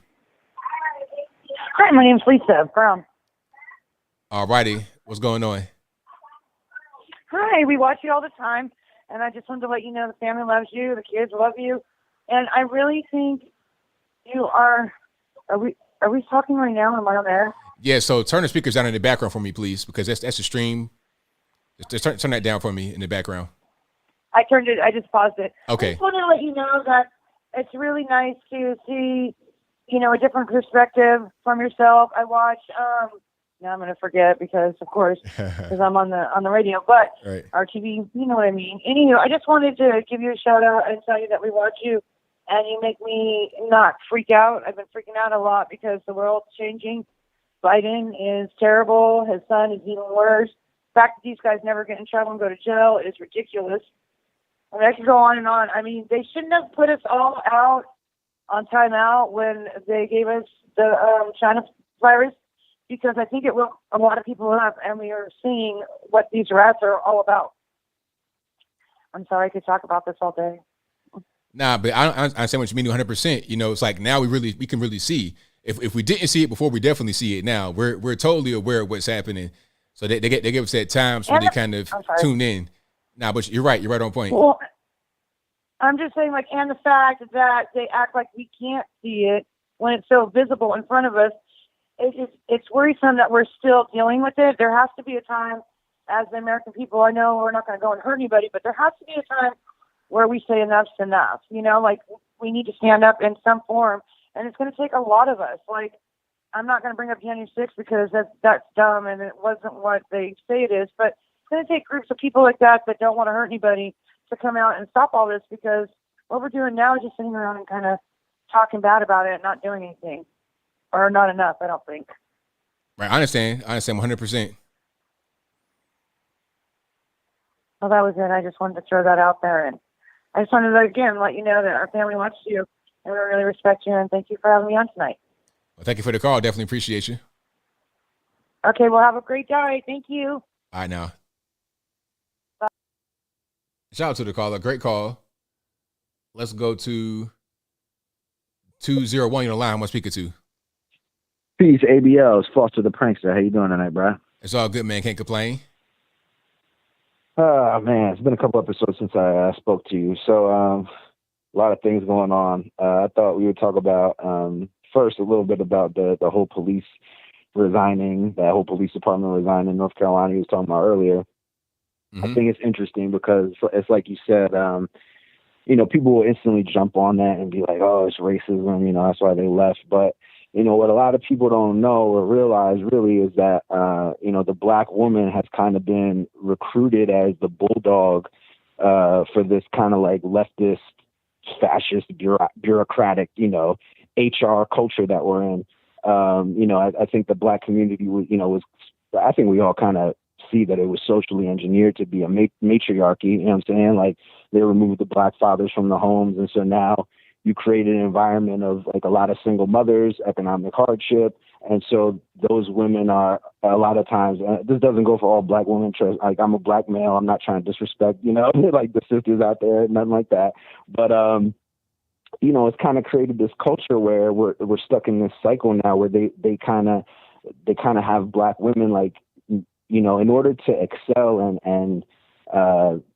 Hi, my name's Lisa from. All righty. What's going on? Hi, we watch you all the time. And I just wanted to let you know the family loves you, the kids love you, and I really think you are. Are we talking right now? Am I on air? Yeah. So turn the speakers down in the background for me, please, because that's the stream. Just turn that down for me in the background. I turned it. I just paused it. Okay. I just wanted to let you know that it's really nice to see, a different perspective from yourself. I watch. Now I'm going to forget because, of course, because I'm on the radio, but right. Our TV, you know what I mean. Anywho, I just wanted to give you a shout out and tell you that we watch you, and you make me not freak out. I've been freaking out a lot because the world's changing. Biden is terrible. His son is even worse. The fact that these guys never get in trouble and go to jail is ridiculous. I mean, I could go on and on. I mean, they shouldn't have put us all out on timeout when they gave us the China virus, because I think it woke a lot of people up, and we are seeing what these rats are all about. I'm sorry, I could talk about this all day. Nah, but I understand what you mean 100%. You know, it's like now we can really see. If we didn't see it before, we definitely see it now. We're totally aware of what's happening. So they give us that time so they kind of tune in. Nah, but you're right on point. Well, I'm just saying, like, and the fact that they act like we can't see it when it's so visible in front of us, it's worrisome that we're still dealing with it. There has to be a time, as the American people, I know we're not going to go and hurt anybody, but there has to be a time where we say enough's enough. You know, like, we need to stand up in some form, and it's going to take a lot of us. Like, I'm not going to bring up January 6th because that's dumb and it wasn't what they say it is, but it's going to take groups of people like that don't want to hurt anybody to come out and stop all this, because what we're doing now is just sitting around and kind of talking bad about it and not doing anything, or not enough, I don't think. Right, I understand 100%. Well, that was it. I just wanted to throw that out there, and I just wanted to, again, let you know that our family wants you, and we really respect you, and thank you for having me on tonight. Well, thank you for the call. Definitely appreciate you. Okay, well, have a great day. Thank you. All right, now. Bye. Shout out to the caller. Great call. Let's go to 201. You're on the line. I'm speaking to. Peace, ABL. It's Foster the Prankster. How you doing tonight, bro? It's all good, man. Can't complain. Man, it's been a couple episodes since I spoke to you. So a lot of things going on. I thought we would talk about, first, a little bit about the whole police resigning, that whole police department resigning in North Carolina you was talking about earlier. Mm-hmm. I think it's interesting because it's like you said, you know, people will instantly jump on that and be like, oh, it's racism, you know, that's why they left. But, you know, what a lot of people don't know or realize really is that, you know, the black woman has kind of been recruited as the bulldog for this kind of like leftist, fascist, bureaucratic, you know, HR culture that we're in. You know, I think the black community, I think we all kind of see that it was socially engineered to be a matriarchy, you know what I'm saying? Like, they removed the black fathers from the homes, and so now you create an environment of like a lot of single mothers, economic hardship, and so those women are a lot of times, this doesn't go for all black women, like, I'm a black male, I'm not trying to disrespect, you know, like the sisters out there, nothing like that, but you know, it's kind of created this culture where we're stuck in this cycle now where they kind of have black women, like, you know, in order to excel and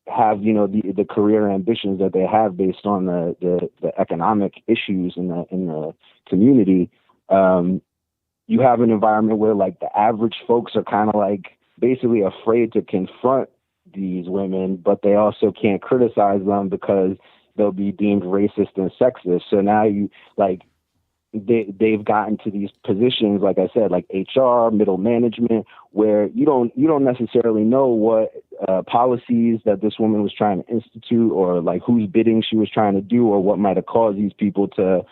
have, you know, the career ambitions that they have based on the economic issues in the community, you have an environment where like the average folks are kind of like basically afraid to confront these women, but they also can't criticize them because they'll be deemed racist and sexist. So now you like they've gotten to these positions, like I said, like HR, middle management, where you don't necessarily know what policies that this woman was trying to institute, or like whose bidding she was trying to do, or what might have caused these people to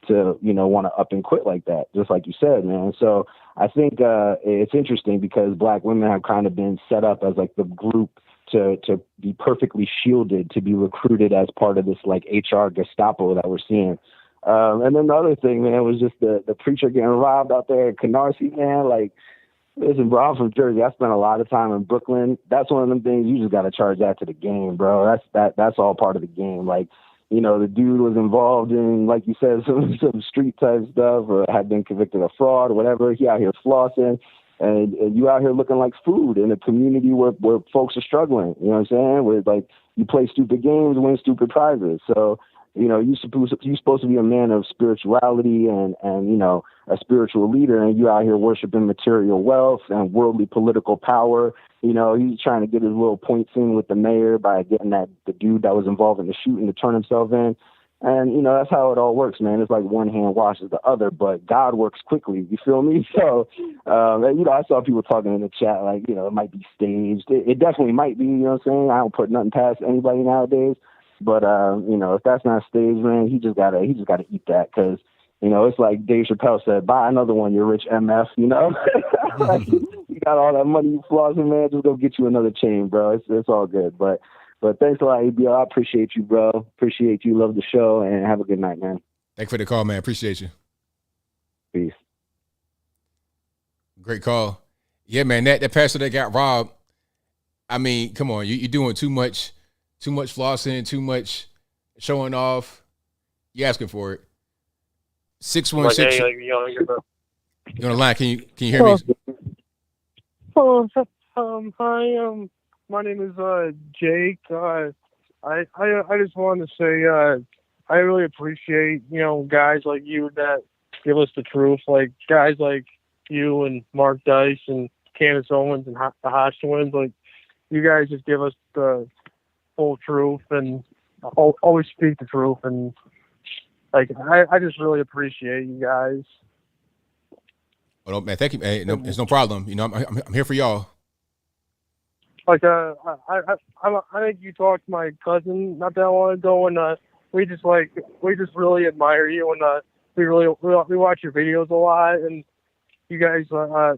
you know, want to up and quit like that, just like you said, man. So I think it's interesting because black women have kind of been set up as like the group to be perfectly shielded, to be recruited as part of this like HR Gestapo that we're seeing. And then the other thing, man, was just the preacher getting robbed out there in Canarsie, man. Like, listen, bro, I'm from Jersey. I spent a lot of time in Brooklyn. That's one of them things you just got to charge that to the game, bro. That's all part of the game. Like, you know, the dude was involved in, like you said, some street type stuff, or had been convicted of fraud or whatever. He out here flossing, and you out here looking like food in a community where folks are struggling. You know what I'm saying? Where like you play stupid games, win stupid prizes. So, you know, you're supposed to be a man of spirituality and you know, a spiritual leader, and you out here worshiping material wealth and worldly political power. You know, he's trying to get his little points in with the mayor by getting the dude that was involved in the shooting to turn himself in. And, you know, that's how it all works, man. It's like one hand washes the other, but God works quickly. You feel me? So, and, you know, I saw people talking in the chat, like, you know, it might be staged. It definitely might be, you know what I'm saying? I don't put nothing past anybody nowadays. But, you know, if that's not staged, man, he just gotta eat that. Cause, you know, it's like Dave Chappelle said, buy another one, you rich MF, you know, like, you got all that money you flossing, man, just go get you another chain, bro. It's all good. But thanks a lot, ABL. I appreciate you, bro. Appreciate you. Love the show, and have a good night, man. Thank you for the call, man. Appreciate you. Peace. Great call. Yeah, man, that pastor that got robbed, I mean, come on, you're doing too much flossing, too much showing off. You asking for it. 616. You on the line? Can you hear me? Hello. Hi. My name is Jake. I just wanted to say I really appreciate guys like you that give us the truth, like guys like you and Mark Dice and Candace Owens and the Hodge twins. Like you guys just give us the full truth and always speak the truth, and like I just really appreciate you guys. Well, man, thank you, man. No, it's no problem. I'm here for y'all. Like I think you talked to my cousin not that long ago, and we just really admire you, and we watch your videos a lot, and you guys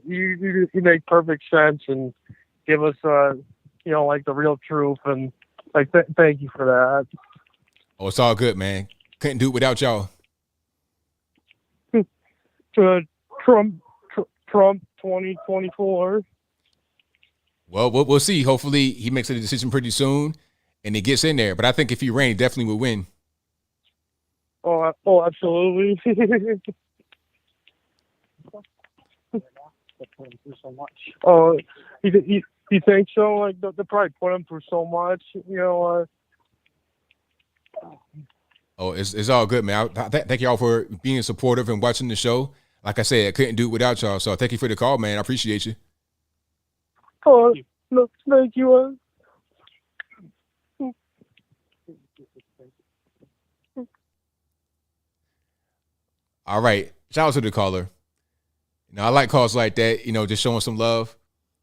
you make perfect sense and give us like the real truth, and like thank you for that. Oh, it's all good, man. Couldn't do it without y'all. Trump 2024. Well, we'll see. Hopefully, he makes a decision pretty soon, and he gets in there. But I think if he ran, he definitely would win. Oh, absolutely. Oh, you think so? Like they probably put him through so much, Oh, it's all good, man. Thank y'all for being supportive and watching the show. Like I said, I couldn't do it without y'all. So thank you for the call, man. I appreciate you. Oh, no, thank you. All right. Shout out to the caller. I like calls like that. Just showing some love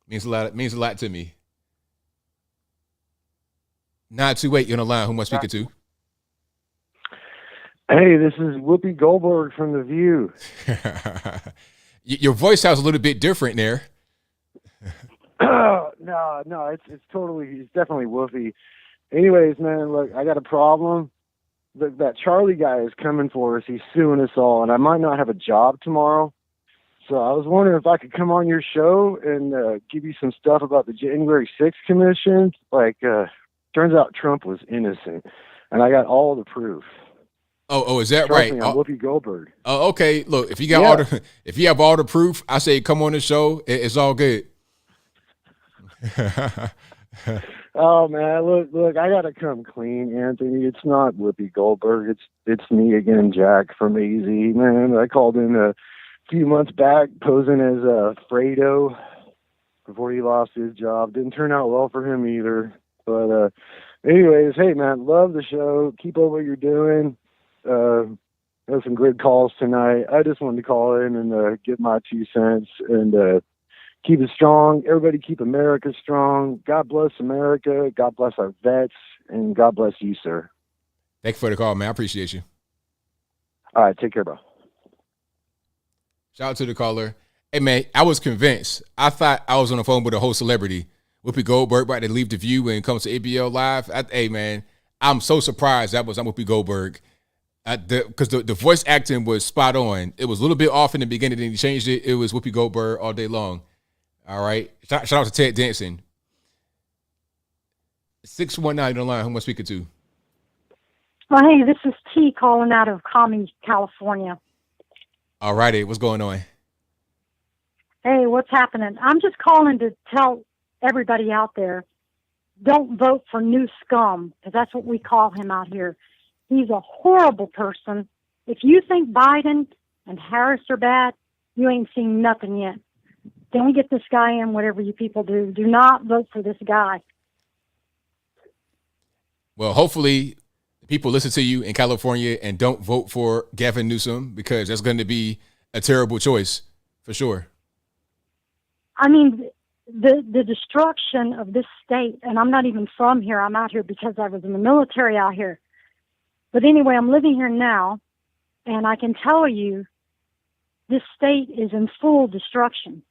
means a lot to me. 928, you're on the line. Who am I speaking to? Hey, this is Whoopi Goldberg from The View. Your voice sounds a little bit different there. No, it's definitely Whoopi. Anyways, man, look, I got a problem. That Charlie guy is coming for us. He's suing us all, and I might not have a job tomorrow. So I was wondering if I could come on your show and give you some stuff about the January 6th commission. Like, turns out Trump was innocent, and I got all the proof. Oh, is that Trust right? me, I'm Whoopi Goldberg. Oh, okay. Look, if you have all the proof, I say come on the show. It's all good. Oh man, look, I gotta come clean, Anthony. It's not Whoopi Goldberg. It's me again, Jack from AZ. Man, I called in a few months back posing as Fredo before he lost his job. Didn't turn out well for him either. But anyways, hey man, love the show. Keep up what you're doing. Had some great calls tonight. I just wanted to call in and give my 2 cents and keep it strong. Everybody keep America strong. God bless America. God bless our vets. And God bless you, sir. Thank you for the call, man. I appreciate you. All right. Take care, bro. Shout out to the caller. Hey, man, I was convinced. I thought I was on the phone with a whole celebrity. Whoopi Goldberg about to leave The View and come to ABL Live. Hey, man, I'm so surprised I'm Whoopi Goldberg. Because the voice acting was spot on. It was a little bit off in the beginning, then he changed it. It was Whoopi Goldberg all day long. All right. Shout out to Ted Danson. 619 on the line. Who am I speaking to? Well, hey, this is T calling out of Cummings, California. All righty. What's going on? Hey, what's happening? I'm just calling to tell everybody out there, don't vote for New Scum, because that's what we call him out here. He's a horrible person. If you think Biden and Harris are bad, you ain't seen nothing yet. Don't get this guy in, whatever you people do. Do not vote for this guy. Well, hopefully people listen to you in California and don't vote for Gavin Newsom, because that's going to be a terrible choice for sure. I mean, the destruction of this state, and I'm not even from here. I'm out here because I was in the military out here. But anyway, I'm living here now, and I can tell you this state is in full destruction.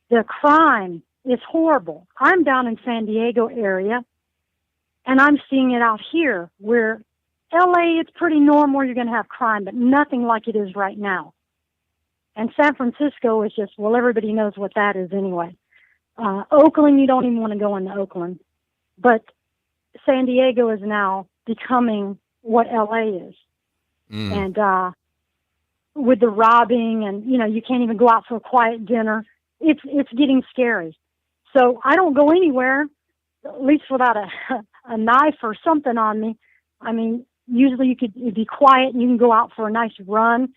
The crime is horrible. I'm down in San Diego area, and I'm seeing it out here where LA, it's pretty normal. You're going to have crime, but nothing like it is right now. And San Francisco is just, well, everybody knows what that is anyway. Oakland, you don't even want to go into Oakland. But San Diego is now becoming what LA is. And with the robbing and, you know, you can't even go out for a quiet dinner. It's getting scary. So I don't go anywhere, at least without a knife or something on me. I mean, usually you'd be quiet and you can go out for a nice run.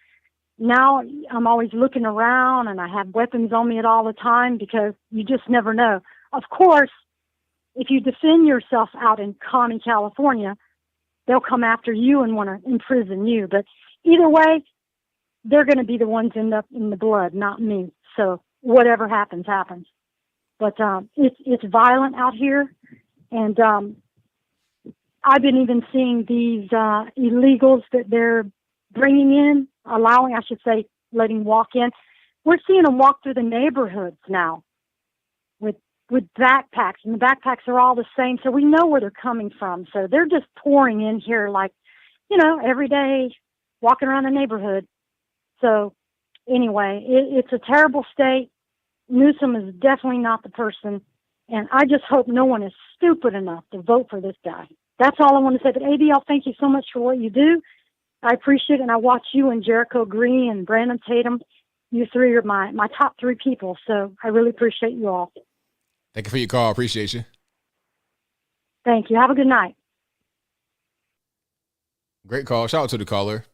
Now I'm always looking around and I have weapons on me at all the time because you just never know. Of course, if you defend yourself out in Connie, California, they'll come after you and want to imprison you. But either way, they're going to be the ones end up in the blood, not me. So whatever happens, happens. But it's violent out here. And I've been even seeing these illegals that they're bringing in, allowing, I should say, letting walk in. We're seeing them walk through the neighborhoods now with backpacks, and the backpacks are all the same, so we know where they're coming from. So they're just pouring in here like, you know, every day, walking around the neighborhood. So anyway, it's a terrible state. Newsom is definitely not the person, and I just hope no one is stupid enough to vote for this guy. That's all I want to say. But ABL, thank you so much for what you do. I appreciate it, and I watch you and Jericho Green and Brandon Tatum. You three are my top three people, so I really appreciate you all. Thank you for your call. Appreciate you. Thank you. Have a good night. Great call. Shout out to the caller.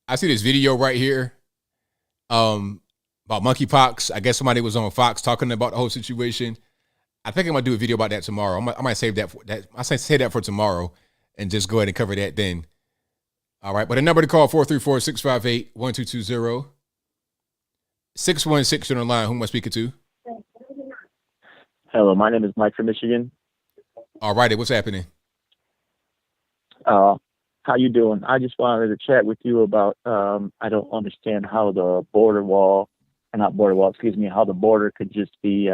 I see this video right here about monkeypox. I guess somebody was on Fox talking about the whole situation. I think I'm going to do a video about that tomorrow. I might save that for that. I say that for tomorrow and just go ahead and cover that then. All right. But the number to call, 434-658-1220. 616 on the line. Who am I speaking to? Hello, my name is Mike from Michigan. All righty, what's happening? How you doing? I just wanted to chat with you about, I don't understand how the how the border could just be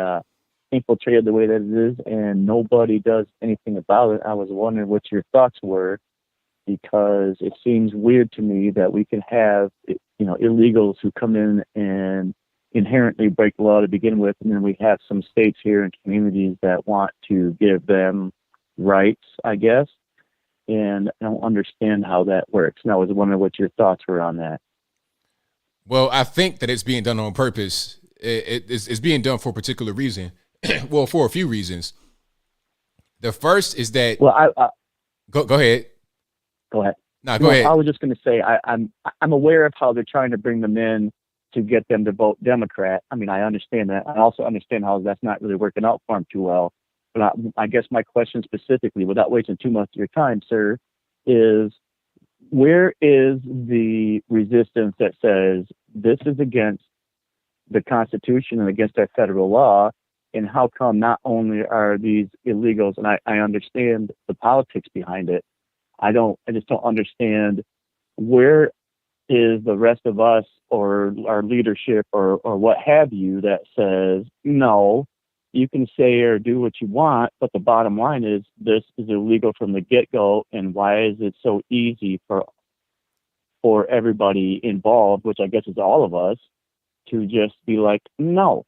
infiltrated the way that it is and nobody does anything about it. I was wondering what your thoughts were, because it seems weird to me that we can have, you know, illegals who come in and inherently break the law to begin with, and then we have some states here and communities that want to give them rights, I guess, and I don't understand how that works. And I was wondering what your thoughts were on that. Well, I think that it's being done on purpose. It's being done for a particular reason. Well, for a few reasons. The first is that. Well, go ahead. Go ahead. No, go ahead. I was just going to say I'm aware of how they're trying to bring them in to get them to vote Democrat. I mean, I understand that. I also understand how that's not really working out for them too well. But I guess my question specifically, without wasting too much of your time, sir, is where is the resistance that says this is against the Constitution and against our federal law? And how come not only are these illegals, and I understand the politics behind it, I just don't understand where is the rest of us or our leadership or what have you that says, no, you can say or do what you want, but the bottom line is this is illegal from the get-go, and why is it so easy for everybody involved, which I guess is all of us, to just be like, no,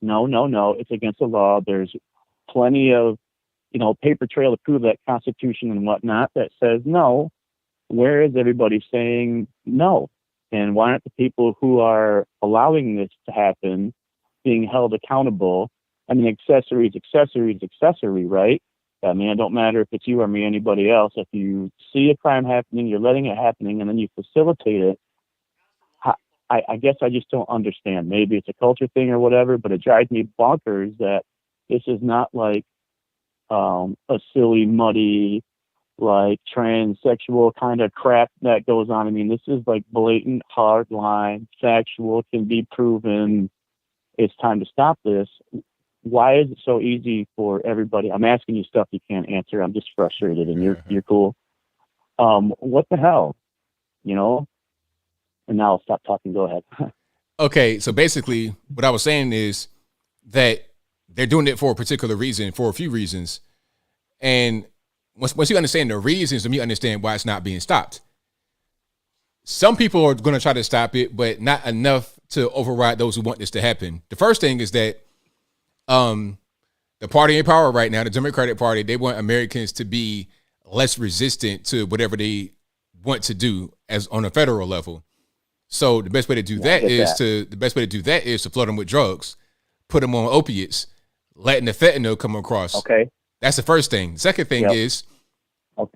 it's against the law. There's plenty of, paper trail to prove that Constitution and whatnot that says no. Where is everybody saying no? And why aren't the people who are allowing this to happen being held accountable? I mean, accessory is accessory, right? I mean, it don't matter if it's you or me, anybody else. If you see a crime happening, you're letting it happening, and then you facilitate it. I guess I just don't understand. Maybe it's a culture thing or whatever, but it drives me bonkers that this is not like a silly, muddy, like transsexual kind of crap that goes on. I mean, this is like blatant, hard line, factual, can be proven. It's time to stop this. Why is it so easy for everybody? I'm asking you stuff you can't answer. I'm just frustrated, and you're cool. What the hell, And now I'll stop talking. Go ahead. Okay, so basically, what I was saying is that they're doing it for a particular reason, for a few reasons, and once you understand the reasons, then you understand why it's not being stopped. Some people are going to try to stop it, but not enough to override those who want this to happen. The first thing is that the party in power right now, the Democratic Party, they want Americans to be less resistant to whatever they want to do as on a federal level. So the best way to do that is to flood them with drugs, put them on opiates, letting the fentanyl come across. Okay. That's the first thing. Second thing is,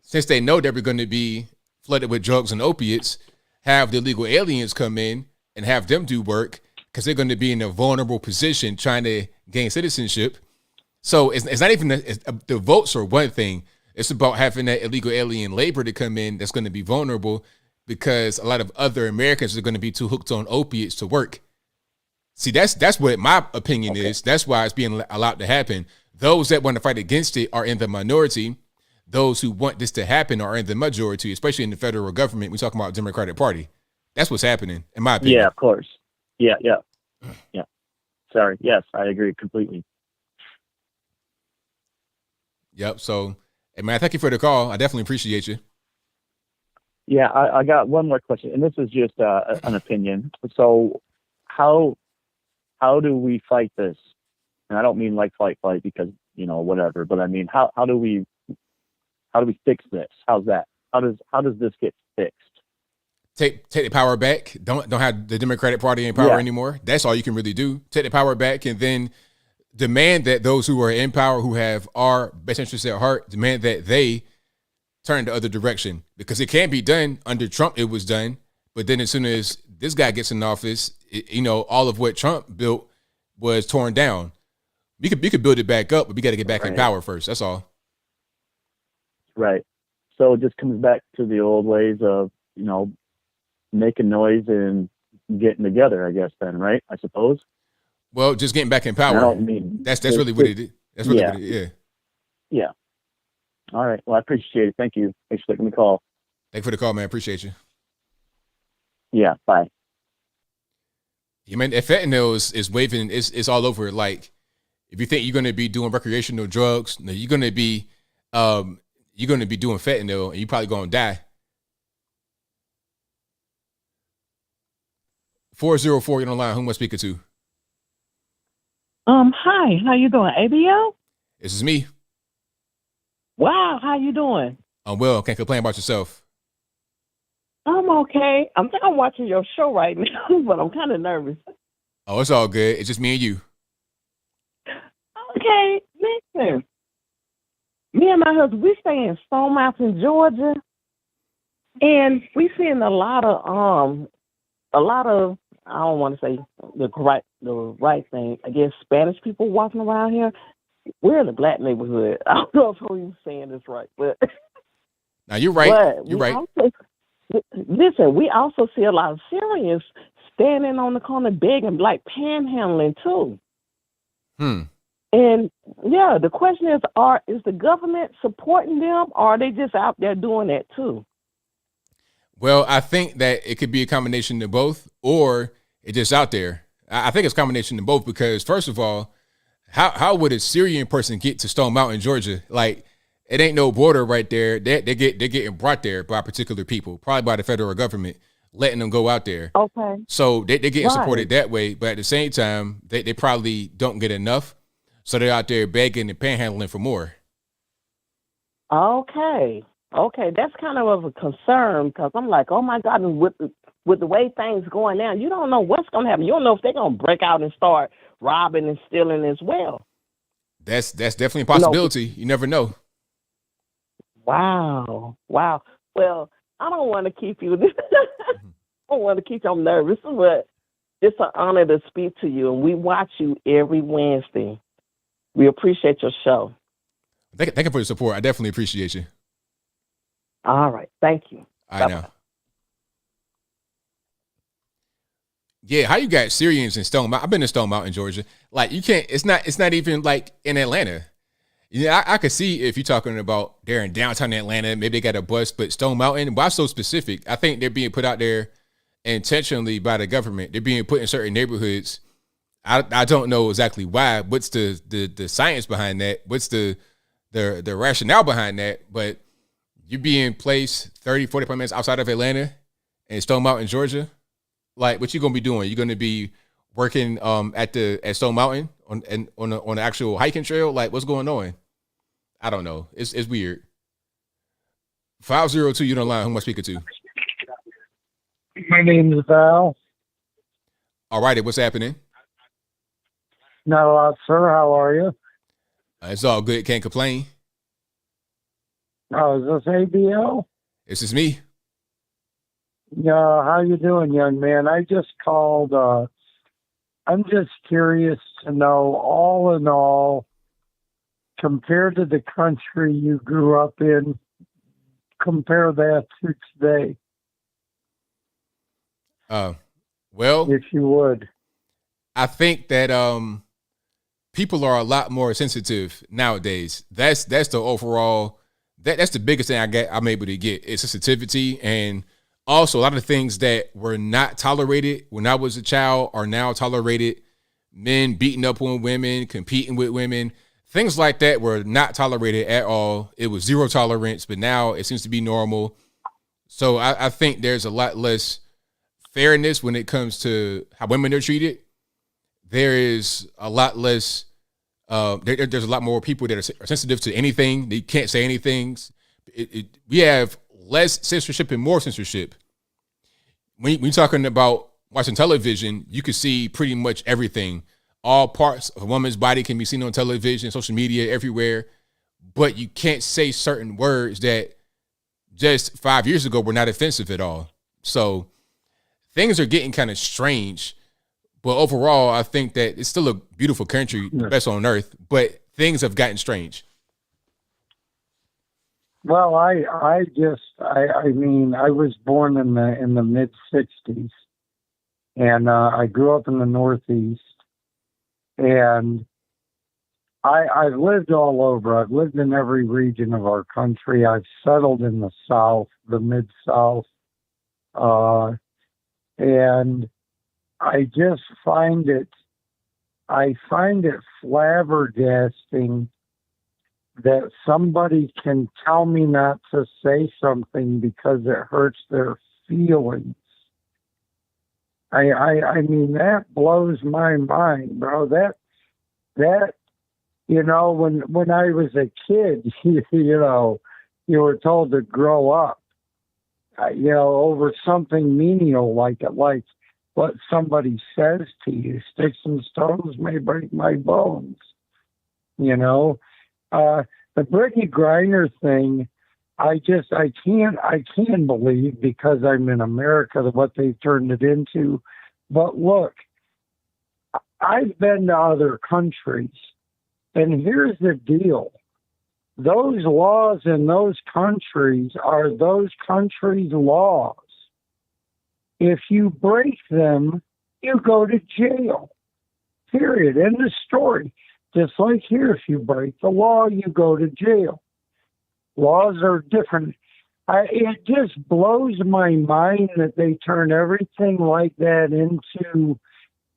since they know that we're going to be flooded with drugs and opiates, have the illegal aliens come in and have them do work because they're going to be in a vulnerable position trying to gain citizenship. So it's not even the votes are one thing. It's about having that illegal alien labor to come in that's going to be vulnerable because a lot of other Americans are going to be too hooked on opiates to work. See, that's what my opinion is. That's why it's being allowed to happen. Those that want to fight against it are in the minority. Those who want this to happen are in the majority, especially in the federal government. We're talking about Democratic Party. That's what's happening, in my opinion. Yeah, of course. Yeah. Sorry. Yes, I agree completely. Yep. So, hey, man, thank you for the call. I definitely appreciate you. Yeah, I got one more question, and this is just an opinion. So, how do we fight this? And I don't mean like fight because whatever, but I mean how do we fix this? How's that? How does this get fixed? Take the power back. Don't have the Democratic Party in power anymore. That's all you can really do. Take the power back, and then demand that those who are in power, who have our best interests at heart, demand that they turn the other direction, because it can't be done under Trump. It was done, but then as soon as this guy gets in office, all of what Trump built was torn down. You could build it back up, but we got to get back in power first. That's all. Right. So it just comes back to the old ways of making noise and getting together, I guess. Then, right? I suppose. Well, just getting back in power. That's really what it is. That's really what it is. Yeah. All right. Well, I appreciate it. Thank you. Thanks for taking the call. Thank you for the call, man. Appreciate you. Yeah. Bye. Yeah, man. If fentanyl is waving, it's all over. Like, if you think you're going to be doing recreational drugs, no, you're going to be doing fentanyl, and you're probably going to die. 404, you're on the line. Who am I speaking to? Hi, how you doing? ABL? This is me. Wow, how you doing? I'm well. Can't complain about yourself. I'm okay. I'm watching your show right now, but I'm kind of nervous. Oh, it's all good. It's just me and you. Okay, listen. Me and my husband, we stay in Stone Mountain, Georgia, and we seeing a lot of I don't want to say the right thing. I guess Spanish people walking around here. We're in a black neighborhood. I don't know if I'm saying this right, but now you're right. You're right. Listen, we also see a lot of Syrians standing on the corner begging, like panhandling too. And yeah, the question is the government supporting them, or are they just out there doing that too? Well, I think that it could be a combination of both, or it's just out there. I think it's a combination of both, because first of all, how would a Syrian person get to Stone Mountain, Georgia? Like, it ain't no border right there. They're getting brought there by particular people, probably by the federal government, letting them go out there. Okay. So they're getting supported that way, but at the same time, they probably don't get enough. So they're out there begging and panhandling for more. Okay, that's kind of a concern, because I'm like, oh my God, and with the way things going now, you don't know what's going to happen. You don't know if they're going to break out and start robbing and stealing as well. That's definitely a possibility. You never know. Wow. Well, I don't want to keep you. I don't want to keep you. I'm nervous, but it's an honor to speak to you, and we watch you every Wednesday. We appreciate your show. Thank you for your support. I definitely appreciate you. All right. Thank you. All right, now. Yeah, how you got Syrians in Stone Mountain? I've been to Stone Mountain, Georgia. Like, you can't, it's not even like in Atlanta. Yeah, I could see if you're talking about they're in downtown Atlanta, maybe they got a bus, but Stone Mountain, why so specific? I think they're being put out there intentionally by the government. They're being put in certain neighborhoods. I don't know exactly why. What's the science behind that? What's the the rationale behind that, but you being placed 30, 45 minutes outside of Atlanta in Stone Mountain, Georgia, like what you gonna be doing? You're gonna be working at Stone Mountain on the actual hiking trail? Like what's going on? I don't know. It's weird. 502, you don't lie. Who am I speaking to? My name is Val. All righty, what's happening? Not a lot, sir. How are you? It's all good. Can't complain. Oh, is this ABL? This is me. Yeah, how you doing, young man? I just called. I'm just curious to know, all in all, compared to the country you grew up in, compare that to today. Well, if you would, I think that people are a lot more sensitive nowadays. That's the overall. That's the biggest thing I'm able to get is sensitivity, and also a lot of things that were not tolerated when I was a child are now tolerated. Men beating up on women, competing with women, things like that were not tolerated at all. It was zero tolerance, but now it seems to be normal. So I think there's a lot less fairness when it comes to how women are treated. There is a lot less. There's a lot more people that are sensitive to anything. They can't say anything. We have less censorship and more censorship. When you're talking about watching television, you can see pretty much everything. All parts of a woman's body can be seen on television, social media, everywhere. But you can't say certain words that just 5 years ago were not offensive at all. So things are getting kind of strange. But overall, I think that it's still a beautiful country, the best on earth, but things have gotten strange. well, I mean, I was born in the mid '60s, and I grew up in the Northeast, and I've lived all over. I've lived in every region of our country. I've settled in the South, the mid South, and I just find it flabbergasting that somebody can tell me not to say something because it hurts their feelings. I mean, that blows my mind, bro. That when I was a kid, you were told to grow up, over something menial like what somebody says to you. Sticks and stones may break my bones. The Brittany Griner thing, I can't believe, because I'm in America, what they've turned it into. But look, I've been to other countries, and here's the deal. Those laws in those countries are those countries' laws. If you break them, you go to jail. Period. End of story. Just like here, if you break the law, you go to jail. Laws are different. It just blows my mind that they turn everything like that into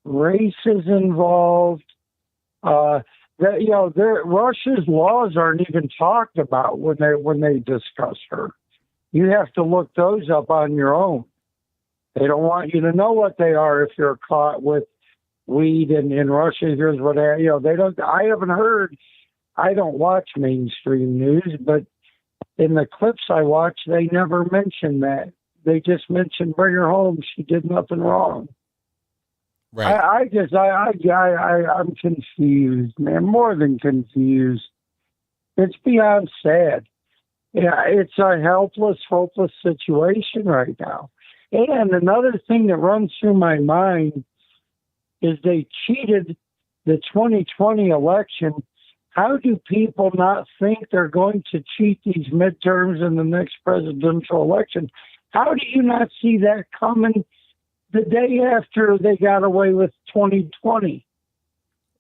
races involved. Russia's laws aren't even talked about when they discuss her. You have to look those up on your own. They don't want you to know what they are if you're caught with weed in Russia. Here's what they don't. I haven't heard. I don't watch mainstream news, but in the clips I watch, they never mention that. They just mention bring her home. She did nothing wrong. Right. I'm confused, man. More than confused. It's beyond sad. Yeah, it's a helpless, hopeless situation right now. And another thing that runs through my mind is they cheated the 2020 election. How do people not think they're going to cheat these midterms in the next presidential election? How do you not see that coming the day after they got away with 2020?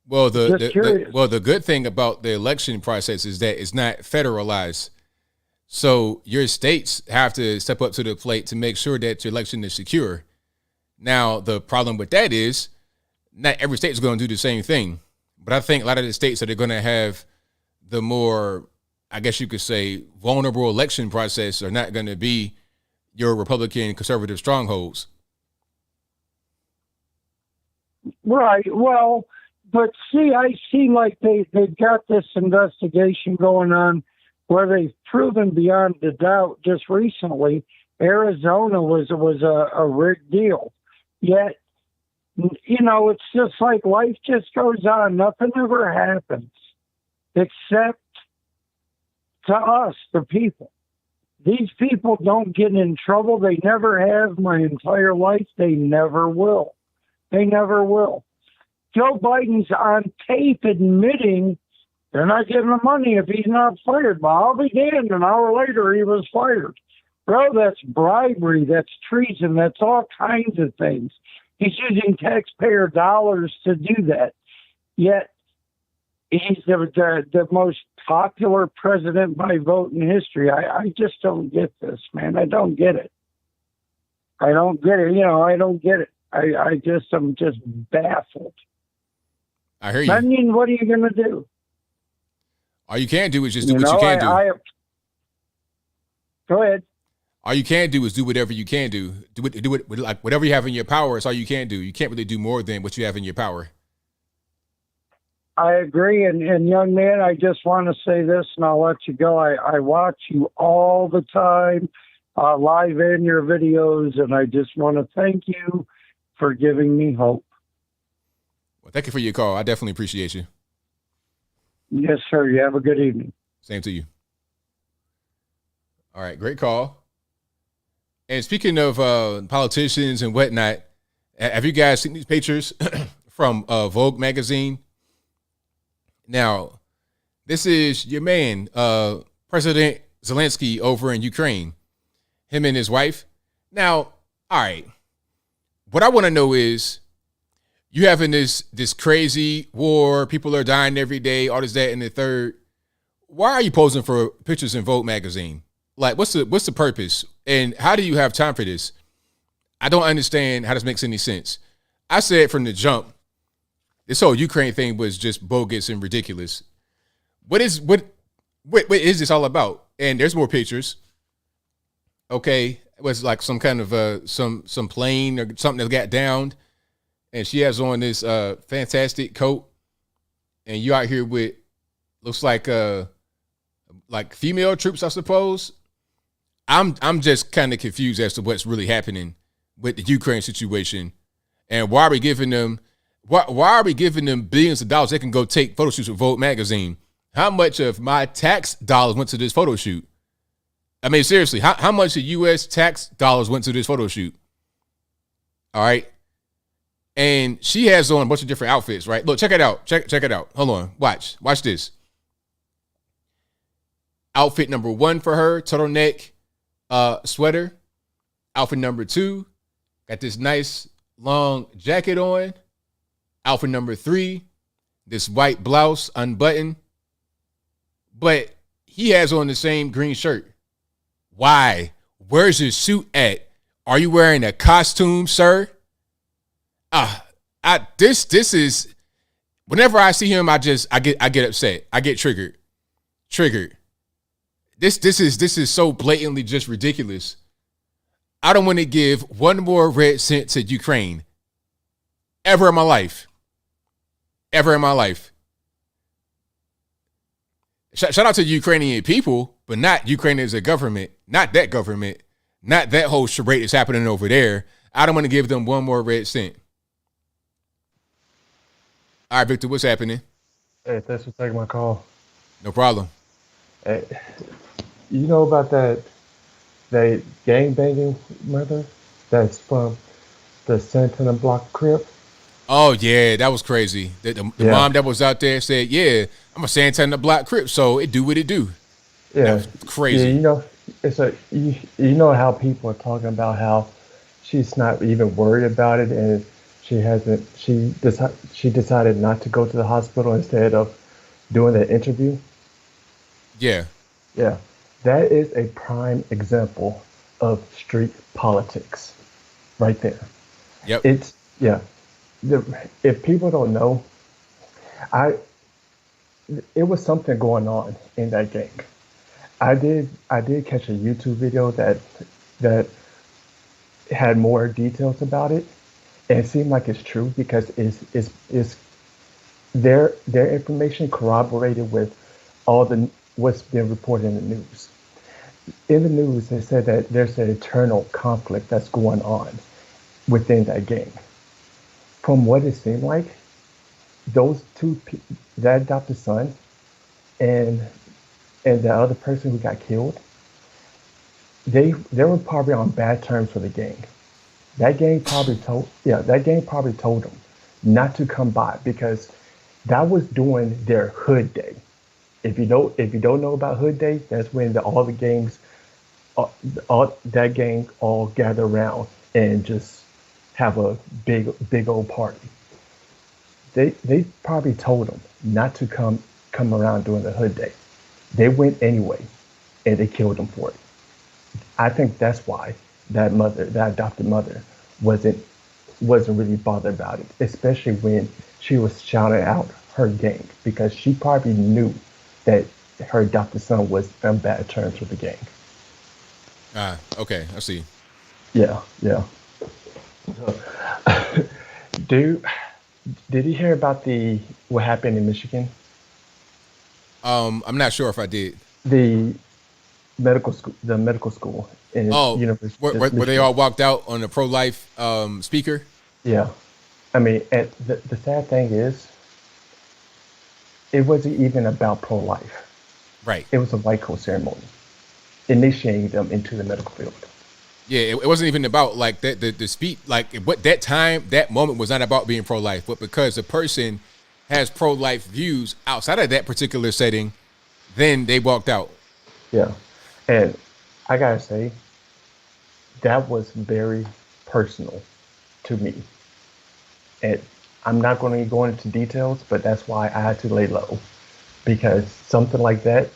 Well, the good thing about the election process is that it's not federalized. So your states have to step up to the plate to make sure that your election is secure. Now, the problem with that is not every state is going to do the same thing. But I think a lot of the states that are going to have the more I guess you could say, vulnerable election process are not going to be your Republican conservative strongholds. Right. Well, but see, I see like they've got this investigation going on where they've proven beyond a doubt just recently Arizona was a rigged deal. Yet, you know, it's just like life just goes on. Nothing ever happens except to us, the people. These people don't get in trouble. They never have my entire life. They never will. They never will. Joe Biden's on tape admitting they're not giving him money if he's not fired. But I'll be damned, an hour later he was fired. Bro, that's bribery, that's treason, that's all kinds of things. He's using taxpayer dollars to do that. Yet he's the most popular president by vote in history. I just don't get this, man. I don't get it. I don't get it. You know, I don't get it. I'm just baffled. I hear you. I mean, what are you going to do? All you can do is just do what you can do. Go ahead. All you can do is do whatever you can do. Do it like whatever you have in your power. It's all you can do. You can't really do more than what you have in your power. I agree. And young man, I just want to say this, and I'll let you go. I watch you all the time, live in your videos, and I just want to thank you for giving me hope. Well, thank you for your call. I definitely appreciate you. Yes, sir. You have a good evening. Same to you. All right, great call. And speaking of politicians and whatnot, have you guys seen these pictures from Vogue magazine? Now, this is your man, President Zelensky over in Ukraine, him and his wife. Now, all right, what I want to know is, you having this crazy war, people are dying every day, all this, that, and the third. Why are you posing for pictures in Vogue magazine? Like, what's the purpose? And how do you have time for this? I don't understand how this makes any sense. I said from the jump, this whole Ukraine thing was just bogus and ridiculous. What is this all about? And there's more pictures. Okay, it was like some kind of some plane or something that got downed, and she has on this fantastic coat, and you out here with looks like female troops, I suppose. I'm just kind of confused as to what's really happening with the Ukraine situation, and why are we giving them billions of dollars? They can go take photo shoots with Vogue magazine. How much of my tax dollars went to this photo shoot? I mean, seriously, how much of U.S. tax dollars went to this photo shoot? All right. And she has on a bunch of different outfits, right? Look, check it out. Check it out. Hold on. Watch this. Outfit number 1 for her, turtleneck sweater. Outfit number 2, got this nice long jacket on. Outfit number 3, this white blouse unbuttoned. But he has on the same green shirt. Why? Where's your suit at? Are you wearing a costume, sir? This is, whenever I see him, I get upset. I get triggered. This is so blatantly just ridiculous. I don't want to give one more red cent to Ukraine ever in my life. Shout out to Ukrainian people, but not Ukraine as a government, not that government, not that whole charade that's happening over there. I don't want to give them one more red cent. All right, Victor, what's happening? Hey, thanks for taking my call. No problem. Hey, you know about that gangbanging mother that's from the Santana Block Crip? Oh, yeah, that was crazy. The mom that was out there said, yeah, I'm a Santana Block Crip, so it do what it do. Yeah. That was crazy. Yeah, you know, you know how people are talking about how she's not even worried about it, and she decided not to go to the hospital instead of doing the interview. Yeah. Yeah. That is a prime example of street politics right there. Yep. If people don't know, it was something going on in that gang. I did catch a YouTube video that had more details about it, and it seemed like it's true because it's their information corroborated with all the what's been reported in the news. In the news, they said that there's an eternal conflict that's going on within that gang. From what it seemed like, those that adopted son and the other person who got killed, they were probably on bad terms with the gang. That gang probably told them not to come by because that was during their hood day. If you don't know about hood day, that's when all the gangs, all that gang all gather around and just have a big old party. They probably told them not to come around during the hood day. They went anyway, and they killed them for it. I think that's why that adopted mother, wasn't really bothered about it, especially when she was shouting out her gang, because she probably knew that her adopted son was on bad terms with the gang. Okay, I see. Yeah. Did you hear about what happened in Michigan? I'm not sure if I did. The medical school in University. Where they all walked out on the pro-life speaker? Yeah. I mean, the sad thing is, it wasn't even about pro-life. Right. It was a white coat ceremony, initiating them into the medical field. Yeah, it wasn't even about like the speech, like what that moment was not about being pro-life, but because the person has pro-life views outside of that particular setting, then they walked out. Yeah. And I gotta say, that was very personal to me. And I'm not going to go into details, but that's why I had to lay low, because something like that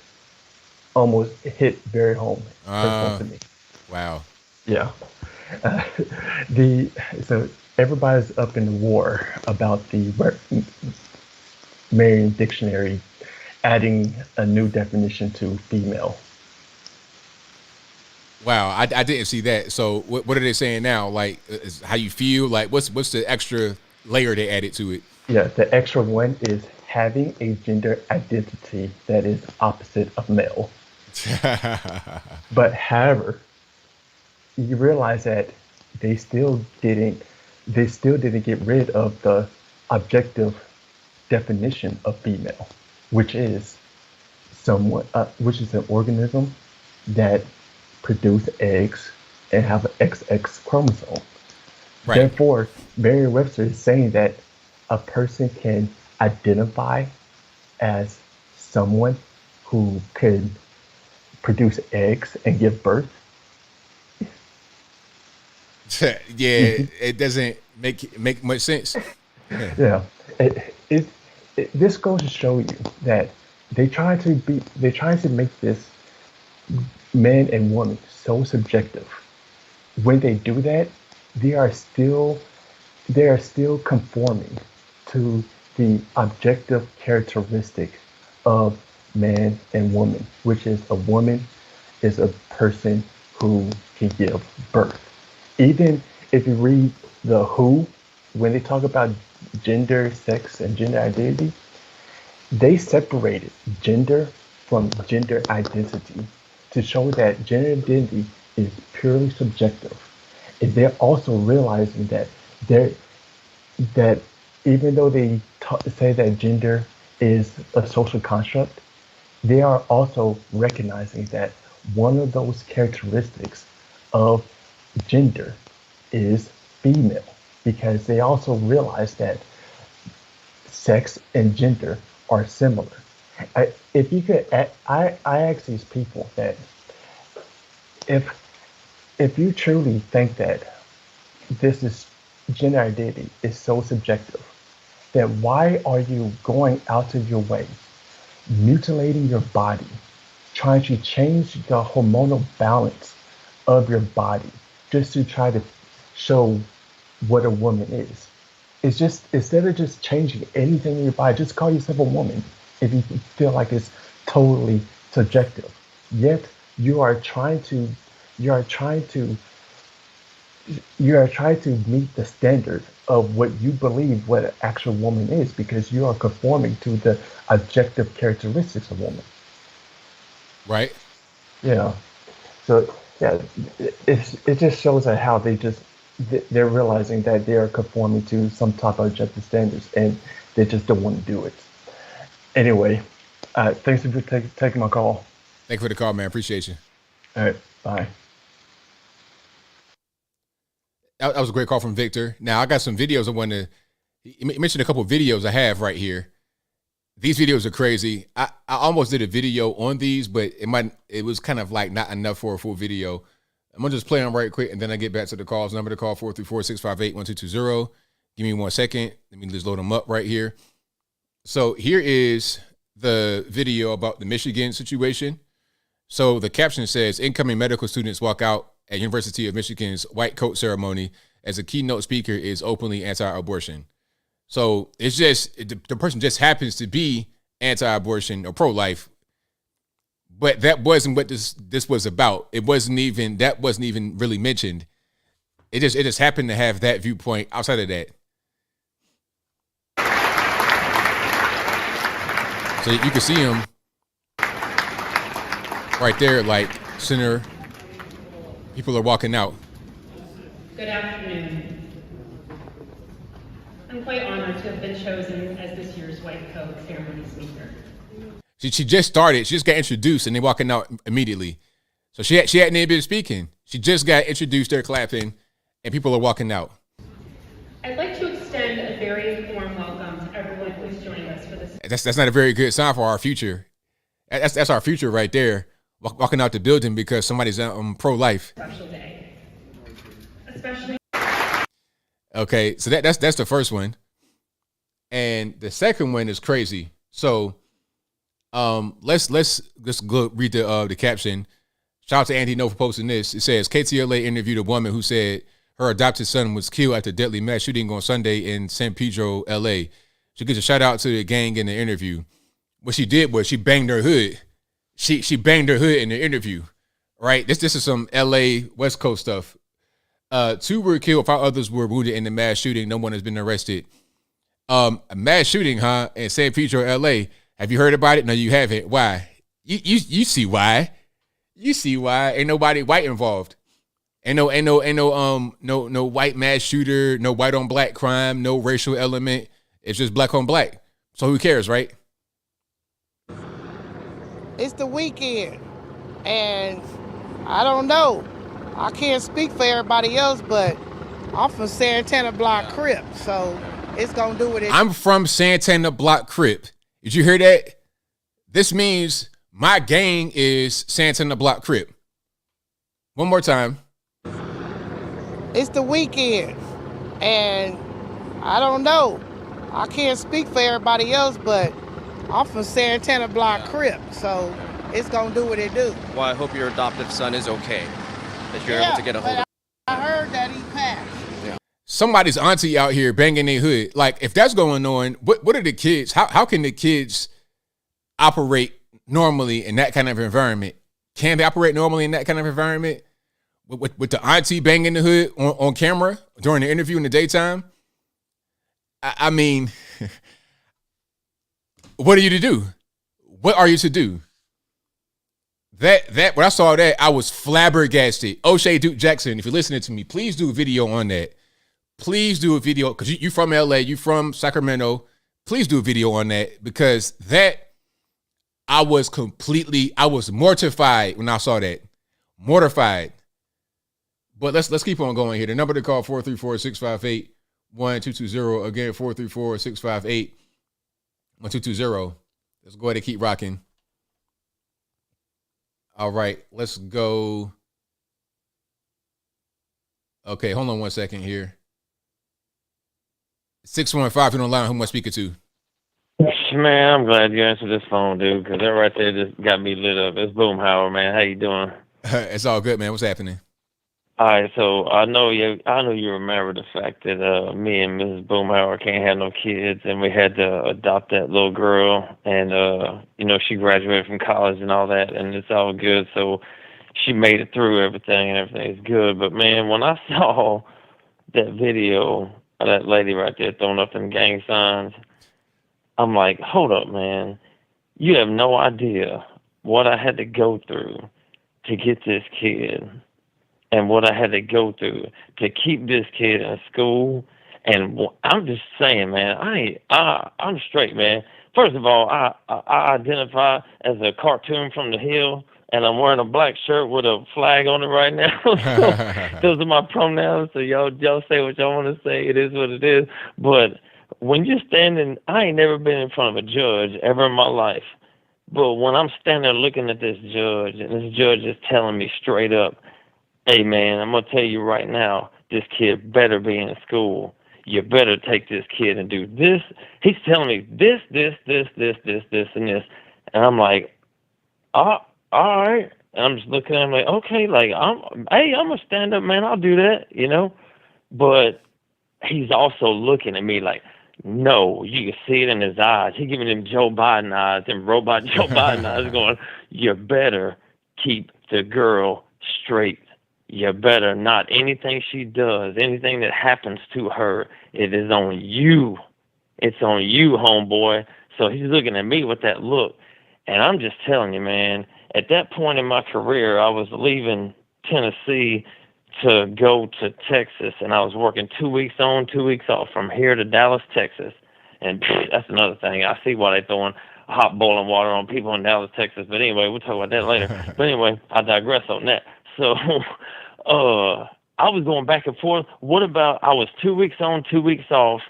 almost hit very home personal to me. Wow. Yeah. So everybody's up in the war about the Merriam Dictionary adding a new definition to female. Wow, I didn't see that. So what are they saying now? Like, is how you feel? Like, what's the extra layer they added to it? Yeah, the extra one is having a gender identity that is opposite of male. But however, you realize that they still didn't get rid of the objective definition of female, which is an organism that produce eggs and have an XX chromosome. Right. Therefore, Merriam-Webster is saying that a person can identify as someone who could produce eggs and give birth. Yeah, it doesn't make much sense. Yeah, this goes to show you that they try to make this man and woman so subjective. When they do that, they are still conforming to the objective characteristic of man and woman, which is a woman is a person who can give birth. Even if you read the WHO, when they talk about gender, sex, and gender identity, they separated gender from gender identity to show that gender identity is purely subjective. And they're also realizing that even though they say that gender is a social construct, they are also recognizing that one of those characteristics of gender is female, because they also realize that sex and gender are similar. I ask these people that if you truly think that this is gender identity is so subjective, then why are you going out of your way, mutilating your body, trying to change the hormonal balance of your body just to try to show what a woman is? It's just, instead of just changing anything in your body, just call yourself a woman if you feel like it's totally subjective. yet you are trying to you are trying to you are trying to meet the standard of what you believe what an actual woman is because you are conforming to the objective characteristics of woman. Right. You know, so yeah, it just shows that how they're realizing that they are conforming to some type of objective standards and they just don't want to do it. Anyway, thanks for taking my call. Thank you for the call, man. Appreciate you. All right, bye. That was a great call from Victor. Now I got some videos I want to. He mentioned a couple of videos I have right here. These videos are crazy. I almost did a video on these, but it was kind of like not enough for a full video. I'm gonna just play them right quick, and then I get back to the calls. Number to call 434-658-1220. Give me 1 second. Let me just load them up right here. So here is the video about the Michigan situation. So the caption says, incoming medical students walk out at University of Michigan's white coat ceremony as a keynote speaker is openly anti-abortion. So it's just, the person just happens to be anti-abortion or pro-life, but that wasn't what this was about. That wasn't even really mentioned. It just happened to have that viewpoint outside of that. So you can see him right there, like center. People are walking out. Good afternoon. I'm quite honored to have been chosen as this year's white coat ceremony speaker. She just started. She just got introduced, and they're walking out immediately. So she hadn't even been speaking. She just got introduced. They're clapping, and people are walking out. I'd like to extend a very warm welcome to everyone who has joined us for this. That's not a very good sign for our future. That's our future right there. Walking out the building because somebody's pro-life. Special day. Especially. Okay, so that's the first one, and the second one is crazy. So, let's go read the caption. Shout out to Andy No for posting this. It says KTLA interviewed a woman who said her adopted son was killed after a deadly mass shooting on Sunday in San Pedro, LA. She gives a shout out to the gang in the interview. What she did was she banged her hood. She banged her hood in the interview, right? This is some LA West Coast stuff. 2 were killed, 5 others were wounded in the mass shooting. No one has been arrested. A mass shooting, huh? In San Pedro, LA. Have you heard about it? No, you haven't. Why? You see why? You see why? Ain't nobody white involved. Ain't no white mass shooter, no white on black crime, no racial element. It's just black on black. So who cares, right? It's the weekend, and I don't know. I can't speak for everybody else, but I'm from Santana Block Crip, so it's gonna do what it. I'm from Santana Block Crip. Did you hear that? This means my gang is Santana Block Crip. One more time. It's the weekend, and I don't know. I can't speak for everybody else, but I'm from Santana Block Crip, so it's gonna do what it do. Well, I hope your adoptive son is okay, that you're able to get a hold of. I heard that he passed. Yeah. Somebody's auntie out here banging their hood. Like, if that's going on, what are the kids? How can the kids operate normally in that kind of environment? Can they operate normally in that kind of environment? With the auntie banging the hood on camera during the interview in the daytime? I mean, what are you to do? What are you to do? That when I saw that, I was flabbergasted. O'Shea Duke Jackson, if you're listening to me, please do a video on that. Please do a video, because you from LA, you from Sacramento. Please do a video on that, because I was mortified when I saw that. Mortified. But let's keep on going here. The number to call 434-658-1220. Again, 434-658-1220. Let's go ahead and keep rocking. All right, let's go. Okay, hold on 1 second here. 615, you're online. Who am I speaking to? Man, I'm glad you answered this phone, dude, because that right there just got me lit up. It's Boomhauer, man. How you doing? It's all good, man. What's happening? All right, so I know you remember the fact that me and Mrs. Boomhauer can't have no kids, and we had to adopt that little girl, and she graduated from college and all that, and it's all good. So she made it through everything, and everything's good. But man, when I saw that video of that lady right there throwing up them gang signs, I'm like, hold up, man, you have no idea what I had to go through to get this kid. And what I had to go through to keep this kid in school, and I'm just saying, man, I'm straight, man. First of all, I identify as a cartoon from the hill, and I'm wearing a black shirt with a flag on it right now. So those are my pronouns. So y'all say what y'all want to say. It is what it is. But when you're standing, I ain't never been in front of a judge ever in my life. But when I'm standing there looking at this judge, and this judge is telling me straight up, hey, man, I'm going to tell you right now, this kid better be in school. You better take this kid and do this. He's telling me this, and this. And I'm like, all right. And I'm just looking at him like, okay, like, I'm going to stand up, man. I'll do that, But he's also looking at me like, no, you can see it in his eyes. He's giving him Joe Biden eyes, them robot Joe Biden eyes going, you better keep the girl straight. You better not. Anything she does, anything that happens to her, it is on you. It's on you, homeboy. So he's looking at me with that look. And I'm just telling you, man, at that point in my career, I was leaving Tennessee to go to Texas, and I was working 2 weeks on, 2 weeks off from here to Dallas, Texas. And that's another thing. I see why they're throwing hot boiling water on people in Dallas, Texas. But anyway, we'll talk about that later. But anyway, I digress on that. So I was going back and forth. What about I was 2 weeks on, 2 weeks off.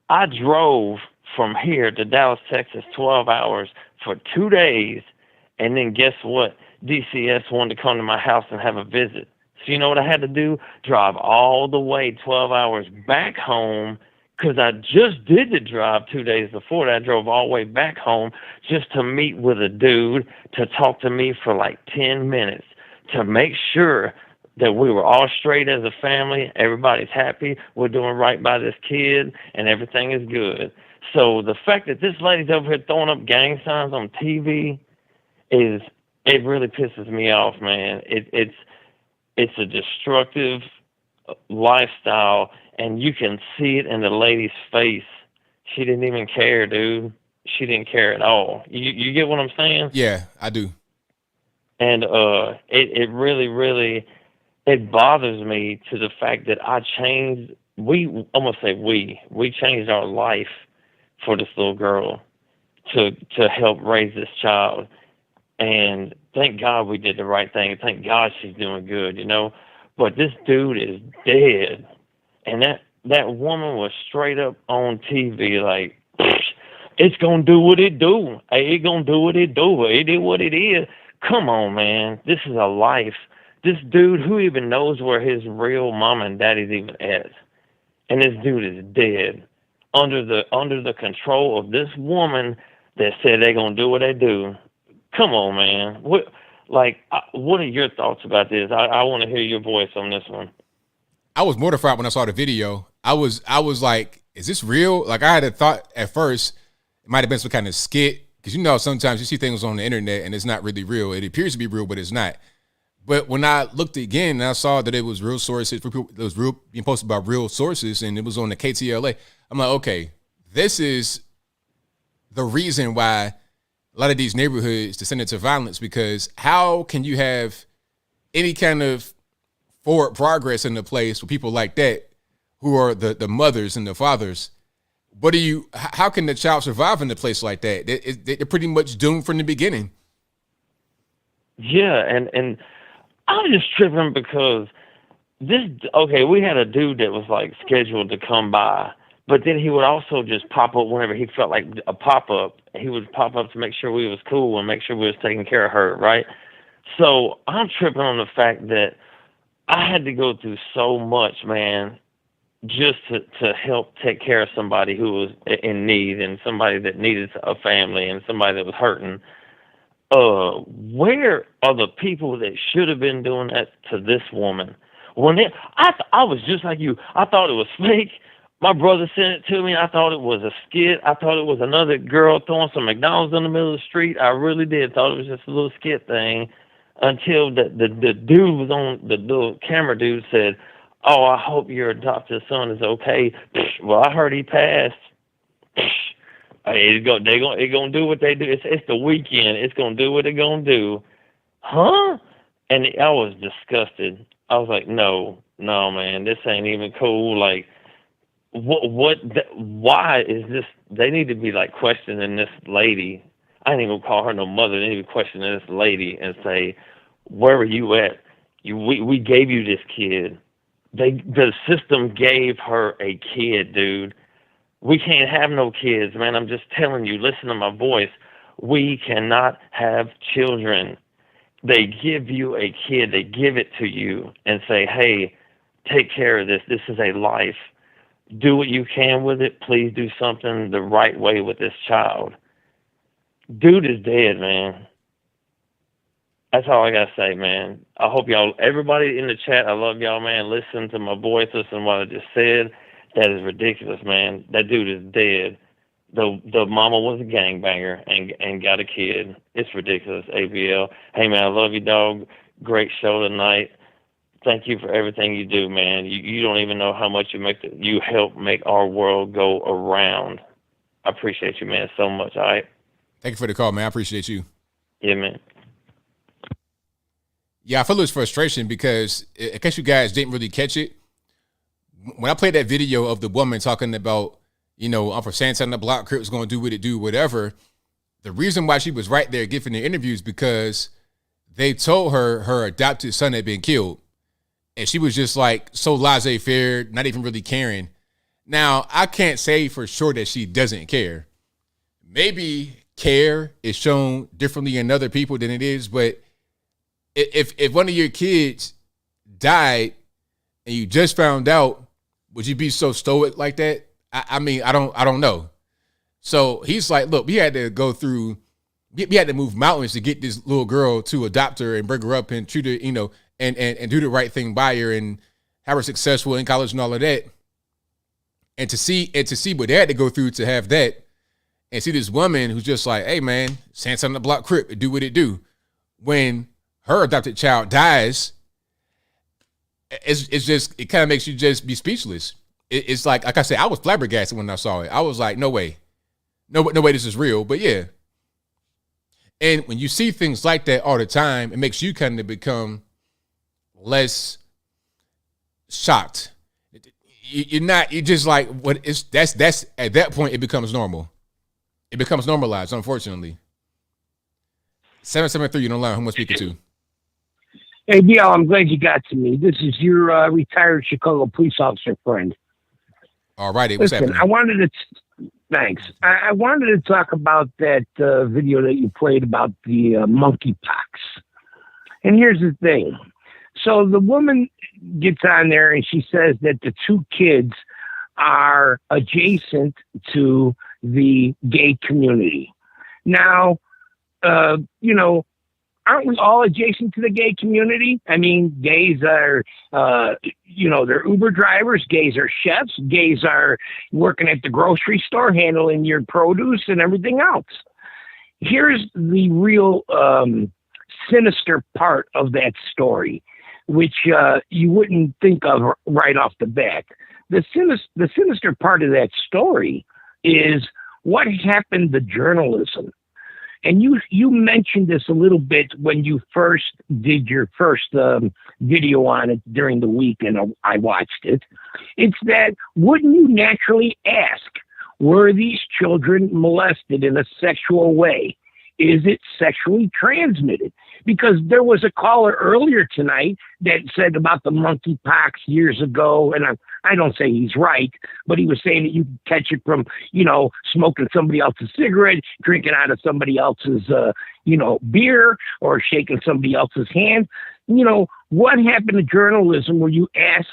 I drove from here to Dallas, Texas, 12 hours for 2 days. And then guess what? DCS wanted to come to my house and have a visit. So you know what I had to do? Drive all the way 12 hours back home, because I just did the drive 2 days before that. I drove all the way back home just to meet with a dude to talk to me for like 10 minutes to make sure that we were all straight as a family. Everybody's happy. We're doing right by this kid, and everything is good. So the fact that this lady's over here throwing up gang signs on TV it really pisses me off, man. It's a destructive lifestyle, and you can see it in the lady's face. She didn't even care, dude. She didn't care at all. You get what I'm saying? Yeah, I do. And it really, really, it bothers me to the fact that we changed our life for this little girl to help raise this child. And thank God we did the right thing. Thank God she's doing good, But this dude is dead. And that woman was straight up on TV like, it's going to do what it do. Hey, it going to do what it do. It is what it is. Come on, man. This is a life. This dude, who even knows where his real mom and daddy's even at? And this dude is dead under the control of this woman that said they're going to do what they do. Come on, man. What are your thoughts about this? I want to hear your voice on this one. I was mortified when I saw the video. I was like, is this real? Like, I had a thought at first it might have been some kind of skit, because sometimes you see things on the internet and it's not really real. It appears to be real, but it's not. But when I looked again and I saw that it was real sources, it was real being posted by real sources, and it was on the KTLA, I'm like, okay, this is the reason why a lot of these neighborhoods descended to violence, because how can you have any kind of forward progress in the place with people like that who are the mothers and the fathers? How can the child survive in a place like that? They're pretty much doomed from the beginning. Yeah, and I'm just tripping because we had a dude that was like scheduled to come by, but then he would also just pop up whenever he felt like a pop-up. He would pop up to make sure we was cool and make sure we was taking care of her, right? So I'm tripping on the fact that I had to go through so much, man, just to help take care of somebody who was in need and somebody that needed a family and somebody that was hurting. Where are the people that should have been doing that to this woman? I was just like you. I thought it was fake. My brother sent it to me. I thought it was a skit. I thought it was another girl throwing some McDonald's in the middle of the street. I really did. Thought it was just a little skit thing until the dude was on, the little camera dude said, "Oh, I hope your adopted son is okay." Well, I heard he passed. It's gonna do what they do. It's the weekend. It's gonna do what it's gonna do. Huh? And I was disgusted. I was like, no, man, this ain't even cool. Like, why is this? They need to be like questioning this lady. I ain't even call her no mother. They need to be questioning this lady and say, where were you at? We gave you this kid. The system gave her a kid, dude. We can't have no kids, man. I'm just telling you, listen to my voice. We cannot have children. They give you a kid. They give it to you and say, hey, take care of this. This is a life. Do what you can with it. Please do something the right way with this child. Dude is dead, man. That's all I got to say, man. I hope y'all, everybody in the chat, I love y'all, man. Listen to my voice. Listen to what I just said. That is ridiculous, man. That dude is dead. The mama was a gangbanger and got a kid. It's ridiculous, ABL. Hey, man, I love you, dog. Great show tonight. Thank you for everything you do, man. You don't even know how much you help make our world go around. I appreciate you, man, so much, all right? Thank you for the call, man. I appreciate you. Yeah, man. Yeah, I feel this frustration because, in case you guys didn't really catch it, when I played that video of the woman talking about, you know, I'm for Santa on the block, Crip's going to do what it do, whatever, the reason why she was right there giving the interviews because they told her adopted son had been killed. And she was just like so laissez-faire, not even really caring. Now, I can't say for sure that she doesn't care. Maybe care is shown differently in other people than it is, but if one of your kids died and you just found out, would you be so stoic like that? I mean, I don't know. So he's like, look, we had to go through, we had to move mountains to get this little girl to adopt her and bring her up and treat her, you know, and do the right thing by her and have her successful in college and all of that. And to see what they had to go through to have that and see this woman who's just like, hey man, Santa on the block, Crip, do what it do. When her adopted child dies, it's just, it kind of makes you just be speechless. It's like I said, I was flabbergasted when I saw it. I was like, no way, this is real. But yeah. And when you see things like that all the time, it makes you kind of become less shocked. You're just like, what is that's at that point, it becomes normal. It becomes normalized, unfortunately. 773, you don't lie. Who am I speaking to? Hey, BL, I'm glad you got to me. This is your retired Chicago police officer friend. All righty, what's happening? I wanted to talk about that video that you played about the monkeypox. And here's the thing. So the woman gets on there and she says that the two kids are adjacent to the gay community. Now, you know, aren't we all adjacent to the gay community? I mean, gays are, you know, they're Uber drivers. Gays are chefs. Gays are working at the grocery store, handling your produce and everything else. Here's the real sinister part of that story, which you wouldn't think of right off the bat. The sinister part of that story is what happened to journalism. And you mentioned this a little bit when you first did your first video on it during the week, and I watched it. It's that, wouldn't you naturally ask, were these children molested in a sexual way? Is it sexually transmitted? Because there was a caller earlier tonight that said about the monkeypox years ago, and I don't say he's right, but he was saying that you can catch it from, you know, smoking somebody else's cigarette, drinking out of somebody else's, you know, beer, or shaking somebody else's hand. You know, what happened to journalism where you ask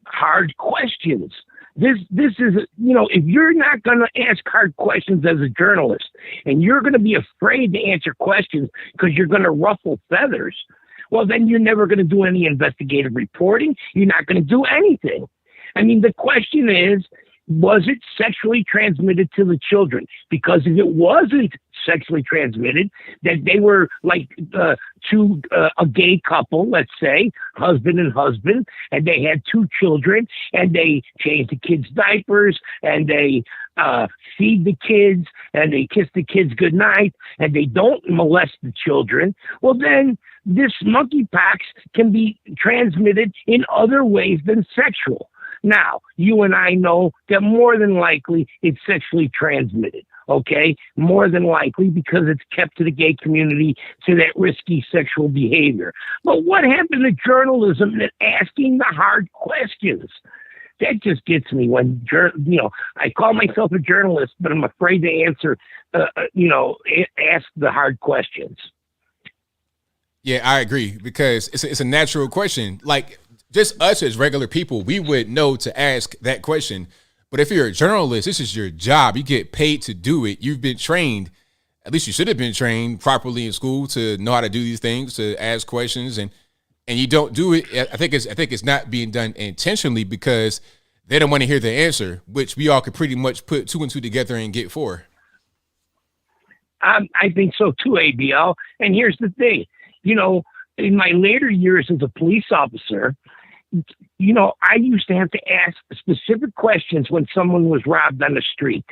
hard questions? This is, you know, if you're not going to ask hard questions as a journalist and you're going to be afraid to answer questions because you're going to ruffle feathers, Well, then you're never going to do any investigative reporting. You're not going to do anything. I mean, the question is, was it sexually transmitted to the children? Because if it wasn't sexually transmitted, that they were like a gay couple, let's say, husband and husband, and they had 2 children, and they changed the kids' diapers, and they feed the kids, and they kiss the kids goodnight, and they don't molest the children, well, then this monkeypox can be transmitted in other ways than sexual. Now, you and I know that more than likely it's sexually transmitted, okay? More than likely because it's kept to the gay community to that risky sexual behavior. But what happened to journalism and asking the hard questions? That just gets me when, I call myself a journalist, but I'm afraid to answer, ask the hard questions. Yeah, I agree, because it's a natural question. Like, just us as regular people, we would know to ask that question. But if you're a journalist, this is your job. You get paid to do it. You've been trained, at least you should have been trained properly in school to know how to do these things, to ask questions, and you don't do it. I think it's not being done intentionally because they don't want to hear the answer, which we all could pretty much put 2 and 2 together and get 4. I think so too, ABL. And here's the thing, in my later years as a police officer, I used to have to ask specific questions when someone was robbed on the street.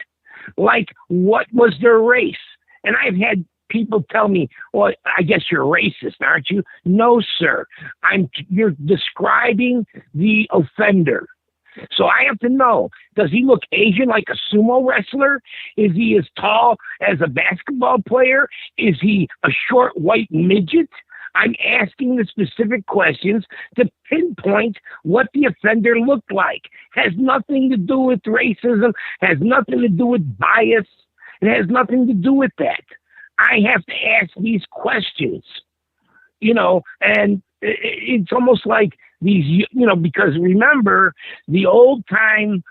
Like, what was their race? And I've had people tell me, well, I guess you're racist, aren't you? No, sir. You're describing the offender. So I have to know, does he look Asian like a sumo wrestler? Is he as tall as a basketball player? Is he a short white midget? I'm asking the specific questions to pinpoint what the offender looked like. Has nothing to do with racism, has nothing to do with bias. It has nothing to do with that. I have to ask these questions, and it's almost like these, because remember, the old time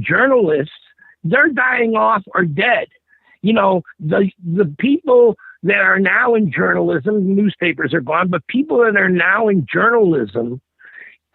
journalists, they're dying off or dead. The people that are now in journalism, newspapers are gone, but people that are now in journalism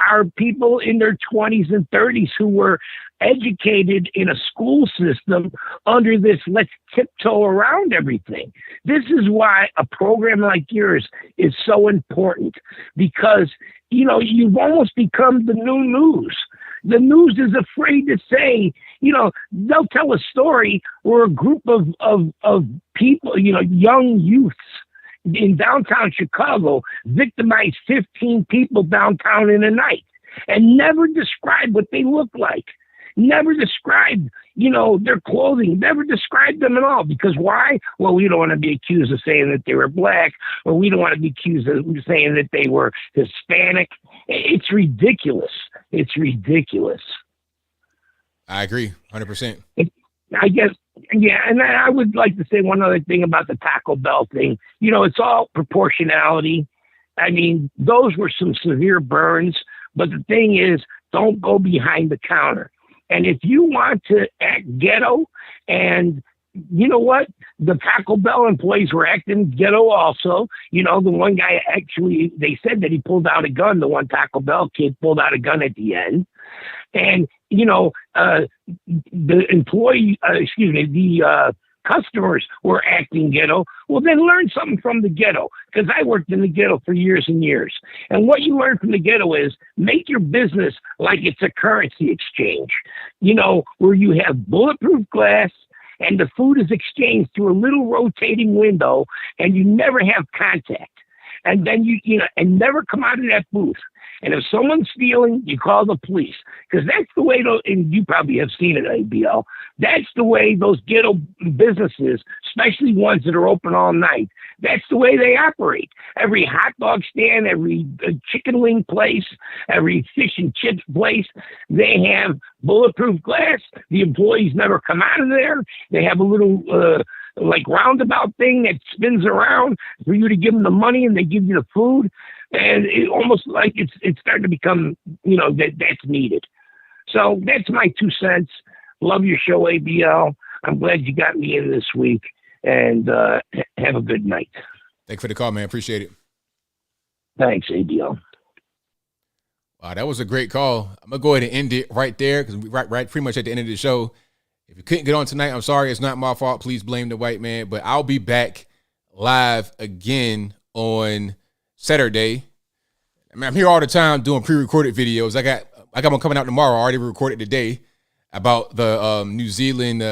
are people in their 20s and 30s who were educated in a school system under this let's tiptoe around everything. This is why a program like yours is so important, because, you've almost become the new news. The news is afraid to say, they'll tell a story where a group of people, young youths in downtown Chicago victimized 15 people downtown in a night and never describe what they look like. Never described, their clothing, never described them at all. Because why? Well, we don't want to be accused of saying that they were black, or we don't want to be accused of saying that they were Hispanic. It's ridiculous. It's ridiculous. I agree, 100%. I guess, yeah, and I would like to say one other thing about the Taco Bell thing. It's all proportionality. I mean, those were some severe burns, but the thing is, don't go behind the counter. And if you want to act ghetto, and you know what? The Taco Bell employees were acting ghetto also. The one guy actually, they said that he pulled out a gun. The one Taco Bell kid pulled out a gun at the end. And, the employee, the customers were acting ghetto. Well, then learn something from the ghetto, because I worked in the ghetto for years and years. And what you learn from the ghetto is make your business like it's a currency exchange, where you have bulletproof glass and the food is exchanged through a little rotating window and you never have contact. And then and never come out of that booth. And if someone's stealing, you call the police, because that's the way, and you probably have seen it, ABL, that's the way those ghetto businesses, especially ones that are open all night, that's the way they operate. Every hot dog stand, every chicken wing place, every fish and chips place, they have bulletproof glass. The employees never come out of there. They have a little roundabout thing that spins around for you to give them the money, and they give you the food. And it almost like it's starting to become, that's needed. So that's my 2 cents. Love your show, ABL. I'm glad you got me in this week, and have a good night. Thanks for the call, man. Appreciate it. Thanks, ABL. Wow, that was a great call. I'm gonna go ahead and end it right there because we right pretty much at the end of the show. If you couldn't get on tonight, I'm sorry. It's not my fault. Please blame the white man. But I'll be back live again on Saturday. I mean, I'm here all the time doing pre-recorded videos. I got one coming out tomorrow. I already recorded today about the New Zealand,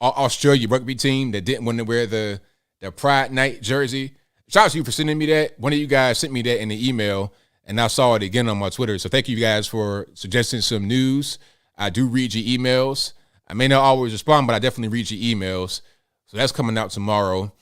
Australia rugby team that didn't want to wear the Pride Night jersey. Shout out to you for sending me that. One of you guys sent me that in the email, and I saw it again on my Twitter. So thank you guys for suggesting some news. I do read your emails. I may not always respond, but I definitely read your emails. So that's coming out tomorrow.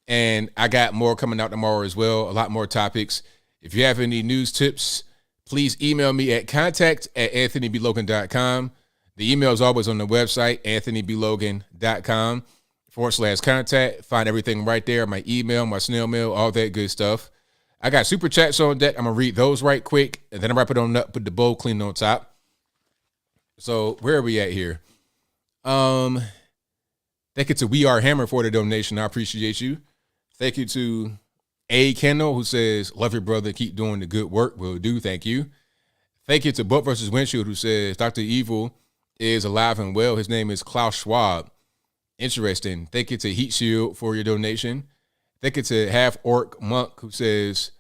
And I got more coming out tomorrow as well, a lot more topics. If you have any news tips, please email me at contact@anthonyblogan.com. The email is always on the website, anthonyblogan.com/contact. Find everything right there, my email, my snail mail, all that good stuff. I got super chats on deck. I'm going to read those right quick, and then I wrap it on up, put the bowl clean on top. So where are we at here? Thank you to We Are Hammer for the donation. I appreciate you. Thank you to A. Kendall, who says, love your brother. Keep doing the good work. Will do. Thank you. Thank you to Butt versus Windshield, who says, Dr. Evil is alive and well. His name is Klaus Schwab. Interesting. Thank you to Heat Shield for your donation. Thank you to Half Orc Monk, who says,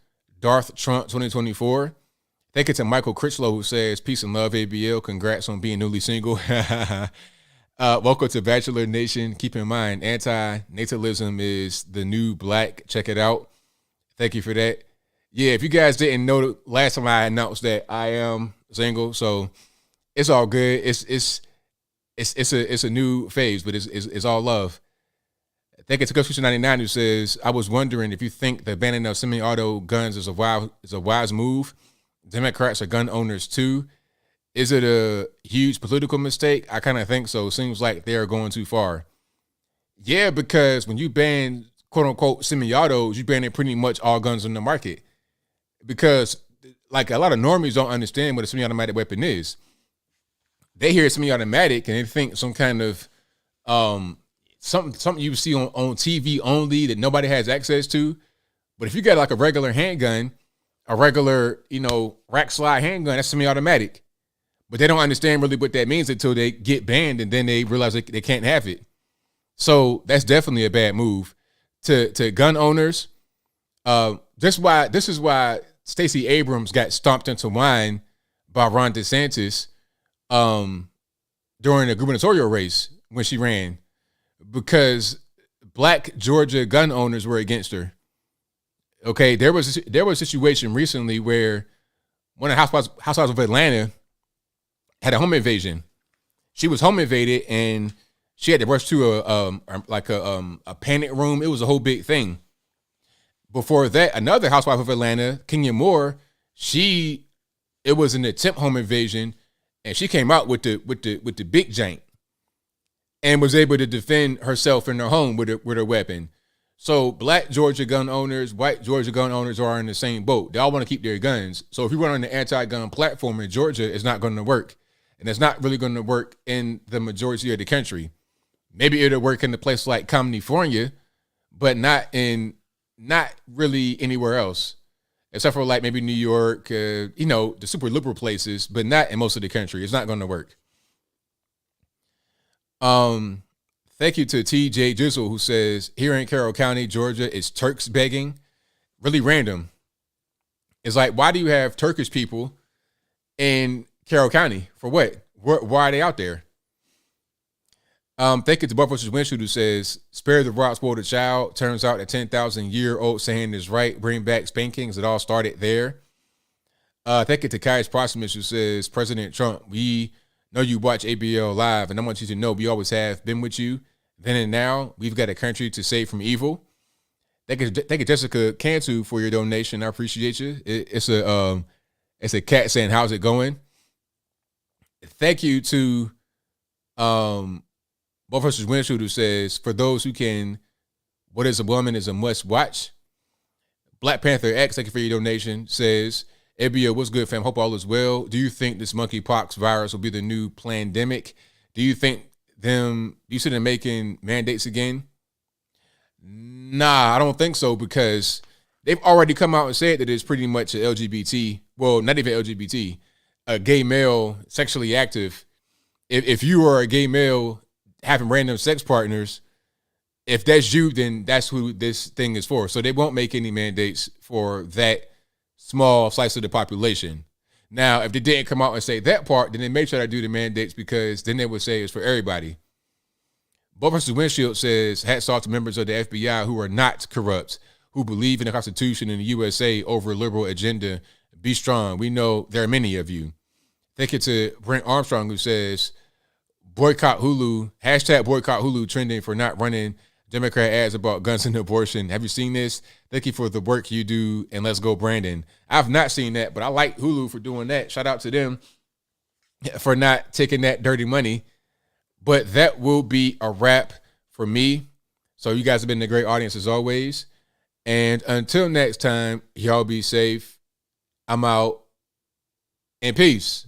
Darth Trump 2024. Thank you to Michael Critchlow, who says, peace and love, ABL. Congrats on being newly single. Welcome to Bachelor Nation. Keep in mind, anti-natalism is the new black. Check it out. Thank you for that. Yeah, if you guys didn't know, last time I announced that I am single, so it's all good. It's a new phase, but it's all love. Thank you to Gus 99, who says, I was wondering if you think the banning of semi-auto guns is a wise move. Democrats are gun owners too. Is it a huge political mistake? I kind of think so. Seems like they're going too far. Yeah, because when you ban quote unquote semi-autos, you ban pretty much all guns on the market. Because like a lot of normies don't understand what a semi-automatic weapon is. They hear semi-automatic and they think some kind of something you see on TV only that nobody has access to. But if you got like a regular handgun, a regular, rack slide handgun, that's semi-automatic. But they don't understand really what that means until they get banned and then they realize they can't have it. So that's definitely a bad move. To gun owners, this is why Stacey Abrams got stomped into wine by Ron DeSantis during the gubernatorial race when she ran, because black Georgia gun owners were against her. Okay, there was a situation recently where one of the housewives of Atlanta had a home invasion. She was home invaded and she had to rush to a panic room. It was a whole big thing. Before that, another housewife of Atlanta, Kenya Moore, it was an attempt home invasion, and she came out with the big jank and was able to defend herself in her home with her weapon. So black Georgia gun owners, white Georgia gun owners are in the same boat. They all want to keep their guns. So if you run on the anti-gun platform in Georgia, it's not going to work. And it's not really going to work in the majority of the country. Maybe it'll work in a place like California, but not really anywhere else. Except for like maybe New York, the super liberal places, but not in most of the country. It's not going to work. Thank you to TJ Jizzle, who says, here in Carroll County, Georgia, it's Turks begging. Really random. It's like, why do you have Turkish people in Carroll County? For what? Why are they out there? Thank you to Buff vs. Windshield, who says, spare the rod, spoil the child. Turns out a 10,000-year-old saying is right. Bring back spankings. It all started there. Thank you to Kai's Proximus, who says, President Trump, we know you watch ABL live, and I want you to know we always have been with you. Then and now, we've got a country to save from evil. Thank you, Jessica Cantu, for your donation. I appreciate you. It's a cat saying, how's it going? Thank you to Both vs. Windshield, who says, for those who can, what is a woman is a must watch. Black Panther X, thank you for your donation, says, ABL, what's good, fam? Hope all is well. Do you think this monkeypox virus will be the new pandemic? Do you think you see them making mandates again? Nah, I don't think so, because they've already come out and said that it's pretty much a LGBT, well, not even LGBT, a gay male sexually active. If you are a gay male having random sex partners, if that's you, then that's who this thing is for. So they won't make any mandates for that small slice of the population. Now, if they didn't come out and say that part, then they may try to do the mandates, because then they would say it's for everybody. Bo versus Windshield says, hats off to members of the FBI who are not corrupt, who believe in the Constitution and the USA over a liberal agenda. Be strong. We know there are many of you. Thank you to Brent Armstrong, who says, boycott Hulu, hashtag boycott Hulu trending for not running Democrat ads about guns and abortion. Have you seen this? Thank you for the work you do, and let's go, Brandon. I've not seen that, but I like Hulu for doing that. Shout out to them for not taking that dirty money. But that will be a wrap for me. So you guys have been a great audience as always. And until next time, y'all be safe. I'm out. And peace.